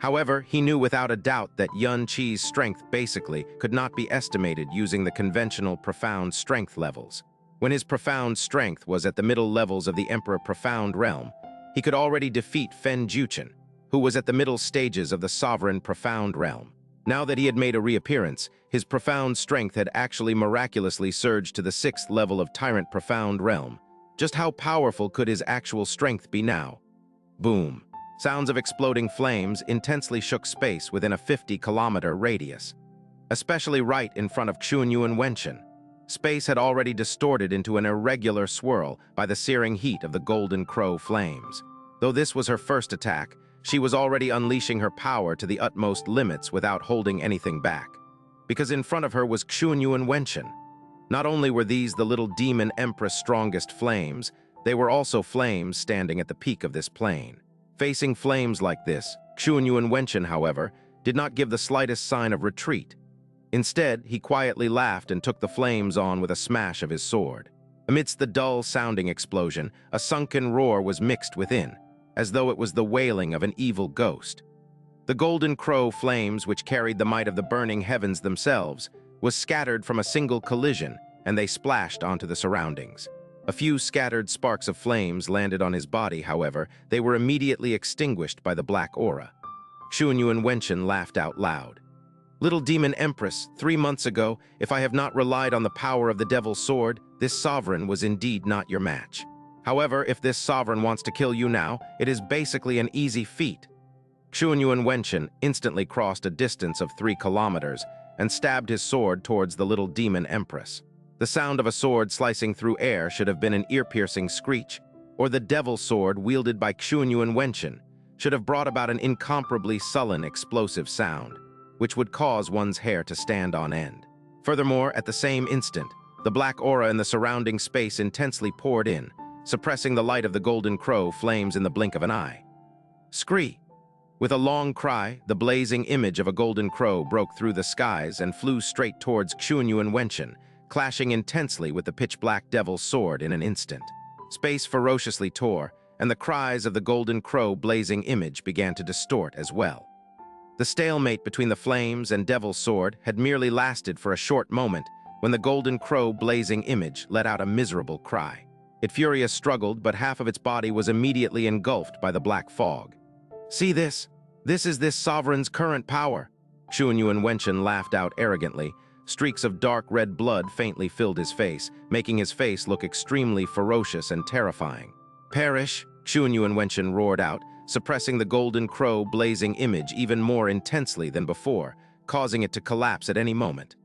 Speaker 1: However, he knew without a doubt that Yun Qi's strength basically could not be estimated using the conventional profound strength levels. When his profound strength was at the middle levels of the Emperor Profound Realm, he could already defeat Feng Xue'er, who was at the middle stages of the Sovereign Profound Realm. Now that he had made a reappearance, his profound strength had actually miraculously surged to the 6th level of Tyrant Profound Realm. Just how powerful could his actual strength be now? Boom. Sounds of exploding flames intensely shook space within a 50-kilometer radius. Especially right in front of Yun Waitian. Space had already distorted into an irregular swirl by the searing heat of the Golden Crow flames. Though this was her first attack, she was already unleashing her power to the utmost limits without holding anything back. Because in front of her was Yun Waitian. Not only were these the little demon empress' strongest flames, they were also flames standing at the peak of this plane. Facing flames like this, Yun Waitian, however, did not give the slightest sign of retreat. Instead, he quietly laughed and took the flames on with a smash of his sword. Amidst the dull-sounding explosion, a sunken roar was mixed within, as though it was the wailing of an evil ghost. The golden crow flames, which carried the might of the burning heavens themselves, was scattered from a single collision, and they splashed onto the surroundings. A few scattered sparks of flames landed on his body, however. They were immediately extinguished by the black aura. Xianxia Waitian laughed out loud. "Little demon empress, 3 months ago, if I have not relied on the power of the devil's sword, this sovereign was indeed not your match. However, if this sovereign wants to kill you now, it is basically an easy feat." Xianxia Waitian instantly crossed a distance of 3 kilometers and stabbed his sword towards the little demon empress. The sound of a sword slicing through air should have been an ear-piercing screech, or the devil's sword wielded by Xianxia Waitian should have brought about an incomparably sullen, explosive sound, which would cause one's hair to stand on end. Furthermore, at the same instant, the black aura in the surrounding space intensely poured in, suppressing the light of the golden crow flames in the blink of an eye. Scree! With a long cry, the blazing image of a golden crow broke through the skies and flew straight towards Xianxia Waitian, clashing intensely with the pitch-black devil's sword in an instant. Space ferociously tore, and the cries of the golden crow blazing image began to distort as well. The stalemate between the flames and devil's sword had merely lasted for a short moment when the golden crow blazing image let out a miserable cry. It furious struggled, but half of its body was immediately engulfed by the black fog. "See this? This is this sovereign's current power." Xianxia Waitian laughed out arrogantly. Streaks of dark red blood faintly filled his face, making his face look extremely ferocious and terrifying. "Perish!" Xianxia Waitian roared out, suppressing the golden crow blazing image even more intensely than before, causing it to collapse at any moment.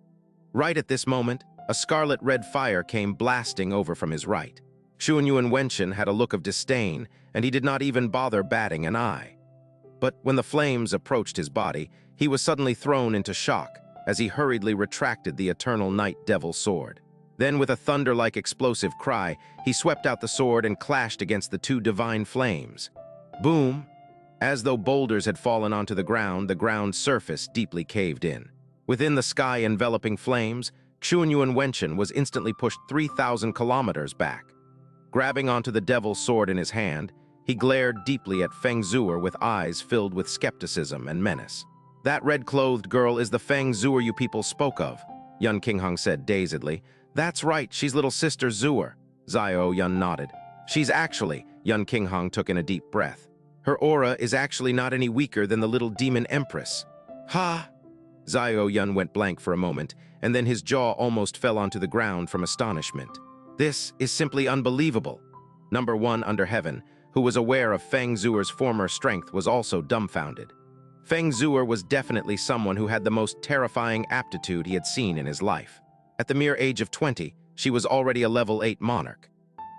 Speaker 1: Right at this moment, a scarlet-red fire came blasting over from his right. Xianxia Waitian had a look of disdain, and he did not even bother batting an eye. But when the flames approached his body, he was suddenly thrown into shock as he hurriedly retracted the eternal night devil sword. Then, with a thunder-like explosive cry, he swept out the sword and clashed against the 2 divine flames. Boom! As though boulders had fallen onto the ground surface deeply caved in. Within the sky-enveloping flames, Xianxia Waitian was instantly pushed 3,000 kilometers back. Grabbing onto the devil's sword in his hand, he glared deeply at Feng Xue'er with eyes filled with skepticism and menace. "That red-clothed girl is the Feng Xue'er you people spoke of," Yun Qinghong said dazedly. "That's right, she's little sister Xue'er." Xiao Yun nodded. "She's actually," Yun Qinghong took in a deep breath. "Her aura is actually not any weaker than the little demon empress." "Ha!" Xiao Yun went blank for a moment, and then his jaw almost fell onto the ground from astonishment. "This is simply unbelievable." Number 1 under heaven, who was aware of Feng Xue'er's former strength, was also dumbfounded. Feng Xue'er was definitely someone who had the most terrifying aptitude he had seen in his life. At the mere age of 20, she was already a level 8 monarch.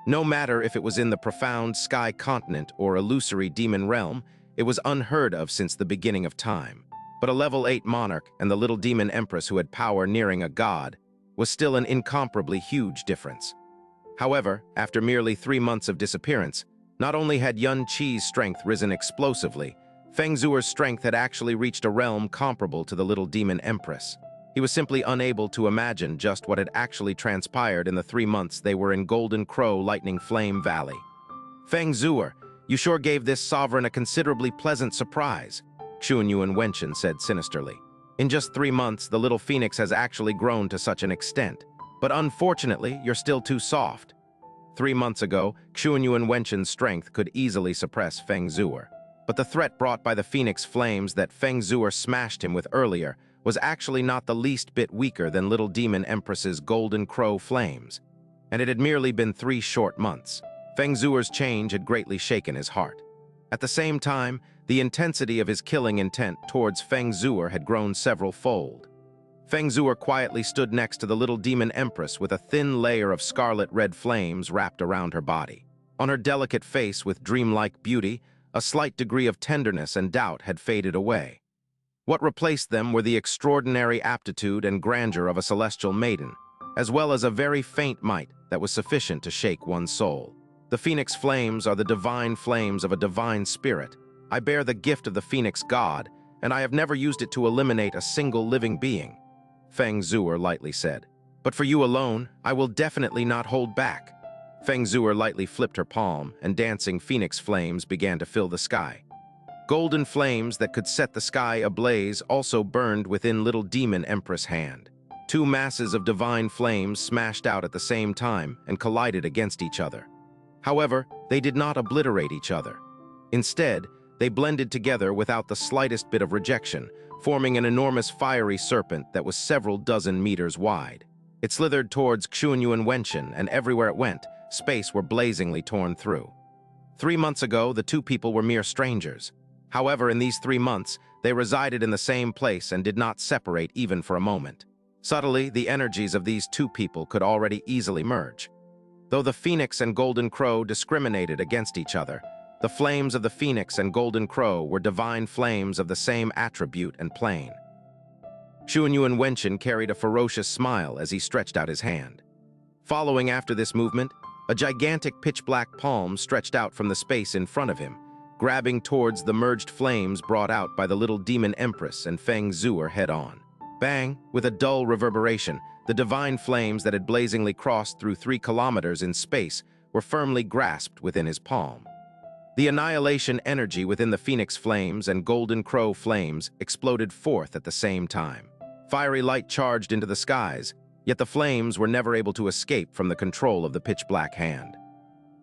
Speaker 1: No matter if it was in the profound sky continent or illusory demon realm, it was unheard of since the beginning of time. But a level 8 monarch and the little demon empress who had power nearing a god was still an incomparably huge difference. However, after merely 3 months of disappearance, not only had Yun Qi's strength risen explosively, Feng Xue'er's strength had actually reached a realm comparable to the little demon empress. He was simply unable to imagine just what had actually transpired in the 3 months they were in Golden Crow Lightning Flame Valley. "Feng Xue'er, you sure gave this sovereign a considerably pleasant surprise," Xianxia Waitian said sinisterly. "In just 3 months, the little phoenix has actually grown to such an extent. But unfortunately, you're still too soft." 3 months ago, Xianxia Waitian's strength could easily suppress Feng Xue'er. But the threat brought by the phoenix flames that Feng Xue'er smashed him with earlier was actually not the least bit weaker than Little Demon Empress's Golden Crow flames. And it had merely been 3 short months. Feng Xue'er's change had greatly shaken his heart. At the same time, the intensity of his killing intent towards Feng Xue'er had grown several-fold. Feng Xue'er quietly stood next to the Little Demon Empress with a thin layer of scarlet-red flames wrapped around her body. On her delicate face with dreamlike beauty, a slight degree of tenderness and doubt had faded away. What replaced them were the extraordinary aptitude and grandeur of a celestial maiden, as well as a very faint might that was sufficient to shake one's soul. "The phoenix flames are the divine flames of a divine spirit. I bear the gift of the phoenix god, and I have never used it to eliminate a single living being," Feng Xue'er lightly said. "But for you alone, I will definitely not hold back." Feng Xue'er lightly flipped her palm, and dancing phoenix flames began to fill the sky. Golden flames that could set the sky ablaze also burned within little demon empress hand. Two masses of divine flames smashed out at the same time and collided against each other. However, they did not obliterate each other. Instead, they blended together without the slightest bit of rejection, forming an enormous fiery serpent that was several dozen meters wide. It slithered towards Yun Waitian, and everywhere it went, space were blazingly torn through. 3 months ago, the two people were mere strangers. However, in these 3 months, they resided in the same place and did not separate even for a moment. Subtly, the energies of these two people could already easily merge. Though the Phoenix and Golden Crow discriminated against each other, the flames of the Phoenix and Golden Crow were divine flames of the same attribute and plane. Yun Waitian carried a ferocious smile as he stretched out his hand. Following after this movement, a gigantic pitch-black palm stretched out from the space in front of him, grabbing towards the merged flames brought out by the little demon empress and Feng Xue'er head-on. Bang! With a dull reverberation, the divine flames that had blazingly crossed through 3 kilometers in space were firmly grasped within his palm. The annihilation energy within the Phoenix flames and Golden Crow flames exploded forth at the same time. Fiery light charged into the skies, yet the flames were never able to escape from the control of the pitch-black hand.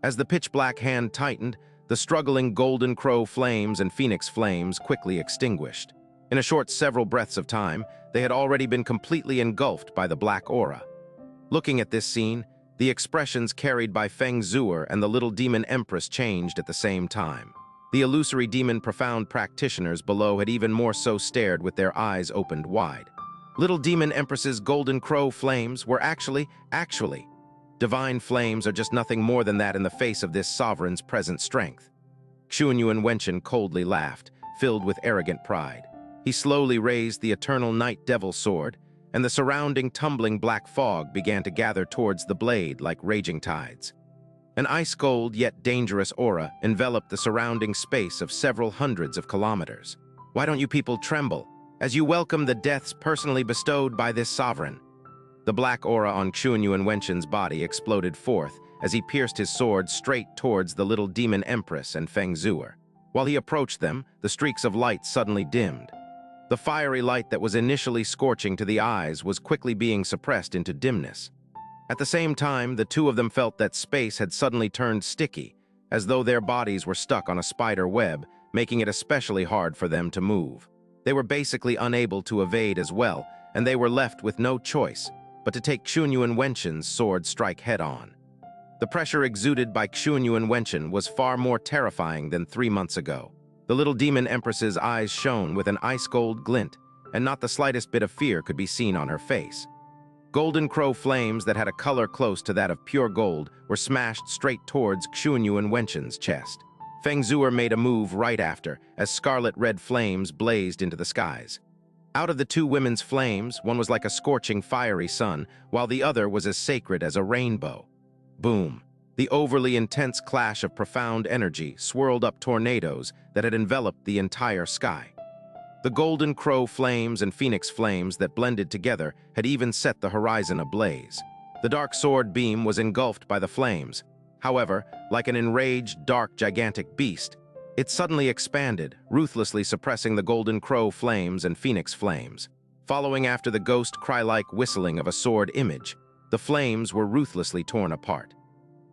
Speaker 1: As the pitch-black hand tightened, the struggling Golden Crow flames and Phoenix flames quickly extinguished. In a short several breaths of time, they had already been completely engulfed by the black aura. Looking at this scene, the expressions carried by Feng Xue'er and the little demon empress changed at the same time. The illusory demon profound practitioners below had even more so stared with their eyes opened wide. Little demon empress's Golden Crow flames were actually. Divine flames are just nothing more than that in the face of this sovereign's present strength. Yun Waitian coldly laughed, filled with arrogant pride. He slowly raised the eternal night devil sword, and the surrounding tumbling black fog began to gather towards the blade like raging tides. An ice-cold yet dangerous aura enveloped the surrounding space of several hundreds of kilometers. Why don't you people tremble, as you welcome the deaths personally bestowed by this sovereign? The black aura on Yun Waitian's body exploded forth as he pierced his sword straight towards the little demon empress and Feng Xue'er. While he approached them, the streaks of light suddenly dimmed. The fiery light that was initially scorching to the eyes was quickly being suppressed into dimness. At the same time, the two of them felt that space had suddenly turned sticky, as though their bodies were stuck on a spider web, making it especially hard for them to move. They were basically unable to evade as well, and they were left with no choice but to take Yun Waitian's sword strike head-on. The pressure exuded by Yun Waitian was far more terrifying than 3 months ago. The little demon empress's eyes shone with an ice-gold glint, and not the slightest bit of fear could be seen on her face. Golden Crow flames that had a color close to that of pure gold were smashed straight towards Yun Waitian's chest. Feng Xue'er made a move right after, as scarlet-red flames blazed into the skies. Out of the two women's flames, one was like a scorching fiery sun, while the other was as sacred as a rainbow. Boom! The overly intense clash of profound energy swirled up tornadoes that had enveloped the entire sky. The Golden Crow flames and Phoenix flames that blended together had even set the horizon ablaze. The dark sword beam was engulfed by the flames. However, like an enraged, dark, gigantic beast, it suddenly expanded, ruthlessly suppressing the Golden Crow flames and Phoenix flames. Following after the ghost cry-like whistling of a sword image, the flames were ruthlessly torn apart.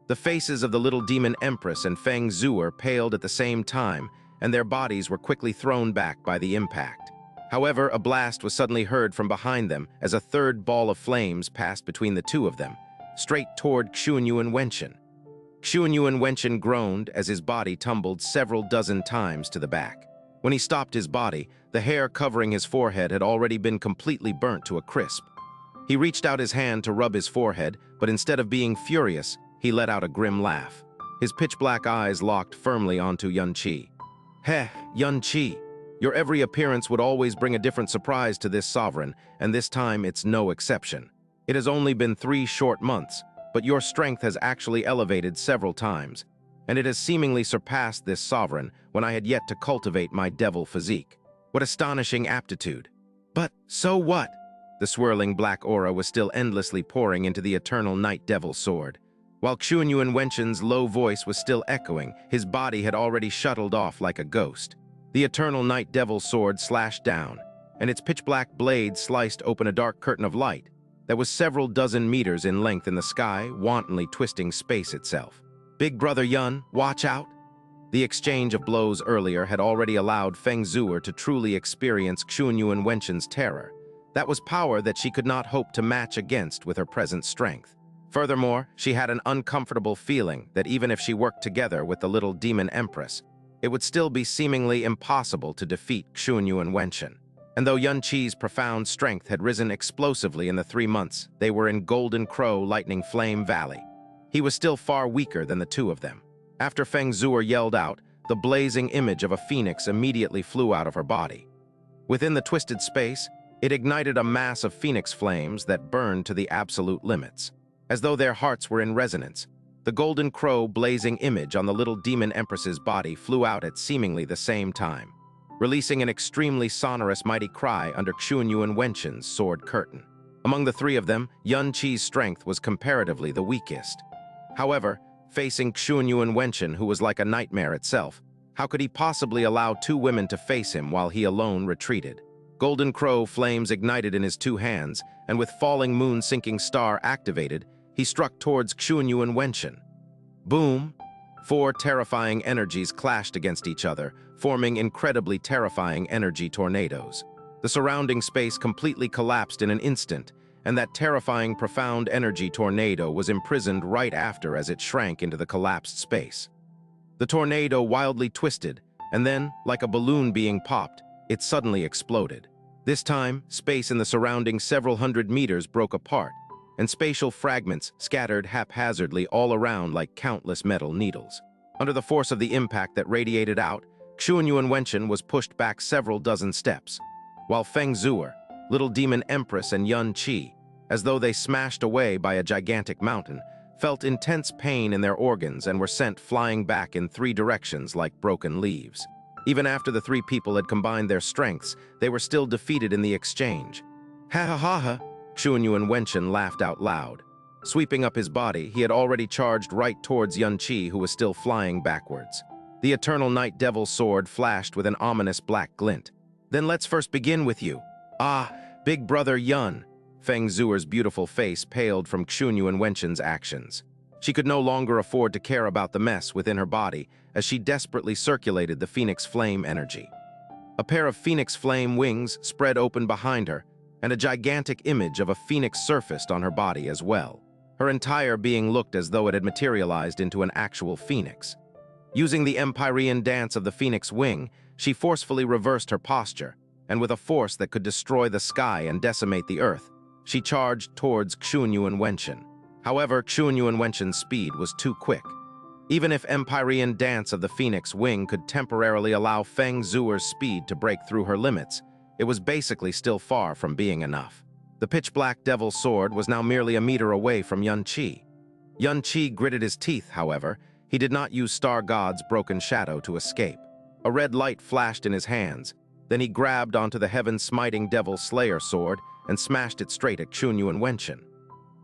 Speaker 1: The faces of the little demon empress and Feng Xue'er paled at the same time, and their bodies were quickly thrown back by the impact. However, a blast was suddenly heard from behind them as a third ball of flames passed between the two of them, straight toward Yun Waitian. Yun Waitian groaned as his body tumbled several dozen times to the back. When he stopped his body, the hair covering his forehead had already been completely burnt to a crisp. He reached out his hand to rub his forehead, but instead of being furious, he let out a grim laugh. His pitch-black eyes locked firmly onto Xianxia. Heh, Xianxia, your every appearance would always bring a different surprise to this sovereign, and this time it's no exception. It has only been 3 short months, but your strength has actually elevated several times, and it has seemingly surpassed this sovereign when I had yet to cultivate my devil physique. What astonishing aptitude! But so what? The swirling black aura was still endlessly pouring into the eternal night devil sword. While Yun Waitian's low voice was still echoing, his body had already shuttled off like a ghost. The eternal night devil's sword slashed down, and its pitch-black blade sliced open a dark curtain of light that was several dozen meters in length in the sky, wantonly twisting space itself. "Big Brother Yun, watch out!" The exchange of blows earlier had already allowed Feng Xue'er to truly experience Xianxia Cultivation's terror. That was power that she could not hope to match against with her present strength. Furthermore, she had an uncomfortable feeling that even if she worked together with the little demon empress, it would still be seemingly impossible to defeat Xianxia Cultivation. And though Yun Qi's profound strength had risen explosively in the 3 months they were in Golden Crow Lightning Flame Valley, he was still far weaker than the two of them. After Feng Xue'er yelled out, the blazing image of a phoenix immediately flew out of her body. Within the twisted space, it ignited a mass of phoenix flames that burned to the absolute limits. As though their hearts were in resonance, the golden crow blazing image on the little demon empress's body flew out at seemingly the same time, releasing an extremely sonorous mighty cry under Xianxia Cultivation's sword curtain. Among the three of them, Yun Qi's strength was comparatively the weakest. However, facing Xianxia Cultivation, who was like a nightmare itself, how could he possibly allow two women to face him while he alone retreated? Golden Crow flames ignited in his two hands, and with falling moon sinking star activated, he struck towards Xianxia Cultivation. Boom! 4 terrifying energies clashed against each other, forming incredibly terrifying energy tornadoes. The surrounding space completely collapsed in an instant, and that terrifying profound energy tornado was imprisoned right after as it shrank into the collapsed space. The tornado wildly twisted, and then, like a balloon being popped, it suddenly exploded. This time, space in the surrounding several hundred meters broke apart, and spatial fragments scattered haphazardly all around like countless metal needles. Under the force of the impact that radiated out, Xianxia Cultivation was pushed back several dozen steps, while Feng Xue'er, Little Demon Empress, and Yun Qi, as though they smashed away by a gigantic mountain, felt intense pain in their organs and were sent flying back in 3 directions like broken leaves. Even after the 3 people had combined their strengths, they were still defeated in the exchange. "Ha ha ha ha!" Xianxia Cultivation laughed out loud. Sweeping up his body, he had already charged right towards Yun Qi, who was still flying backwards. The Eternal Night Devil's sword flashed with an ominous black glint. "Then let's first begin with you. Ah, Big Brother Yun." Feng Xue'er's beautiful face paled from Xianxia Cultivation's actions. She could no longer afford to care about the mess within her body as she desperately circulated the phoenix flame energy. A pair of phoenix flame wings spread open behind her, and a gigantic image of a phoenix surfaced on her body as well. Her entire being looked as though it had materialized into an actual phoenix. Using the Empyrean dance of the phoenix wing, she forcefully reversed her posture, and with a force that could destroy the sky and decimate the earth, she charged towards Xianxia Cultivation. However, Xianxia Cultivation's speed was too quick. Even if Empyrean dance of the phoenix wing could temporarily allow Feng Xue'er's speed to break through her limits, it was basically still far from being enough. The pitch-black devil's sword was now merely a meter away from Yun Qi. Yun Qi gritted his teeth, however. He did not use Star God's broken shadow to escape. A red light flashed in his hands. Then he grabbed onto the heaven-smiting Devil Slayer sword and smashed it straight at Xianxia Cultivation.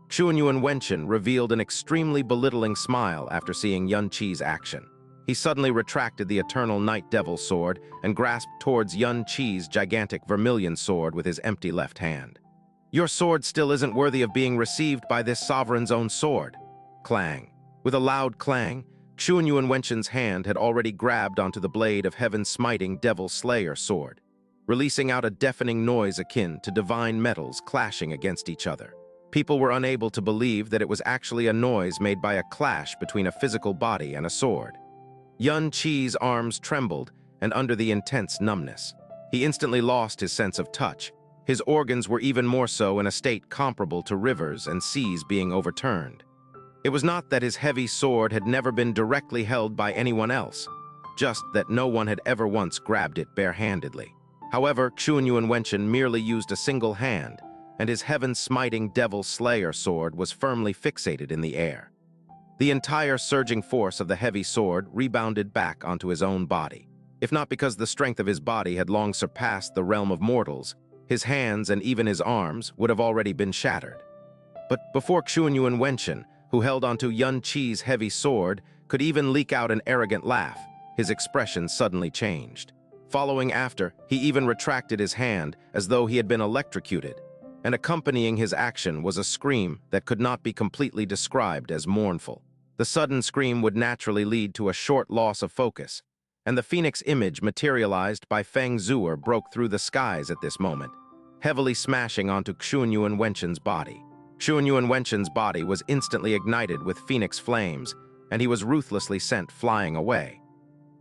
Speaker 1: Xianxia Cultivation revealed an extremely belittling smile after seeing Yun Qi's action. He suddenly retracted the Eternal Night Devil sword and grasped towards Yun Qi's gigantic vermilion sword with his empty left hand. "Your sword still isn't worthy of being received by this sovereign's own sword." Clang. With a loud clang, Xianxia Cultivation's hand had already grabbed onto the blade of heaven-smiting Devil Slayer sword, releasing out a deafening noise akin to divine metals clashing against each other. People were unable to believe that it was actually a noise made by a clash between a physical body and a sword. Yun Qi's arms trembled, and under the intense numbness, he instantly lost his sense of touch. His organs were even more so in a state comparable to rivers and seas being overturned. It was not that his heavy sword had never been directly held by anyone else, just that no one had ever once grabbed it barehandedly. However, Xianxia Cultivation merely used a single hand, and his heaven-smiting Devil Slayer sword was firmly fixated in the air. The entire surging force of the heavy sword rebounded back onto his own body. If not because the strength of his body had long surpassed the realm of mortals, his hands and even his arms would have already been shattered. But before Xianxia Cultivation, who held onto Yun Qi's heavy sword, could even leak out an arrogant laugh, his expression suddenly changed. Following after, he even retracted his hand as though he had been electrocuted, and accompanying his action was a scream that could not be completely described as mournful. The sudden scream would naturally lead to a short loss of focus, and the phoenix image materialized by Feng Xue'er broke through the skies at this moment, heavily smashing onto Xianxia Cultivation's body. Xianxia Cultivation's body was instantly ignited with phoenix flames, and he was ruthlessly sent flying away.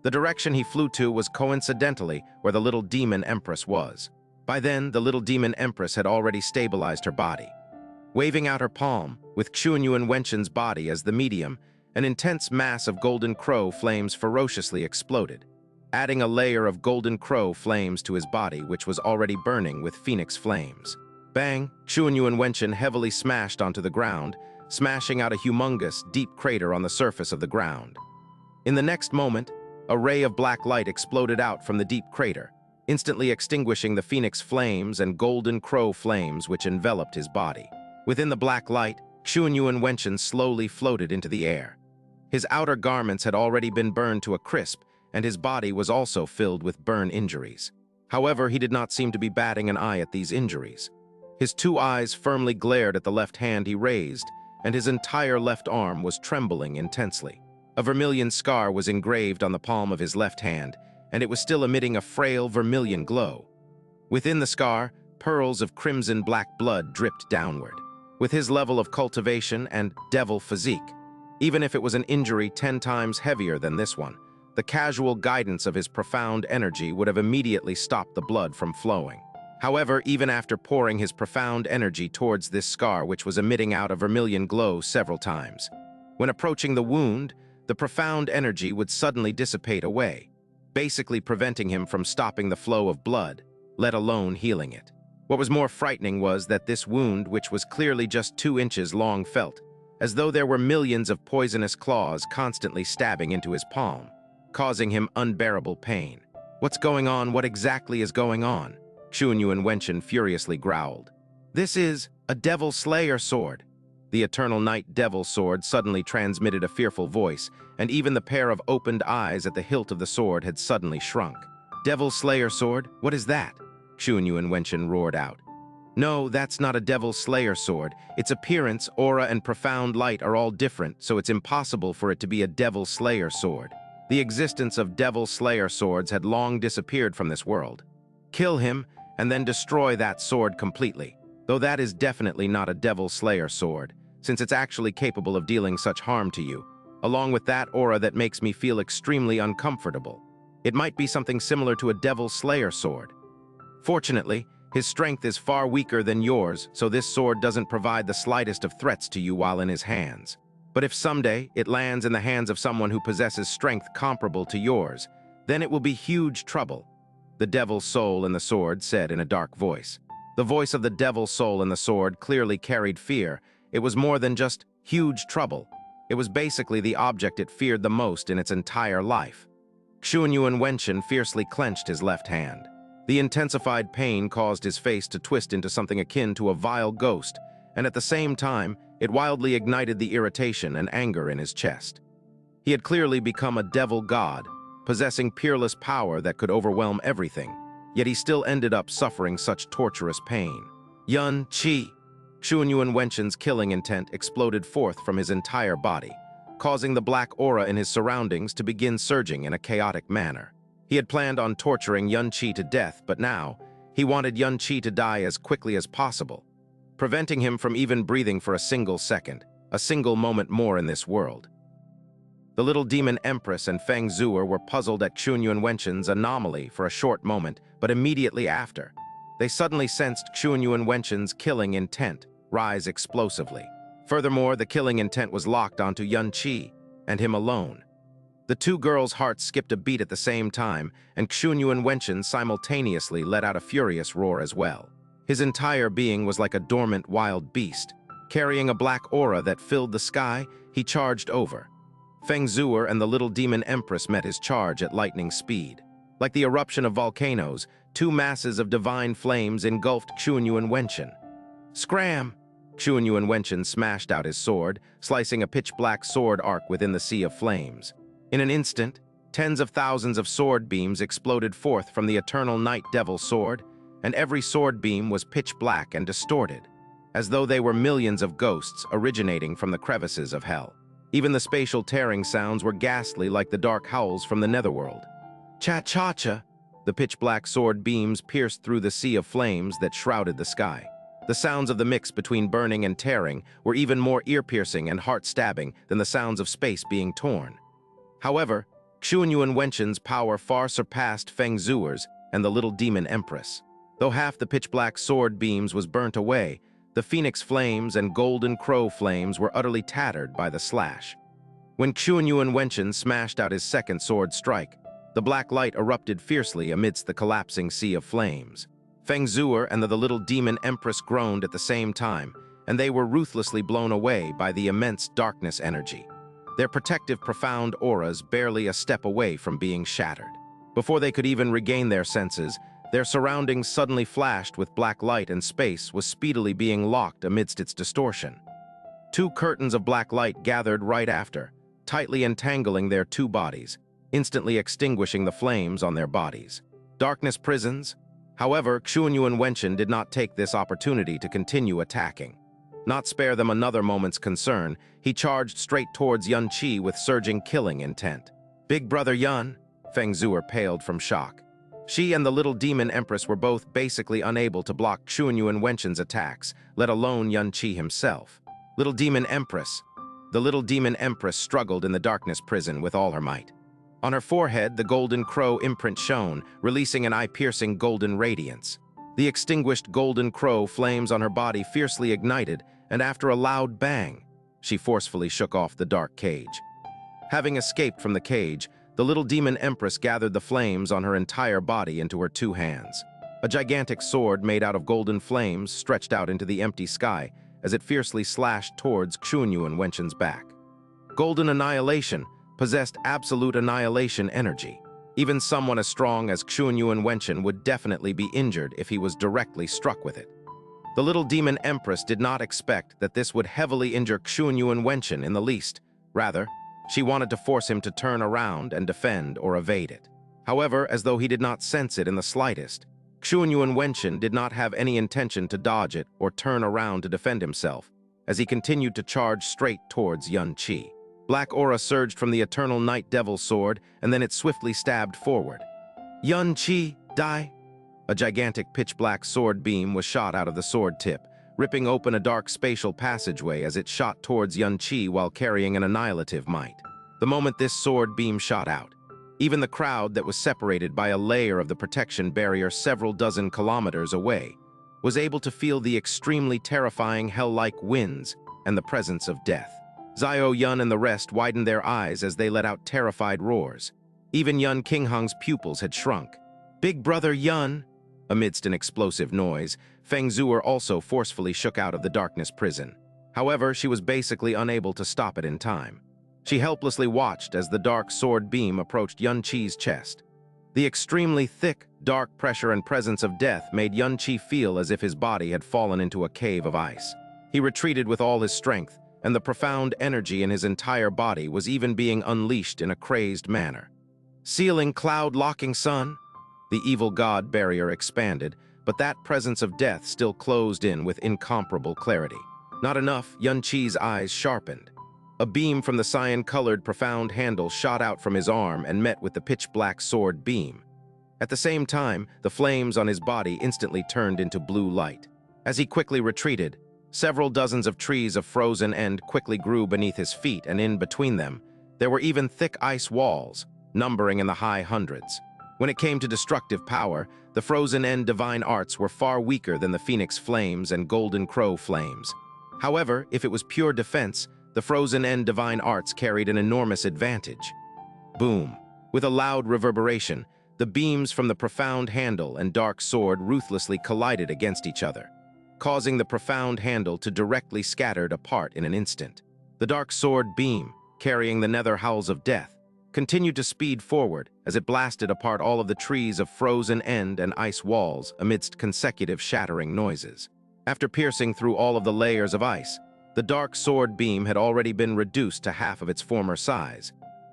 Speaker 1: The direction he flew to was coincidentally where the little demon empress was. By then, the little demon empress had already stabilized her body. Waving out her palm, with Xianxia Cultivation's body as the medium, an intense mass of golden crow flames ferociously exploded, adding a layer of golden crow flames to his body, which was already burning with phoenix flames. Bang! Xianxia Cultivation heavily smashed onto the ground, smashing out a humongous, deep crater on the surface of the ground. In the next moment, a ray of black light exploded out from the deep crater, instantly extinguishing the phoenix flames and golden crow flames which enveloped his body. Within the black light, Xianxia Cultivation slowly floated into the air. His outer garments had already been burned to a crisp, and his body was also filled with burn injuries. However, he did not seem to be batting an eye at these injuries. His two eyes firmly glared at the left hand he raised, and his entire left arm was trembling intensely. A vermilion scar was engraved on the palm of his left hand, and it was still emitting a frail vermilion glow. Within the scar, pearls of crimson-black blood dripped downward. With his level of cultivation and devil physique, even if it was an injury 10 times heavier than this one, the casual guidance of his profound energy would have immediately stopped the blood from flowing. However, even after pouring his profound energy towards this scar, which was emitting out a vermilion glow several times, when approaching the wound, the profound energy would suddenly dissipate away, basically preventing him from stopping the flow of blood, let alone healing it. What was more frightening was that this wound, which was clearly just 2 inches long, felt as though there were millions of poisonous claws constantly stabbing into his palm, causing him unbearable pain. "What's going on? What exactly is going on?" Xianxia Cultivation furiously growled. "This is a devil slayer sword." The eternal night devil sword suddenly transmitted a fearful voice, and even the pair of opened eyes at the hilt of the sword had suddenly shrunk. "Devil slayer sword? What is that?" Xianxia Cultivation roared out. "No, that's not a devil slayer sword. Its appearance, aura, and profound light are all different, so it's impossible for it to be a devil slayer sword. The existence of devil slayer swords had long disappeared from this world. Kill him, and then destroy that sword completely, though that is definitely not a devil slayer sword, since it's actually capable of dealing such harm to you, along with that aura that makes me feel extremely uncomfortable. It might be something similar to a devil slayer sword. Fortunately, his strength is far weaker than yours, so this sword doesn't provide the slightest of threats to you while in his hands. But if someday it lands in the hands of someone who possesses strength comparable to yours, then it will be huge trouble," the devil's soul in the sword said in a dark voice. The voice of the devil's soul in the sword clearly carried fear. It was more than just huge trouble. It was basically the object it feared the most in its entire life. Xianxia Cultivation fiercely clenched his left hand. The intensified pain caused his face to twist into something akin to a vile ghost, and at the same time, it wildly ignited the irritation and anger in his chest. He had clearly become a devil god, possessing peerless power that could overwhelm everything, yet he still ended up suffering such torturous pain. "Yun Qi!" Xianxia Cultivation's killing intent exploded forth from his entire body, causing the black aura in his surroundings to begin surging in a chaotic manner. He had planned on torturing Yun Qi to death, but now, he wanted Yun Qi to die as quickly as possible, preventing him from even breathing for a single second, a single moment more in this world. The little demon empress and Feng Xue'er were puzzled at Xianxia Cultivation's anomaly for a short moment, but immediately after, they suddenly sensed Xianxia Cultivation's killing intent rise explosively. Furthermore, the killing intent was locked onto Yun Qi, and him alone. The two girls' hearts skipped a beat at the same time, and Xianxia Cultivation simultaneously let out a furious roar as well. His entire being was like a dormant wild beast. Carrying a black aura that filled the sky, he charged over. Feng Xue'er and the little demon empress met his charge at lightning speed. Like the eruption of volcanoes, 2 masses of divine flames engulfed Xianxia Cultivation. "Scram!" Xianxia Cultivation smashed out his sword, slicing a pitch-black sword arc within the sea of flames. In an instant, Tens of thousands of sword beams exploded forth from the eternal Night Devil's sword, and every sword beam was pitch black and distorted, as though they were millions of ghosts originating from the crevices of hell. Even the spatial tearing sounds were ghastly like the dark howls from the netherworld. Cha-cha-cha! The pitch-black sword beams pierced through the sea of flames that shrouded the sky. The sounds of the mix between burning and tearing were even more ear-piercing and heart-stabbing than the sounds of space being torn. However, Yun Waitian's power far surpassed Feng Xue'er's and the little demon empress. Though half the pitch-black sword beams was burnt away, the phoenix flames and golden crow flames were utterly tattered by the slash. When Yun Waitian smashed out his second sword strike, the black light erupted fiercely amidst the collapsing sea of flames. Feng Xue'er and the little demon empress groaned at the same time, and they were ruthlessly blown away by the immense darkness energy, their protective profound auras barely a step away from being shattered. Before they could even regain their senses, their surroundings suddenly flashed with black light, and space was speedily being locked amidst its distortion. Two curtains of black light gathered right after, tightly entangling their two bodies, instantly extinguishing the flames on their bodies. Darkness prisons. However, Yun Waitian did not take this opportunity to continue attacking. Not spare them another moment's concern, he charged straight towards Yun Qi with surging killing intent. "Big brother Yun," Feng Xue'er paled from shock. She and the little demon empress were both basically unable to block Yun Waitian's attacks, let alone Yun Qi himself. Little demon empress. The little demon empress struggled in the darkness prison with all her might. On her forehead, the golden crow imprint shone, releasing an eye-piercing golden radiance. The extinguished golden crow flames on her body fiercely ignited, and after a loud bang, she forcefully shook off the dark cage. Having escaped from the cage, the little demon empress gathered the flames on her entire body into her two hands. A gigantic sword made out of golden flames stretched out into the empty sky as it fiercely slashed towards Yun Waitian's back. Golden annihilation possessed absolute annihilation energy. Even someone as strong as Yun Waitian would definitely be injured if he was directly struck with it. The little demon empress did not expect that this would heavily injure Yun Waitian in the least. Rather, she wanted to force him to turn around and defend or evade it. However, as though he did not sense it in the slightest, Yun Waitian did not have any intention to dodge it or turn around to defend himself, as he continued to charge straight towards Yun Qi. Black aura surged from the eternal Night Devil's sword, and then it swiftly stabbed forward. "Yun Qi, die!" A gigantic pitch-black sword beam was shot out of the sword tip, ripping open a dark spatial passageway as it shot towards Yun Qi while carrying an annihilative might. The moment this sword beam shot out, even the crowd that was separated by a layer of the protection barrier several dozen kilometers away was able to feel the extremely terrifying hell-like winds and the presence of death. Xiao Yun and the rest widened their eyes as they let out terrified roars. Even Yun Qinghang's pupils had shrunk. "Big brother Yun!" Amidst an explosive noise, Feng Xue'er also forcefully shook out of the darkness prison. However, she was basically unable to stop it in time. She helplessly watched as the dark sword beam approached Yun Qi's chest. The extremely thick, dark pressure and presence of death made Yun Qi feel as if his body had fallen into a cave of ice. He retreated with all his strength, and the profound energy in his entire body was even being unleashed in a crazed manner. "Sealing cloud-locking sun?" The evil god barrier expanded, but that presence of death still closed in with incomparable clarity. Not enough, Yun Qi's eyes sharpened. A beam from the cyan-colored profound handle shot out from his arm and met with the pitch-black sword beam. At the same time, the flames on his body instantly turned into blue light. As he quickly retreated, several dozens of trees of frozen end quickly grew beneath his feet, and in between them, there were even thick ice walls, numbering in the high hundreds. When it came to destructive power, the frozen end divine arts were far weaker than the phoenix flames and golden crow flames. However, if it was pure defense, the frozen end divine arts carried an enormous advantage. Boom! With a loud reverberation, the beams from the profound handle and dark sword ruthlessly collided against each other, causing the profound handle to directly scattered apart in an instant. The dark sword beam, carrying the nether howls of death, continued to speed forward as it blasted apart all of the trees of frozen end and ice walls amidst consecutive shattering noises. After piercing through all of the layers of ice, the dark sword beam had already been reduced to half of its former size.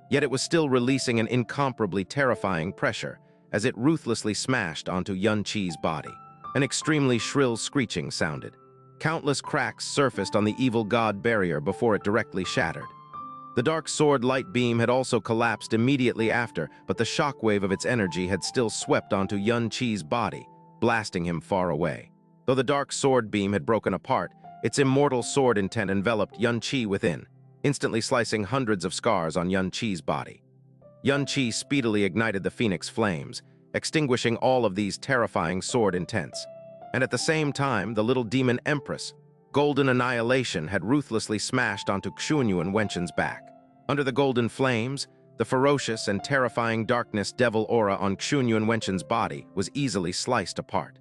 Speaker 1: Yet it was still releasing an incomparably terrifying pressure as it ruthlessly smashed onto Yun Qi's body. An extremely shrill screeching sounded. Countless cracks surfaced on the evil god barrier before it directly shattered. The dark sword light beam had also collapsed immediately after, but the shockwave of its energy had still swept onto Yun Qi's body, blasting him far away. Though the dark sword beam had broken apart, its immortal sword intent enveloped Yun Qi within, instantly slicing hundreds of scars on Yun Qi's body. Yun Qi speedily ignited the phoenix flames, extinguishing all of these terrifying sword intents. And at the same time, the little demon empress, Golden Annihilation, had ruthlessly smashed onto Xun Yuan Wenquan's back. Under the golden flames, the ferocious and terrifying darkness devil aura on Xun Yuan Wenquan's body was easily sliced apart.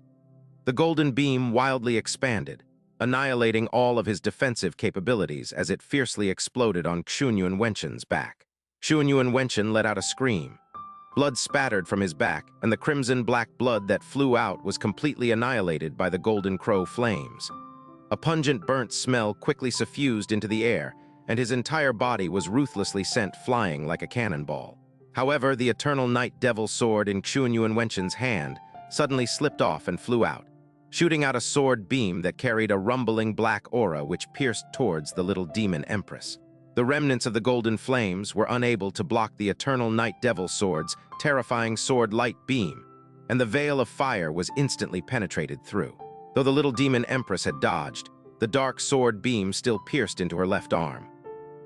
Speaker 1: The golden beam wildly expanded, annihilating all of his defensive capabilities as it fiercely exploded on Xun Yuan Wenquan's back. Xun Yuan Wenquan let out a scream. Blood spattered from his back, and the crimson-black blood that flew out was completely annihilated by the golden crow flames. A pungent burnt smell quickly suffused into the air, and his entire body was ruthlessly sent flying like a cannonball. However, the eternal night devil sword in Xun Yuan Wenquan's hand suddenly slipped off and flew out, shooting out a sword beam that carried a rumbling black aura which pierced towards the little demon empress. The remnants of the golden flames were unable to block the eternal night devil sword's terrifying sword light beam, and the veil of fire was instantly penetrated through. Though the little demon empress had dodged, the dark sword beam still pierced into her left arm.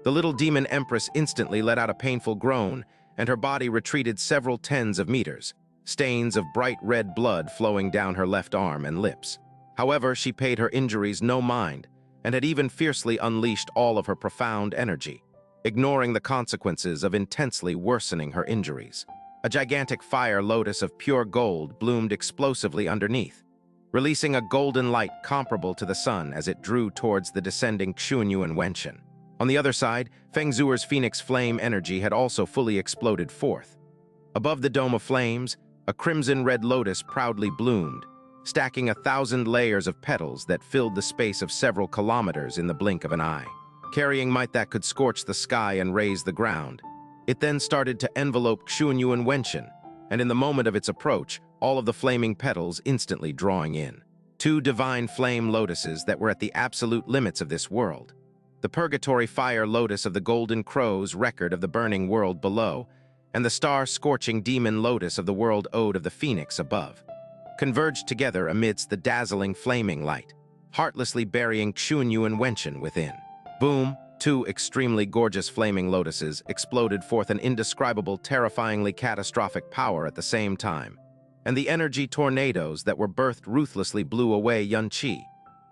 Speaker 1: The little demon empress instantly let out a painful groan, and her body retreated several tens of meters, stains of bright red blood flowing down her left arm and lips. However, she paid her injuries no mind, and had even fiercely unleashed all of her profound energy, ignoring the consequences of intensely worsening her injuries. A gigantic fire lotus of pure gold bloomed explosively underneath, releasing a golden light comparable to the sun as it drew towards the descending Xun Yuan Wenquan. On the other side, Feng Xue'er's phoenix flame energy had also fully exploded forth. Above the dome of flames, a crimson-red lotus proudly bloomed, stacking 1,000 layers of petals that filled the space of several kilometers in the blink of an eye. Carrying might that could scorch the sky and raise the ground. It then started to envelope Xun Yuan Wenquan, and in the moment of its approach, all of the flaming petals instantly drawing in. Two divine flame lotuses that were at the absolute limits of this world. The purgatory fire lotus of the golden crow's record of the burning world below, and the star-scorching demon lotus of the world ode of the phoenix above, converged together amidst the dazzling flaming light, heartlessly burying Xun Yuan Wenquan within. Boom! Two extremely gorgeous flaming lotuses exploded forth an indescribable, terrifyingly catastrophic power at the same time, and the energy tornadoes that were birthed ruthlessly blew away Yun Qi,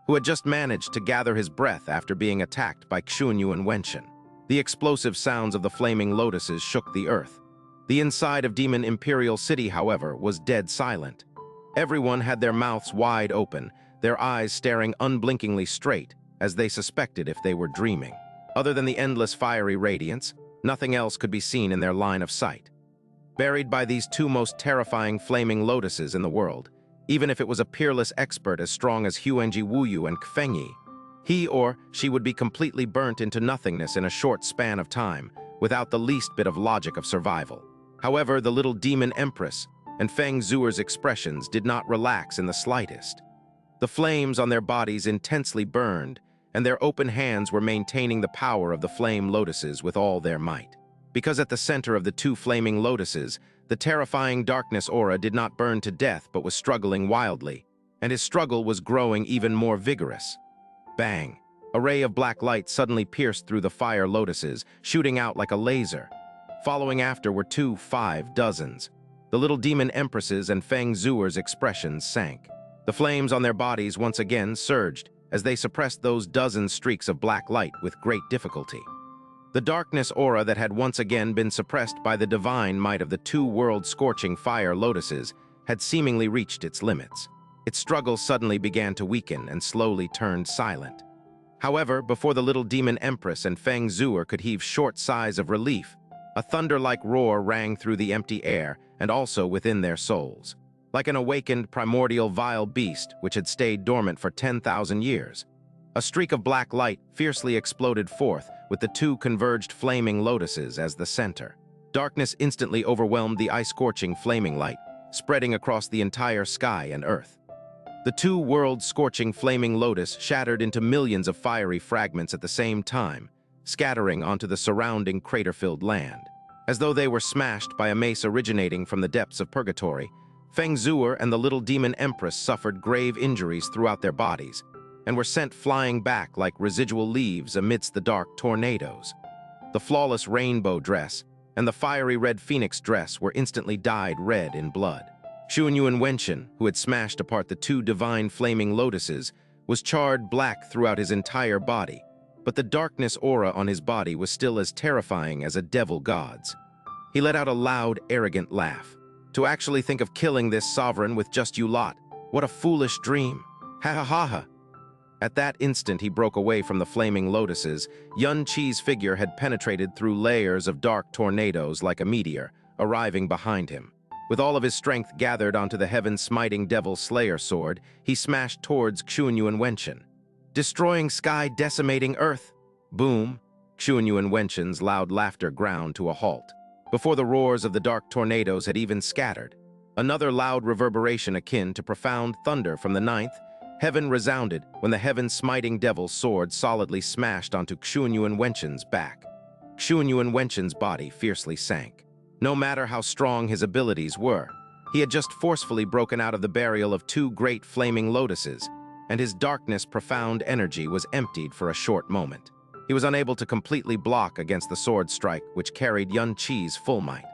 Speaker 1: who had just managed to gather his breath after being attacked by Xun Yuan Wenquan. The explosive sounds of the flaming lotuses shook the earth. The inside of Demon Imperial City, however, was dead silent. Everyone had their mouths wide open, their eyes staring unblinkingly straight, as they suspected if they were dreaming. Other than the endless fiery radiance, nothing else could be seen in their line of sight. Buried by these two most terrifying flaming lotuses in the world, even if it was a peerless expert as strong as Huenji Wuyu and Fengyi, he or she would be completely burnt into nothingness in a short span of time, without the least bit of logic of survival. However, the little demon empress and Feng Xue'er's expressions did not relax in the slightest. The flames on their bodies intensely burned, and their open hands were maintaining the power of the flame lotuses with all their might. Because at the center of the two flaming lotuses, the terrifying darkness aura did not burn to death but was struggling wildly, and his struggle was growing even more vigorous. Bang! A ray of black light suddenly pierced through the fire lotuses, shooting out like a laser. Following after were 5 dozens. The little demon empresses and Feng Xue'er's expressions sank. The flames on their bodies once again surged, as they suppressed those dozen streaks of black light with great difficulty. The darkness aura that had once again been suppressed by the divine might of the two world-scorching fire lotuses had seemingly reached its limits. Its struggle suddenly began to weaken and slowly turned silent. However, before the little demon empress and Feng Xue'er could heave short sighs of relief, a thunder-like roar rang through the empty air and also within their souls. Like an awakened primordial vile beast which had stayed dormant for 10,000 years. A streak of black light fiercely exploded forth, with the two converged flaming lotuses as the center. Darkness instantly overwhelmed the eye-scorching flaming light, spreading across the entire sky and earth. The two world-scorching flaming lotus shattered into millions of fiery fragments at the same time, scattering onto the surrounding crater-filled land. As though they were smashed by a mace originating from the depths of purgatory, Feng Xue'er and the little demon empress suffered grave injuries throughout their bodies, and were sent flying back like residual leaves amidst the dark tornadoes. The flawless rainbow dress and the fiery red phoenix dress were instantly dyed red in blood. Yun Waitian, who had smashed apart the two divine flaming lotuses, was charred black throughout his entire body, but the darkness aura on his body was still as terrifying as a devil god's. He let out a loud, arrogant laugh. To actually think of killing this sovereign with just you lot, what a foolish dream. Ha ha ha ha. At that instant he broke away from the flaming lotuses. Yun Qi's figure had penetrated through layers of dark tornadoes like a meteor, arriving behind him. With all of his strength gathered onto the heaven-smiting devil slayer sword, he smashed towards Yun Waitian. Destroying sky, decimating earth. Boom! Yun Waitian's loud laughter ground to a halt, before the roars of the dark tornadoes had even scattered. Another loud reverberation akin to profound thunder from the ninth heaven resounded when the heaven-smiting devil's sword solidly smashed onto Yun Waitian's back. Yun Waitian's body fiercely sank. No matter how strong his abilities were, he had just forcefully broken out of the burial of two great flaming lotuses, and his darkness profound energy was emptied for a short moment. He was unable to completely block against the sword strike which carried Yun Qi's full might.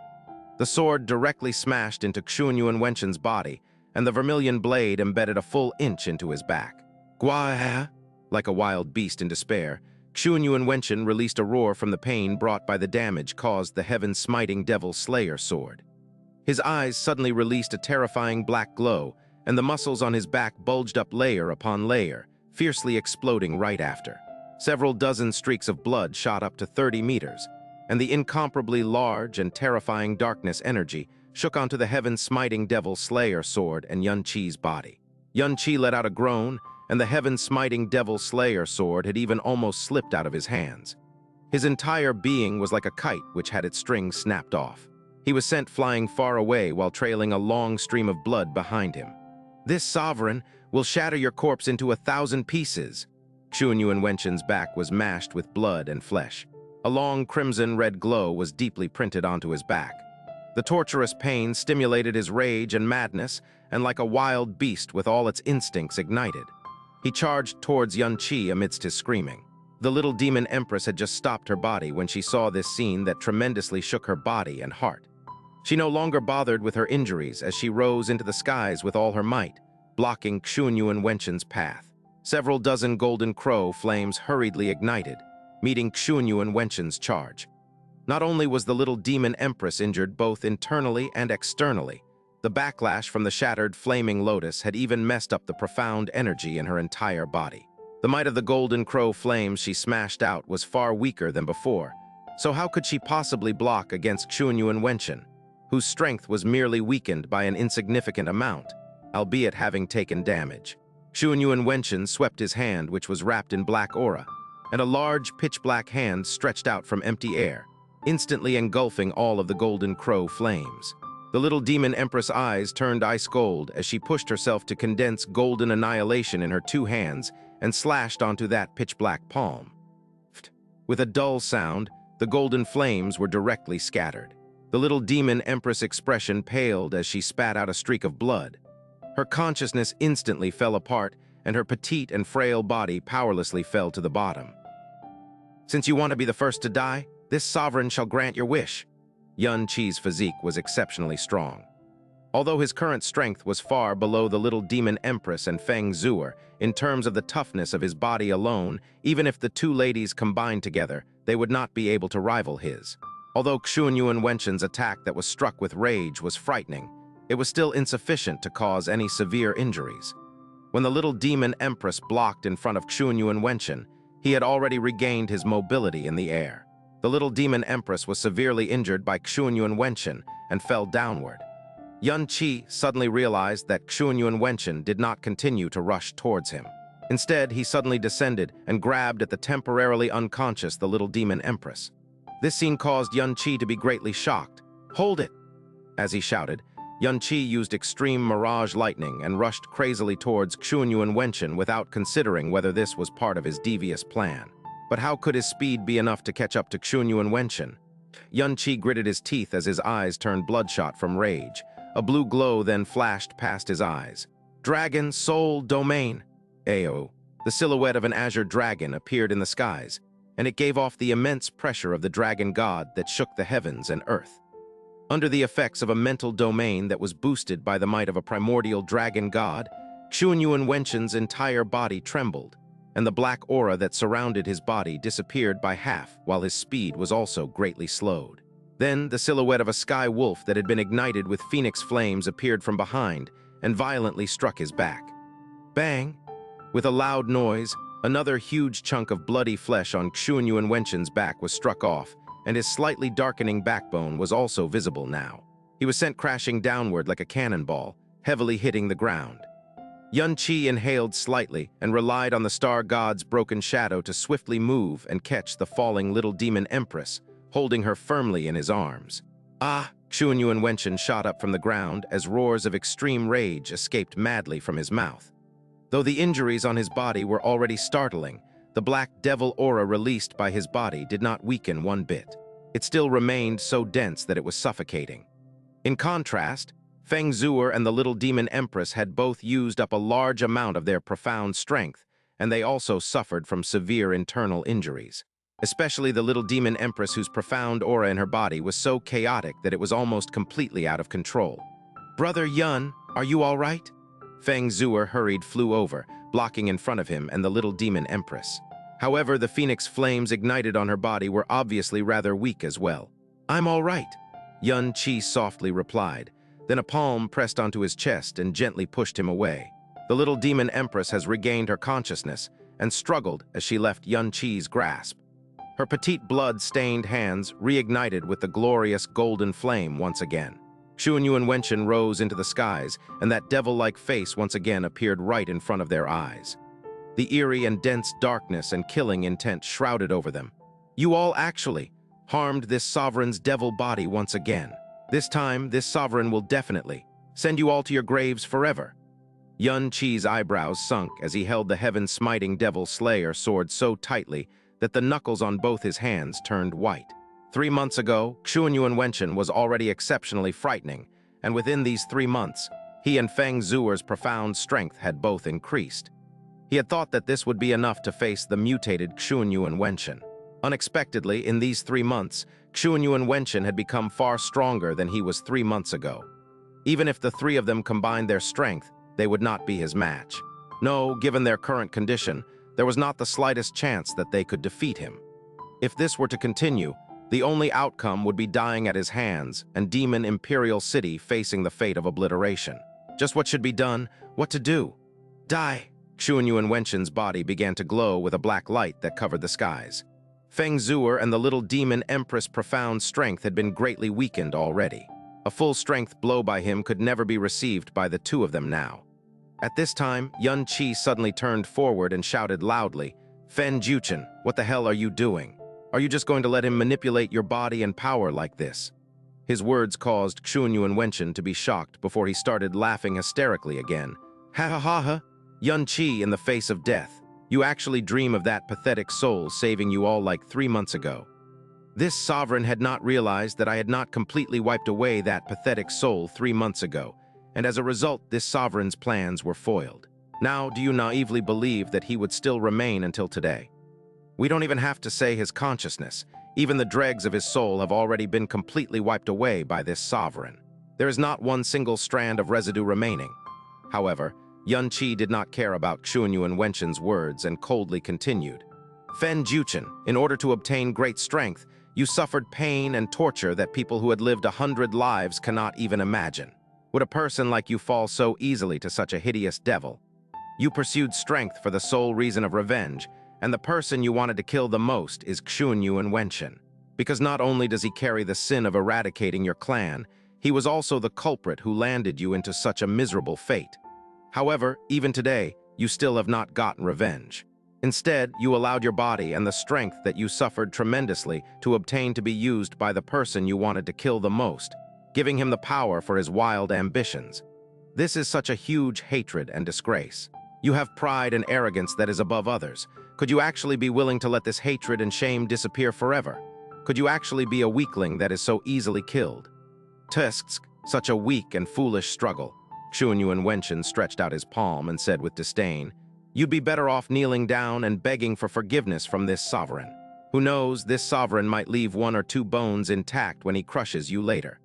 Speaker 1: The sword directly smashed into Yun Waitian's body, and the vermilion blade embedded a full inch into his back. Gwa! Like a wild beast in despair, Yun Waitian released a roar from the pain brought by the damage caused the heaven-smiting devil slayer sword. His eyes suddenly released a terrifying black glow, and the muscles on his back bulged up layer upon layer, fiercely exploding right after. Several dozen streaks of blood shot up to 30 meters, and the incomparably large and terrifying darkness energy shook onto the heaven-smiting devil slayer sword and Yun Qi's body. Yun Qi let out a groan, and the heaven-smiting devil slayer sword had even almost slipped out of his hands. His entire being was like a kite which had its strings snapped off. He was sent flying far away while trailing a long stream of blood behind him. "This sovereign will shatter your corpse into 1,000 pieces." Yun Waitian's back was mashed with blood and flesh. A long crimson-red glow was deeply printed onto his back. The torturous pain stimulated his rage and madness, and like a wild beast with all its instincts ignited, he charged towards Yun Qi amidst his screaming. The little demon empress had just stopped her body when she saw this scene that tremendously shook her body and heart. She no longer bothered with her injuries as she rose into the skies with all her might, blocking Yun Waitian's path. Several dozen golden crow flames hurriedly ignited, meeting Yun Waitian's charge. Not only was the little demon empress injured both internally and externally, the backlash from the shattered flaming lotus had even messed up the profound energy in her entire body. The might of the golden crow flames she smashed out was far weaker than before, so how could she possibly block against Yun Waitian, whose strength was merely weakened by an insignificant amount, albeit having taken damage? Yun Waitian swept his hand, which was wrapped in black aura, and a large pitch-black hand stretched out from empty air, instantly engulfing all of the golden crow flames. The little demon empress eyes turned ice gold as she pushed herself to condense golden annihilation in her two hands and slashed onto that pitch-black palm. With a dull sound, the golden flames were directly scattered. The little demon empress expression paled as she spat out a streak of blood. Her consciousness instantly fell apart, and her petite and frail body powerlessly fell to the bottom. "Since you want to be the first to die, this sovereign shall grant your wish." Yun Qi's physique was exceptionally strong. Although his current strength was far below the little demon empress and Feng Xue'er in terms of the toughness of his body alone, even if the two ladies combined together, they would not be able to rival his. Although Yun Waitian's attack that was struck with rage was frightening, it was still insufficient to cause any severe injuries. When the little demon empress blocked in front of Yun Waitian, he had already regained his mobility in the air. The little demon empress was severely injured by Yun Waitian and fell downward. Yun Qi suddenly realized that Yun Waitian did not continue to rush towards him. Instead, he suddenly descended and grabbed at the temporarily unconscious the little demon empress. This scene caused Yun Qi to be greatly shocked. "Hold it!" As he shouted, Yun Qi used extreme mirage lightning and rushed crazily towards Yun Waitian without considering whether this was part of his devious plan. But how could his speed be enough to catch up to Yun Waitian? Yun Qi gritted his teeth as his eyes turned bloodshot from rage. A blue glow then flashed past his eyes. "Dragon Soul Domain!" Ao. The silhouette of an azure dragon appeared in the skies, and it gave off the immense pressure of the dragon god that shook the heavens and earth. Under the effects of a mental domain that was boosted by the might of a primordial dragon god, Yun Waitian's entire body trembled, and the black aura that surrounded his body disappeared by half, while his speed was also greatly slowed. Then the silhouette of a sky wolf that had been ignited with phoenix flames appeared from behind and violently struck his back. Bang! With a loud noise, another huge chunk of bloody flesh on Yun Waitian's back was struck off, and his slightly darkening backbone was also visible now. He was sent crashing downward like a cannonball, heavily hitting the ground. Yun Qi inhaled slightly and relied on the star god's broken shadow to swiftly move and catch the falling little demon empress, holding her firmly in his arms. "Ah!" Yun Waitian shot up from the ground as roars of extreme rage escaped madly from his mouth. Though the injuries on his body were already startling, the black devil aura released by his body did not weaken one bit. It still remained so dense that it was suffocating. In contrast, Feng Xue'er and the little demon empress had both used up a large amount of their profound strength, and they also suffered from severe internal injuries. Especially the little demon empress, whose profound aura in her body was so chaotic that it was almost completely out of control. "Brother Yun, are you all right?" Feng Xue'er flew over, blocking in front of him and the little demon empress. However, the phoenix flames ignited on her body were obviously rather weak as well. "I'm all right," Yun Qi softly replied. Then a palm pressed onto his chest and gently pushed him away. The little demon empress has regained her consciousness and struggled as she left Yun Qi's grasp. Her petite blood-stained hands reignited with the glorious golden flame once again. Yun Waitian rose into the skies, and that devil-like face once again appeared right in front of their eyes. The eerie and dense darkness and killing intent shrouded over them. "You all actually harmed this sovereign's devil body once again. This time, this sovereign will definitely send you all to your graves forever." Yun Qi's eyebrows sunk as he held the heaven-smiting devil slayer sword so tightly that the knuckles on both his hands turned white. 3 months ago, Yun Waitian was already exceptionally frightening, and within these 3 months, he and Feng Xue'er's profound strength had both increased. He had thought that this would be enough to face the mutated Yun Waitian. Unexpectedly, in these 3 months, Yun Waitian had become far stronger than he was 3 months ago. Even if the three of them combined their strength, they would not be his match. No, given their current condition, there was not the slightest chance that they could defeat him. If this were to continue, the only outcome would be dying at his hands and Demon Imperial City facing the fate of obliteration. Just what should be done, what to do? Die! Yun Waitian's body began to glow with a black light that covered the skies. Feng Xue'er and the little demon empress' profound strength had been greatly weakened already. A full-strength blow by him could never be received by the two of them now. At this time, Yun Qi suddenly turned forward and shouted loudly, "Feng Xue'er, what the hell are you doing? Are you just going to let him manipulate your body and power like this?" His words caused Yun Waitian to be shocked before he started laughing hysterically again. "Ha ha ha ha! Yun Qi, in the face of death. You actually dream of that pathetic soul saving you all like 3 months ago." This sovereign had not realized that I had not completely wiped away that pathetic soul 3 months ago, and as a result, this sovereign's plans were foiled. Now, do you naively believe that he would still remain until today? We don't even have to say his consciousness. Even the dregs of his soul have already been completely wiped away by this sovereign. There is not one single strand of residue remaining. However, Yun Qi did not care about Yun Waitian's words and coldly continued. "Feng Xue'er, in order to obtain great strength, you suffered pain and torture that people who had lived 100 lives cannot even imagine. Would a person like you fall so easily to such a hideous devil? You pursued strength for the sole reason of revenge, and the person you wanted to kill the most is Yun Waitian. Because not only does he carry the sin of eradicating your clan, he was also the culprit who landed you into such a miserable fate. However, even today, you still have not gotten revenge. Instead, you allowed your body and the strength that you suffered tremendously to obtain to be used by the person you wanted to kill the most, giving him the power for his wild ambitions. This is such a huge hatred and disgrace. You have pride and arrogance that is above others. Could you actually be willing to let this hatred and shame disappear forever? Could you actually be a weakling that is so easily killed? Tusk, such a weak and foolish struggle. Xianxia Waitian stretched out his palm and said with disdain, "You'd be better off kneeling down and begging for forgiveness from this sovereign. Who knows, this sovereign might leave 1 or 2 bones intact when he crushes you later.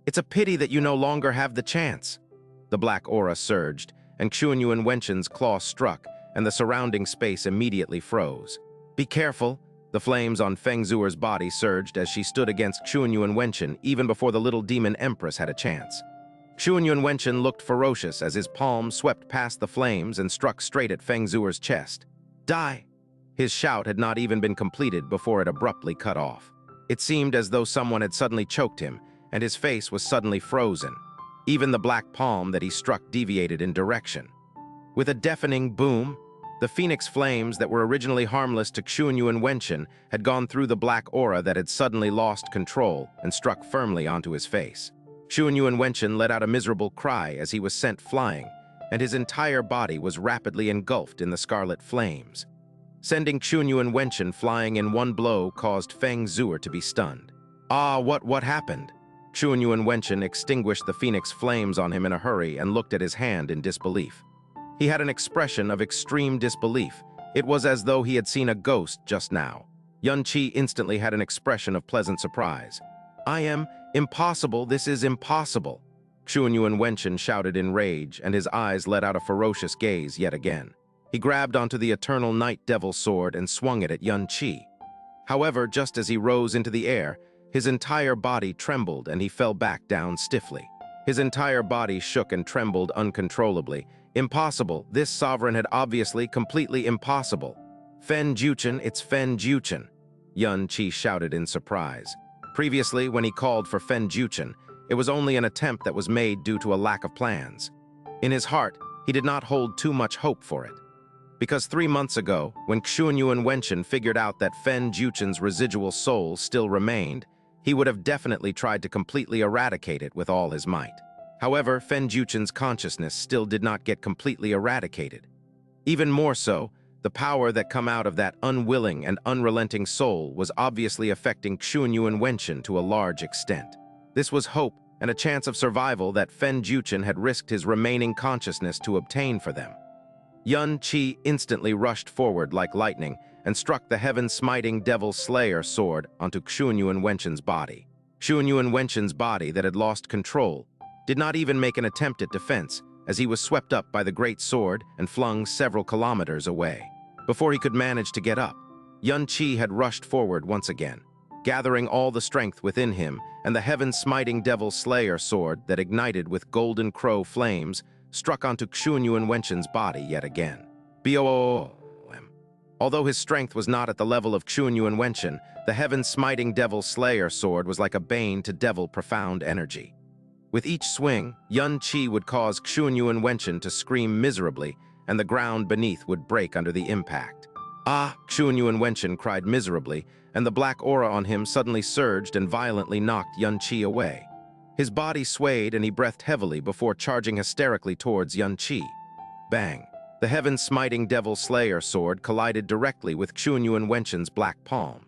Speaker 1: It's a pity that you no longer have the chance." The black aura surged, and Xianxia Waitian's claw struck, and the surrounding space immediately froze. "Be careful." The flames on Feng Xue'er's body surged as she stood against Xianxia Waitian even before the little demon empress had a chance. Xianxia Waitian looked ferocious as his palm swept past the flames and struck straight at Feng Xue'er's chest. "Die!" His shout had not even been completed before it abruptly cut off. It seemed as though someone had suddenly choked him, and his face was suddenly frozen. Even the black palm that he struck deviated in direction. With a deafening boom, the phoenix flames that were originally harmless to Xianxia Waitian had gone through the black aura that had suddenly lost control and struck firmly onto his face. Xianxia Waitian let out a miserable cry as he was sent flying, and his entire body was rapidly engulfed in the scarlet flames. Sending Xianxia Waitian flying in one blow caused Feng Xue'er to be stunned. What happened? Xianxia Waitian extinguished the phoenix flames on him in a hurry and looked at his hand in disbelief. He had an expression of extreme disbelief. It was as though he had seen a ghost just now. Yunqi instantly had an expression of pleasant surprise. Impossible, this is impossible." Xianxia Waitian shouted in rage, and his eyes let out a ferocious gaze yet again. He grabbed onto the eternal night devil sword and swung it at Yunqi. However, just as he rose into the air, his entire body trembled and he fell back down stiffly. His entire body shook and trembled uncontrollably. Impossible, this sovereign had obviously completely impossible. "Feng Xue'er, it's Feng Xue'er," Yunqi shouted in surprise. Previously, when he called for Feng Xue'er, it was only an attempt that was made due to a lack of plans. In his heart, he did not hold too much hope for it. Because 3 months ago, when Xianxia Waitian figured out that Feng Xue'er's residual soul still remained, he would have definitely tried to completely eradicate it with all his might. However, Feng Xue'er's consciousness still did not get completely eradicated. Even more so, the power that come out of that unwilling and unrelenting soul was obviously affecting Xianxia Waitian to a large extent. This was hope and a chance of survival that Feng Xue'er had risked his remaining consciousness to obtain for them. Yunqi instantly rushed forward like lightning and struck the heaven-smiting devil slayer sword onto Xianxia Waitian's body. Xianxia Waitian's body that had lost control did not even make an attempt at defense, as he was swept up by the great sword and flung several kilometers away. Before he could manage to get up, Yunqi had rushed forward once again, gathering all the strength within him, and the heaven-smiting devil slayer sword that ignited with golden crow flames struck onto Xianxia Waitian's body yet again. Boom! Although his strength was not at the level of Xianxia Waitian, the heaven-smiting devil slayer sword was like a bane to devil profound energy. With each swing, Yunqi would cause Xianxia Waitian to scream miserably, and the ground beneath would break under the impact. Xianxia Waitian cried miserably, and the black aura on him suddenly surged and violently knocked Yunqi away. His body swayed and he breathed heavily before charging hysterically towards Yunqi. Bang! The heaven-smiting devil slayer sword collided directly with Xianxia Waitian's black palm.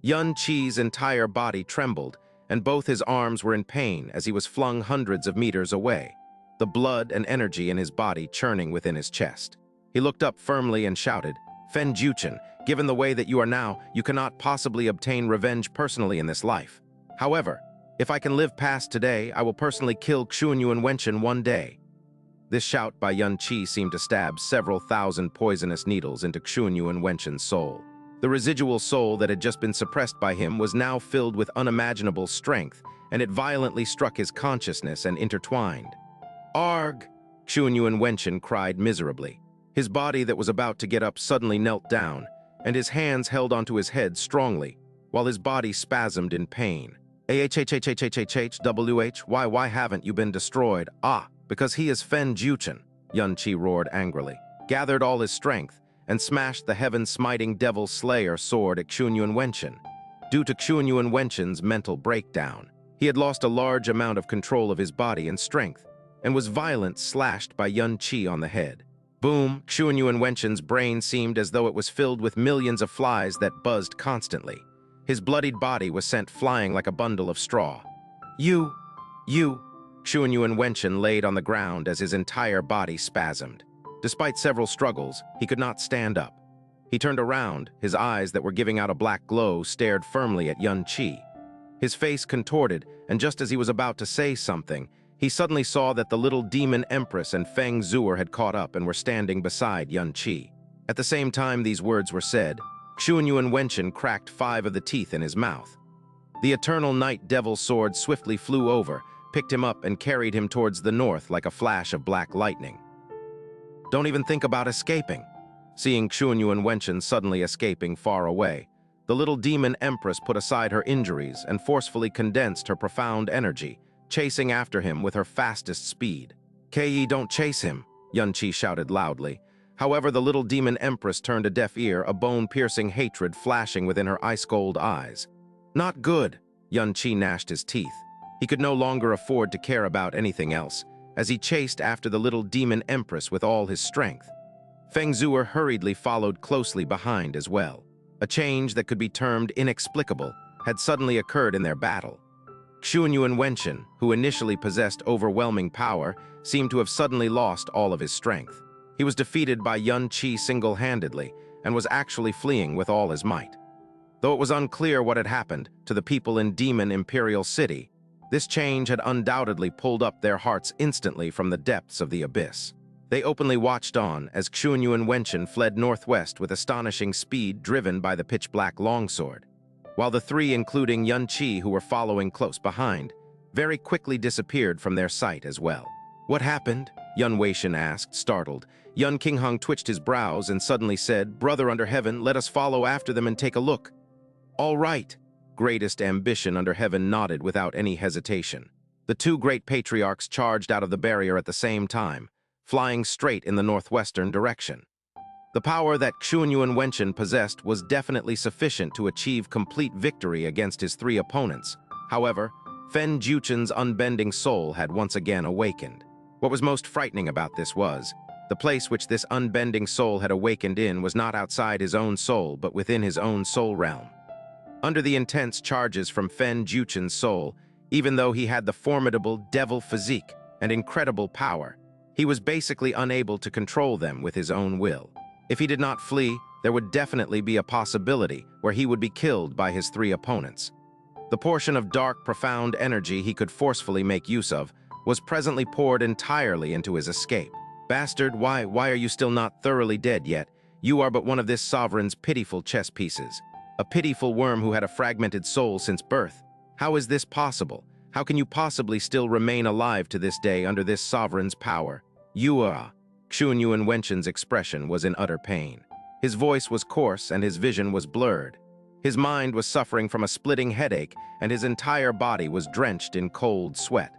Speaker 1: Yunqi's entire body trembled, and both his arms were in pain as he was flung hundreds of meters away, the blood and energy in his body churning within his chest. He looked up firmly and shouted, "Feng Xue'er, given the way that you are now, you cannot possibly obtain revenge personally in this life. However, if I can live past today, I will personally kill Xianxia Waitian one day." This shout by Yunqi seemed to stab several thousand poisonous needles into Xianxia Waitian's soul. The residual soul that had just been suppressed by him was now filled with unimaginable strength, and it violently struck his consciousness and intertwined. "Arg!" Xianxia Waitian cried miserably. His body that was about to get up suddenly knelt down, and his hands held onto his head strongly, while his body spasmed in pain. Why haven't you been destroyed? Because he is Feng Xue'er, Yunqi roared angrily. gathered all his strength, and smashed the heaven-smiting Devil Slayer sword at Xianxia Waitian. Due to Xianxia Waitian's mental breakdown, he had lost a large amount of control of his body and strength, and was violently slashed by Yun Qi on the head. Boom! Xianxia Waitian's brain seemed as though it was filled with millions of flies that buzzed constantly. His bloodied body was sent flying like a bundle of straw. You! Xianxia Waitian laid on the ground as his entire body spasmed. Despite several struggles, he could not stand up. He turned around, his eyes that were giving out a black glow stared firmly at Yun Qi. His face contorted, and just as he was about to say something, he suddenly saw that the little demon empress and Feng Xue'er had caught up and were standing beside Yun Qi. At the same time these words were said, Xianxia Waitian cracked 5 of the teeth in his mouth. The eternal night devil sword swiftly flew over, picked him up and carried him towards the north like a flash of black lightning. Don't even think about escaping. Seeing Xianxia Waitian suddenly escaping far away, the little demon empress put aside her injuries and forcefully condensed her profound energy, chasing after him with her fastest speed. Kei, don't chase him, Yun Qi shouted loudly. However, the little demon empress turned a deaf ear, a bone-piercing hatred flashing within her ice-cold eyes. Not good, Yun Qi gnashed his teeth. He could no longer afford to care about anything else, as he chased after the little demon empress with all his strength. Feng Xue'er hurriedly followed closely behind as well. A change that could be termed inexplicable had suddenly occurred in their battle. Xianxia Waitian, who initially possessed overwhelming power, seemed to have suddenly lost all of his strength. He was defeated by Yun Qi single-handedly and was actually fleeing with all his might. Though it was unclear what had happened to the people in Demon Imperial City, this change had undoubtedly pulled up their hearts instantly from the depths of the abyss. They openly watched on as Xianxia Waitian fled northwest with astonishing speed driven by the pitch-black longsword, while the 3, including Yun Qi, who were following close behind, very quickly disappeared from their sight as well. What happened? Yun Waitian asked, startled. Yun Qinghong twitched his brows and suddenly said, Brother under heaven, let us follow after them and take a look. All right. Greatest ambition under heaven nodded without any hesitation. The 2 great patriarchs charged out of the barrier at the same time, flying straight in the northwestern direction. The power that Xianxia Waitian possessed was definitely sufficient to achieve complete victory against his 3 opponents. However, Feng Xueqian's unbending soul had once again awakened. What was most frightening about this was, the place which this unbending soul had awakened in was not outside his own soul, but within his own soul realm. Under the intense charges from Feng Xueqian's soul, even though he had the formidable devil physique and incredible power, he was basically unable to control them with his own will. If he did not flee, there would definitely be a possibility where he would be killed by his 3 opponents. The portion of dark, profound energy he could forcefully make use of was presently poured entirely into his escape. Bastard, why are you still not thoroughly dead yet? You are but one of this sovereign's pitiful chess pieces. A pitiful worm who had a fragmented soul since birth. How is this possible? How can you possibly still remain alive to this day under this sovereign's power? You are. Xianxia Waitian's expression was in utter pain. His voice was coarse and his vision was blurred. His mind was suffering from a splitting headache and his entire body was drenched in cold sweat.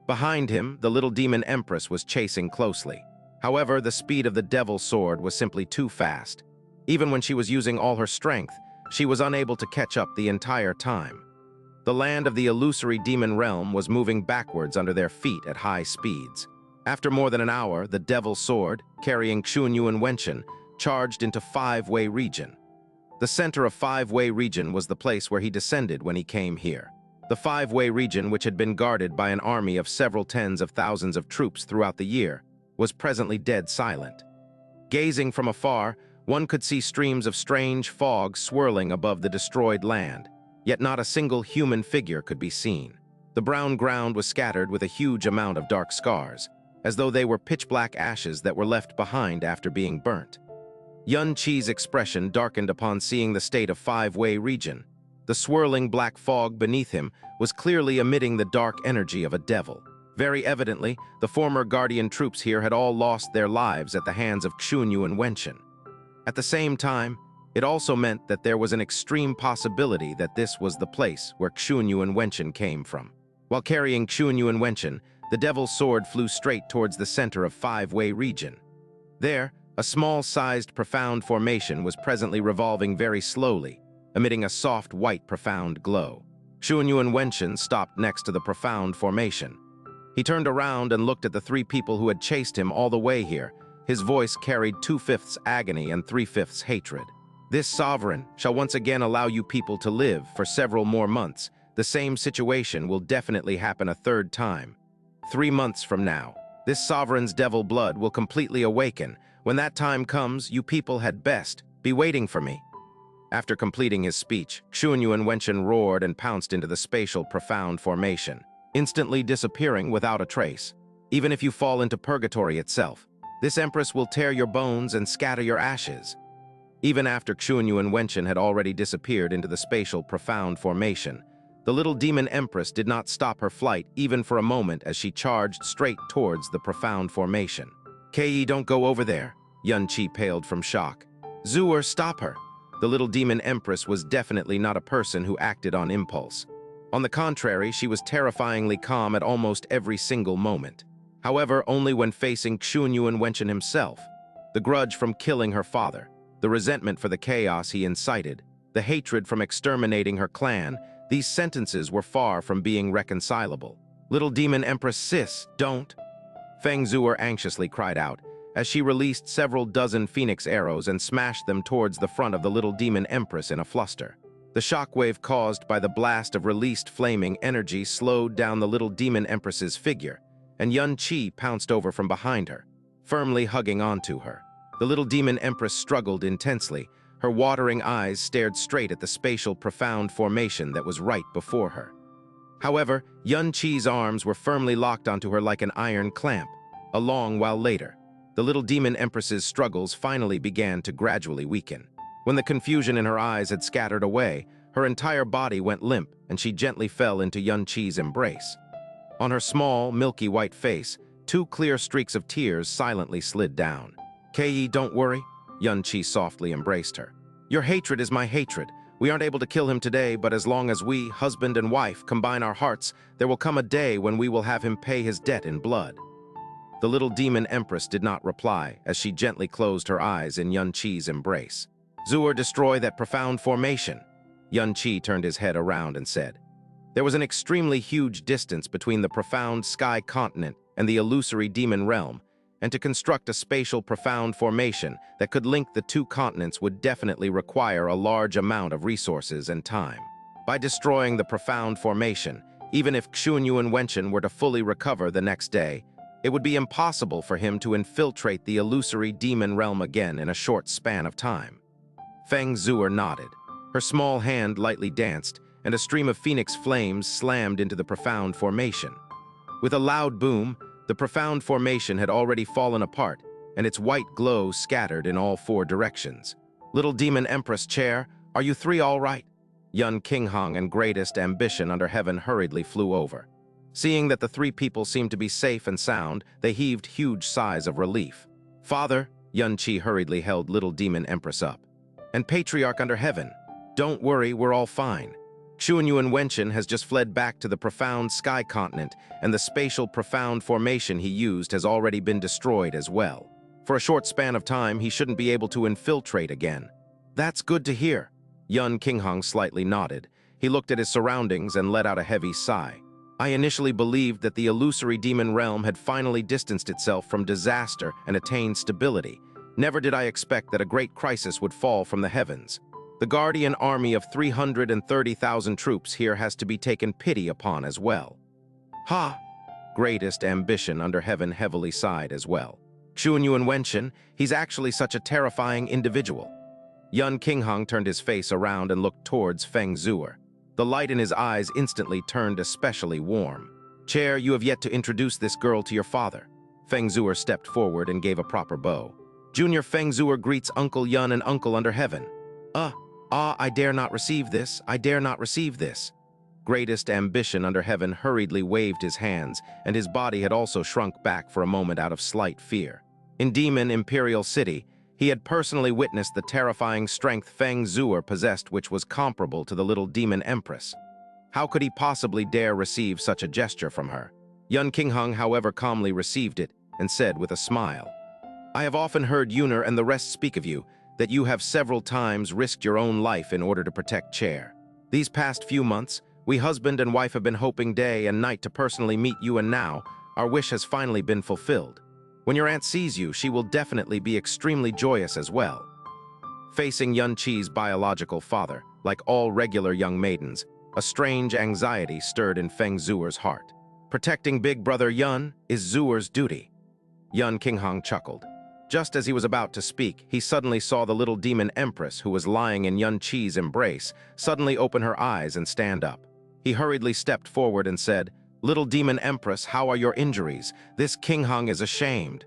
Speaker 1: Behind him, the little demon empress was chasing closely. However, the speed of the devil sword was simply too fast. Even when she was using all her strength, she was unable to catch up the entire time. The land of the illusory demon realm was moving backwards under their feet at high speeds. After more than an hour, the devil sword, carrying Xianxia Waitian, charged into Five-Way region. The center of Five-Way region was the place where he descended when he came here. The Five-Way region, which had been guarded by an army of several tens of thousands of troops throughout the year, was presently dead silent. Gazing from afar, one could see streams of strange fog swirling above the destroyed land, yet not a single human figure could be seen. The brown ground was scattered with a huge amount of dark scars, as though they were pitch-black ashes that were left behind after being burnt. Yun Qi's expression darkened upon seeing the state of Five-Way region. The swirling black fog beneath him was clearly emitting the dark energy of a devil. Very evidently, the former guardian troops here had all lost their lives at the hands of Xianxia Waitian. At the same time, it also meant that there was an extreme possibility that this was the place where Xianxia Waitian came from. While carrying Xianxia Waitian, the devil's sword flew straight towards the center of Five-Way region. There, A small-sized profound formation was presently revolving very slowly, emitting a soft white profound glow. Yun Waitian stopped next to the profound formation. He turned around and looked at the three people who had chased him all the way here. His voice carried 2/5 agony and 3/5 hatred. This sovereign shall once again allow you people to live for several more months. The same situation will definitely happen a third time. 3 months from now, this sovereign's devil blood will completely awaken. When that time comes, you people had best be waiting for me. After completing his speech, Yun Waitian roared and pounced into the spatial profound formation, instantly disappearing without a trace. Even if you fall into purgatory itself, this empress will tear your bones and scatter your ashes. Even after Yun Waitian had already disappeared into the spatial profound formation, the little demon empress did not stop her flight even for a moment as she charged straight towards the profound formation. Ke, don't go over there. Xianxia paled from shock. Xue'er, stop her. The little demon empress was definitely not a person who acted on impulse. On the contrary, she was terrifyingly calm at almost every single moment. However, only when facing Yun Waitian himself. The grudge from killing her father, the resentment for the chaos he incited, the hatred from exterminating her clan, these sentences were far from being reconcilable. Little demon empress, sis, don't. Feng Xue'er anxiously cried out, as she released several dozen phoenix arrows and smashed them towards the front of the little demon empress in a fluster. The shockwave caused by the blast of released flaming energy slowed down the little demon empress's figure, and Xianxia pounced over from behind her, firmly hugging onto her. The little demon empress struggled intensely. Her watering eyes stared straight at the spatial profound formation that was right before her. However, Xianxia's arms were firmly locked onto her like an iron clamp. A long while later, the little demon empress's struggles finally began to gradually weaken. When the confusion in her eyes had scattered away, her entire body went limp and she gently fell into Xianxia's embrace. On her small, milky white face, 2 clear streaks of tears silently slid down. Ke, don't worry. Xianxia softly embraced her. Your hatred is my hatred. We aren't able to kill him today, but as long as we, husband and wife, combine our hearts, there will come a day when we will have him pay his debt in blood. The little demon empress did not reply as she gently closed her eyes in Xianxia's embrace. Xue'er, destroy that profound formation. Xianxia turned his head around and said. There was an extremely huge distance between the profound sky continent and the illusory demon realm, and to construct a spatial profound formation that could link the 2 continents would definitely require a large amount of resources and time. By destroying the profound formation, even if Yun Waitian were to fully recover the next day, it would be impossible for him to infiltrate the illusory demon realm again in a short span of time. Feng Xue'er nodded. Her small hand lightly danced, and a stream of phoenix flames slammed into the profound formation. With a loud boom, the profound formation had already fallen apart, and its white glow scattered in all 4 directions. Little demon empress chair, are you 3 all right? Yun Qinghong and greatest ambition under heaven hurriedly flew over. Seeing that the 3 people seemed to be safe and sound, they heaved huge sighs of relief. Father, Xianxia hurriedly held little demon empress up. And patriarch under heaven, don't worry, we're all fine. Yun Waitian has just fled back to the profound sky continent, and the spatial profound formation he used has already been destroyed as well. For a short span of time, he shouldn't be able to infiltrate again. That's good to hear. Yun Qinghong slightly nodded. He looked at his surroundings and let out a heavy sigh. I initially believed that the illusory demon realm had finally distanced itself from disaster and attained stability. Never did I expect that a great crisis would fall from the heavens. The guardian army of 330,000 troops here has to be taken pity upon as well. Ha! Greatest ambition under heaven heavily sighed as well. Yun Waitian, he's actually such a terrifying individual. Yun Qinghong turned his face around and looked towards Feng Xue'er. The light in his eyes instantly turned especially warm. Chair, you have yet to introduce this girl to your father. Feng Xue'er stepped forward and gave a proper bow. Junior Feng Xue'er greets Uncle Yun and Uncle under heaven. I dare not receive this, I dare not receive this. Greatest ambition under heaven hurriedly waved his hands, and his body had also shrunk back for a moment out of slight fear. In Demon Imperial City, he had personally witnessed the terrifying strength Feng Xue'er possessed, which was comparable to the little demon empress. How could he possibly dare receive such a gesture from her? Yun Qinghong, however, calmly received it and said with a smile, I have often heard Yuner and the rest speak of you, that you have several times risked your own life in order to protect Chair. These past few months, we husband and wife have been hoping day and night to personally meet you, and now, our wish has finally been fulfilled. When your aunt sees you, she will definitely be extremely joyous as well. Facing Yunqi's biological father, like all regular young maidens, a strange anxiety stirred in Feng Xue'er's heart. Protecting big brother Yun is Xue'er's duty. Yun Qinghang chuckled. Just as he was about to speak, he suddenly saw the little demon empress who was lying in Yunqi's embrace suddenly open her eyes and stand up. He hurriedly stepped forward and said, "Little demon empress, how are your injuries? This Qinghang is ashamed."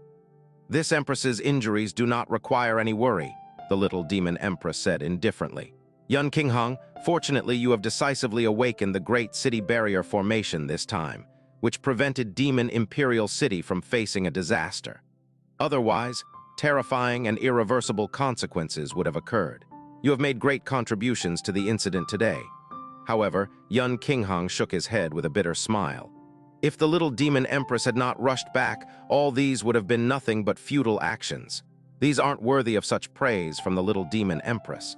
Speaker 1: "This empress's injuries do not require any worry," the little demon empress said indifferently. "Yun Qinghang, fortunately you have decisively awakened the great city barrier formation this time, which prevented Demon Imperial City from facing a disaster. Otherwise, terrifying and irreversible consequences would have occurred. You have made great contributions to the incident today." However, Yun Qinghang shook his head with a bitter smile. If the little demon empress had not rushed back, all these would have been nothing but futile actions. These aren't worthy of such praise from the little demon empress.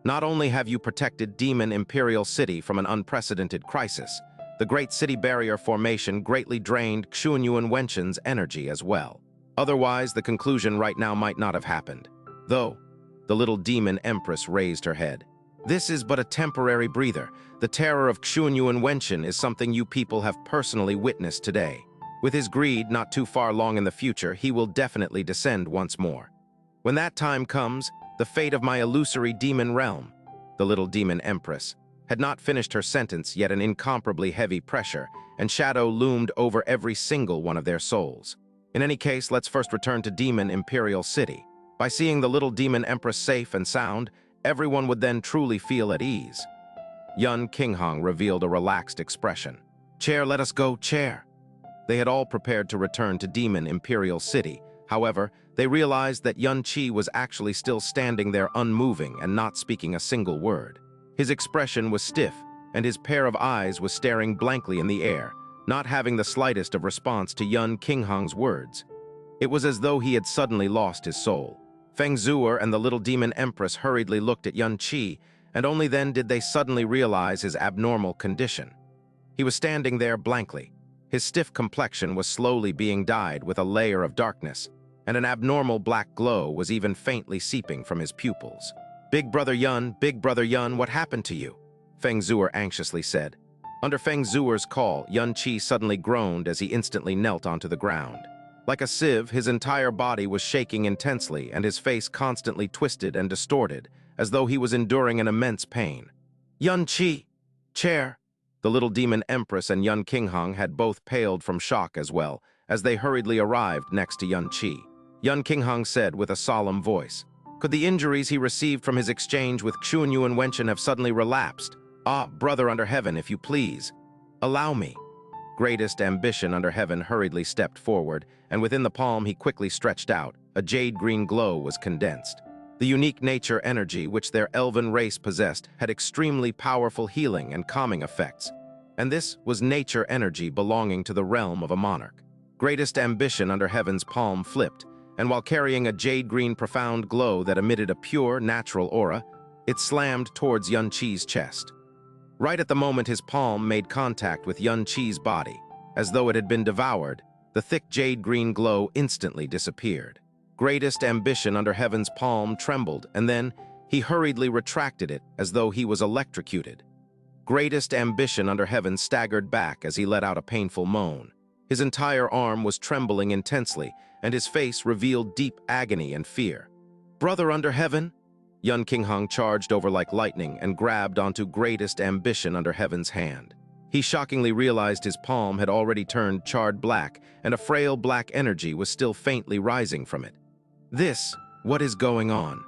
Speaker 1: Not only have you protected Demon Imperial City from an unprecedented crisis, the Great City Barrier formation greatly drained Yun Waitian's energy as well. Otherwise, the conclusion right now might not have happened. Though, the little demon empress raised her head. This is but a temporary breather. The terror of Yun Waitian is something you people have personally witnessed today. With his greed not too far along in the future, he will definitely descend once more. When that time comes, the fate of my illusory demon realm, the little demon empress, had not finished her sentence, yet an incomparably heavy pressure and shadow loomed over every single one of their souls. In any case, let's first return to Demon Imperial City. By seeing the little demon empress safe and sound, everyone would then truly feel at ease. Yun Qinghang revealed a relaxed expression. "Chair, let us go, chair." They had all prepared to return to Demon Imperial City. However, they realized that Yunqi was actually still standing there unmoving and not speaking a single word. His expression was stiff, and his pair of eyes was staring blankly in the air, not having the slightest of response to Yun Qinghang's words. It was as though he had suddenly lost his soul. Feng Xue'er and the little demon empress hurriedly looked at Yunqi, and only then did they suddenly realize his abnormal condition. He was standing there blankly. His stiff complexion was slowly being dyed with a layer of darkness, and an abnormal black glow was even faintly seeping from his pupils. Big brother Yun, what happened to you?" Feng Xue'er anxiously said. Under Feng Xue'er's call, Yunqi suddenly groaned as he instantly knelt onto the ground. Like a sieve, his entire body was shaking intensely and his face constantly twisted and distorted, as though he was enduring an immense pain. "Yunqi, chair." The little demon empress and Yun Qinghang had both paled from shock as well, as they hurriedly arrived next to Yunqi. Yun Qinghang said with a solemn voice, "Could the injuries he received from his exchange with Yun Waitian have suddenly relapsed? Ah, brother under heaven, if you please. Allow me." Greatest ambition under heaven hurriedly stepped forward, and within the palm he quickly stretched out. A jade-green glow was condensed. The unique nature energy which their elven race possessed had extremely powerful healing and calming effects, and this was nature energy belonging to the realm of a monarch. Greatest ambition under heaven's palm flipped, and while carrying a jade-green profound glow that emitted a pure, natural aura, it slammed towards Yunqi's chest. Right at the moment his palm made contact with Yunqi's body, as though it had been devoured, the thick jade-green glow instantly disappeared. Greatest ambition under heaven's palm trembled, and then he hurriedly retracted it as though he was electrocuted. Greatest ambition under heaven staggered back as he let out a painful moan. His entire arm was trembling intensely, and his face revealed deep agony and fear. "Brother under heaven?" Yun Qinghang charged over like lightning and grabbed onto greatest ambition under heaven's hand. He shockingly realized his palm had already turned charred black, and a frail black energy was still faintly rising from it. What is going on?"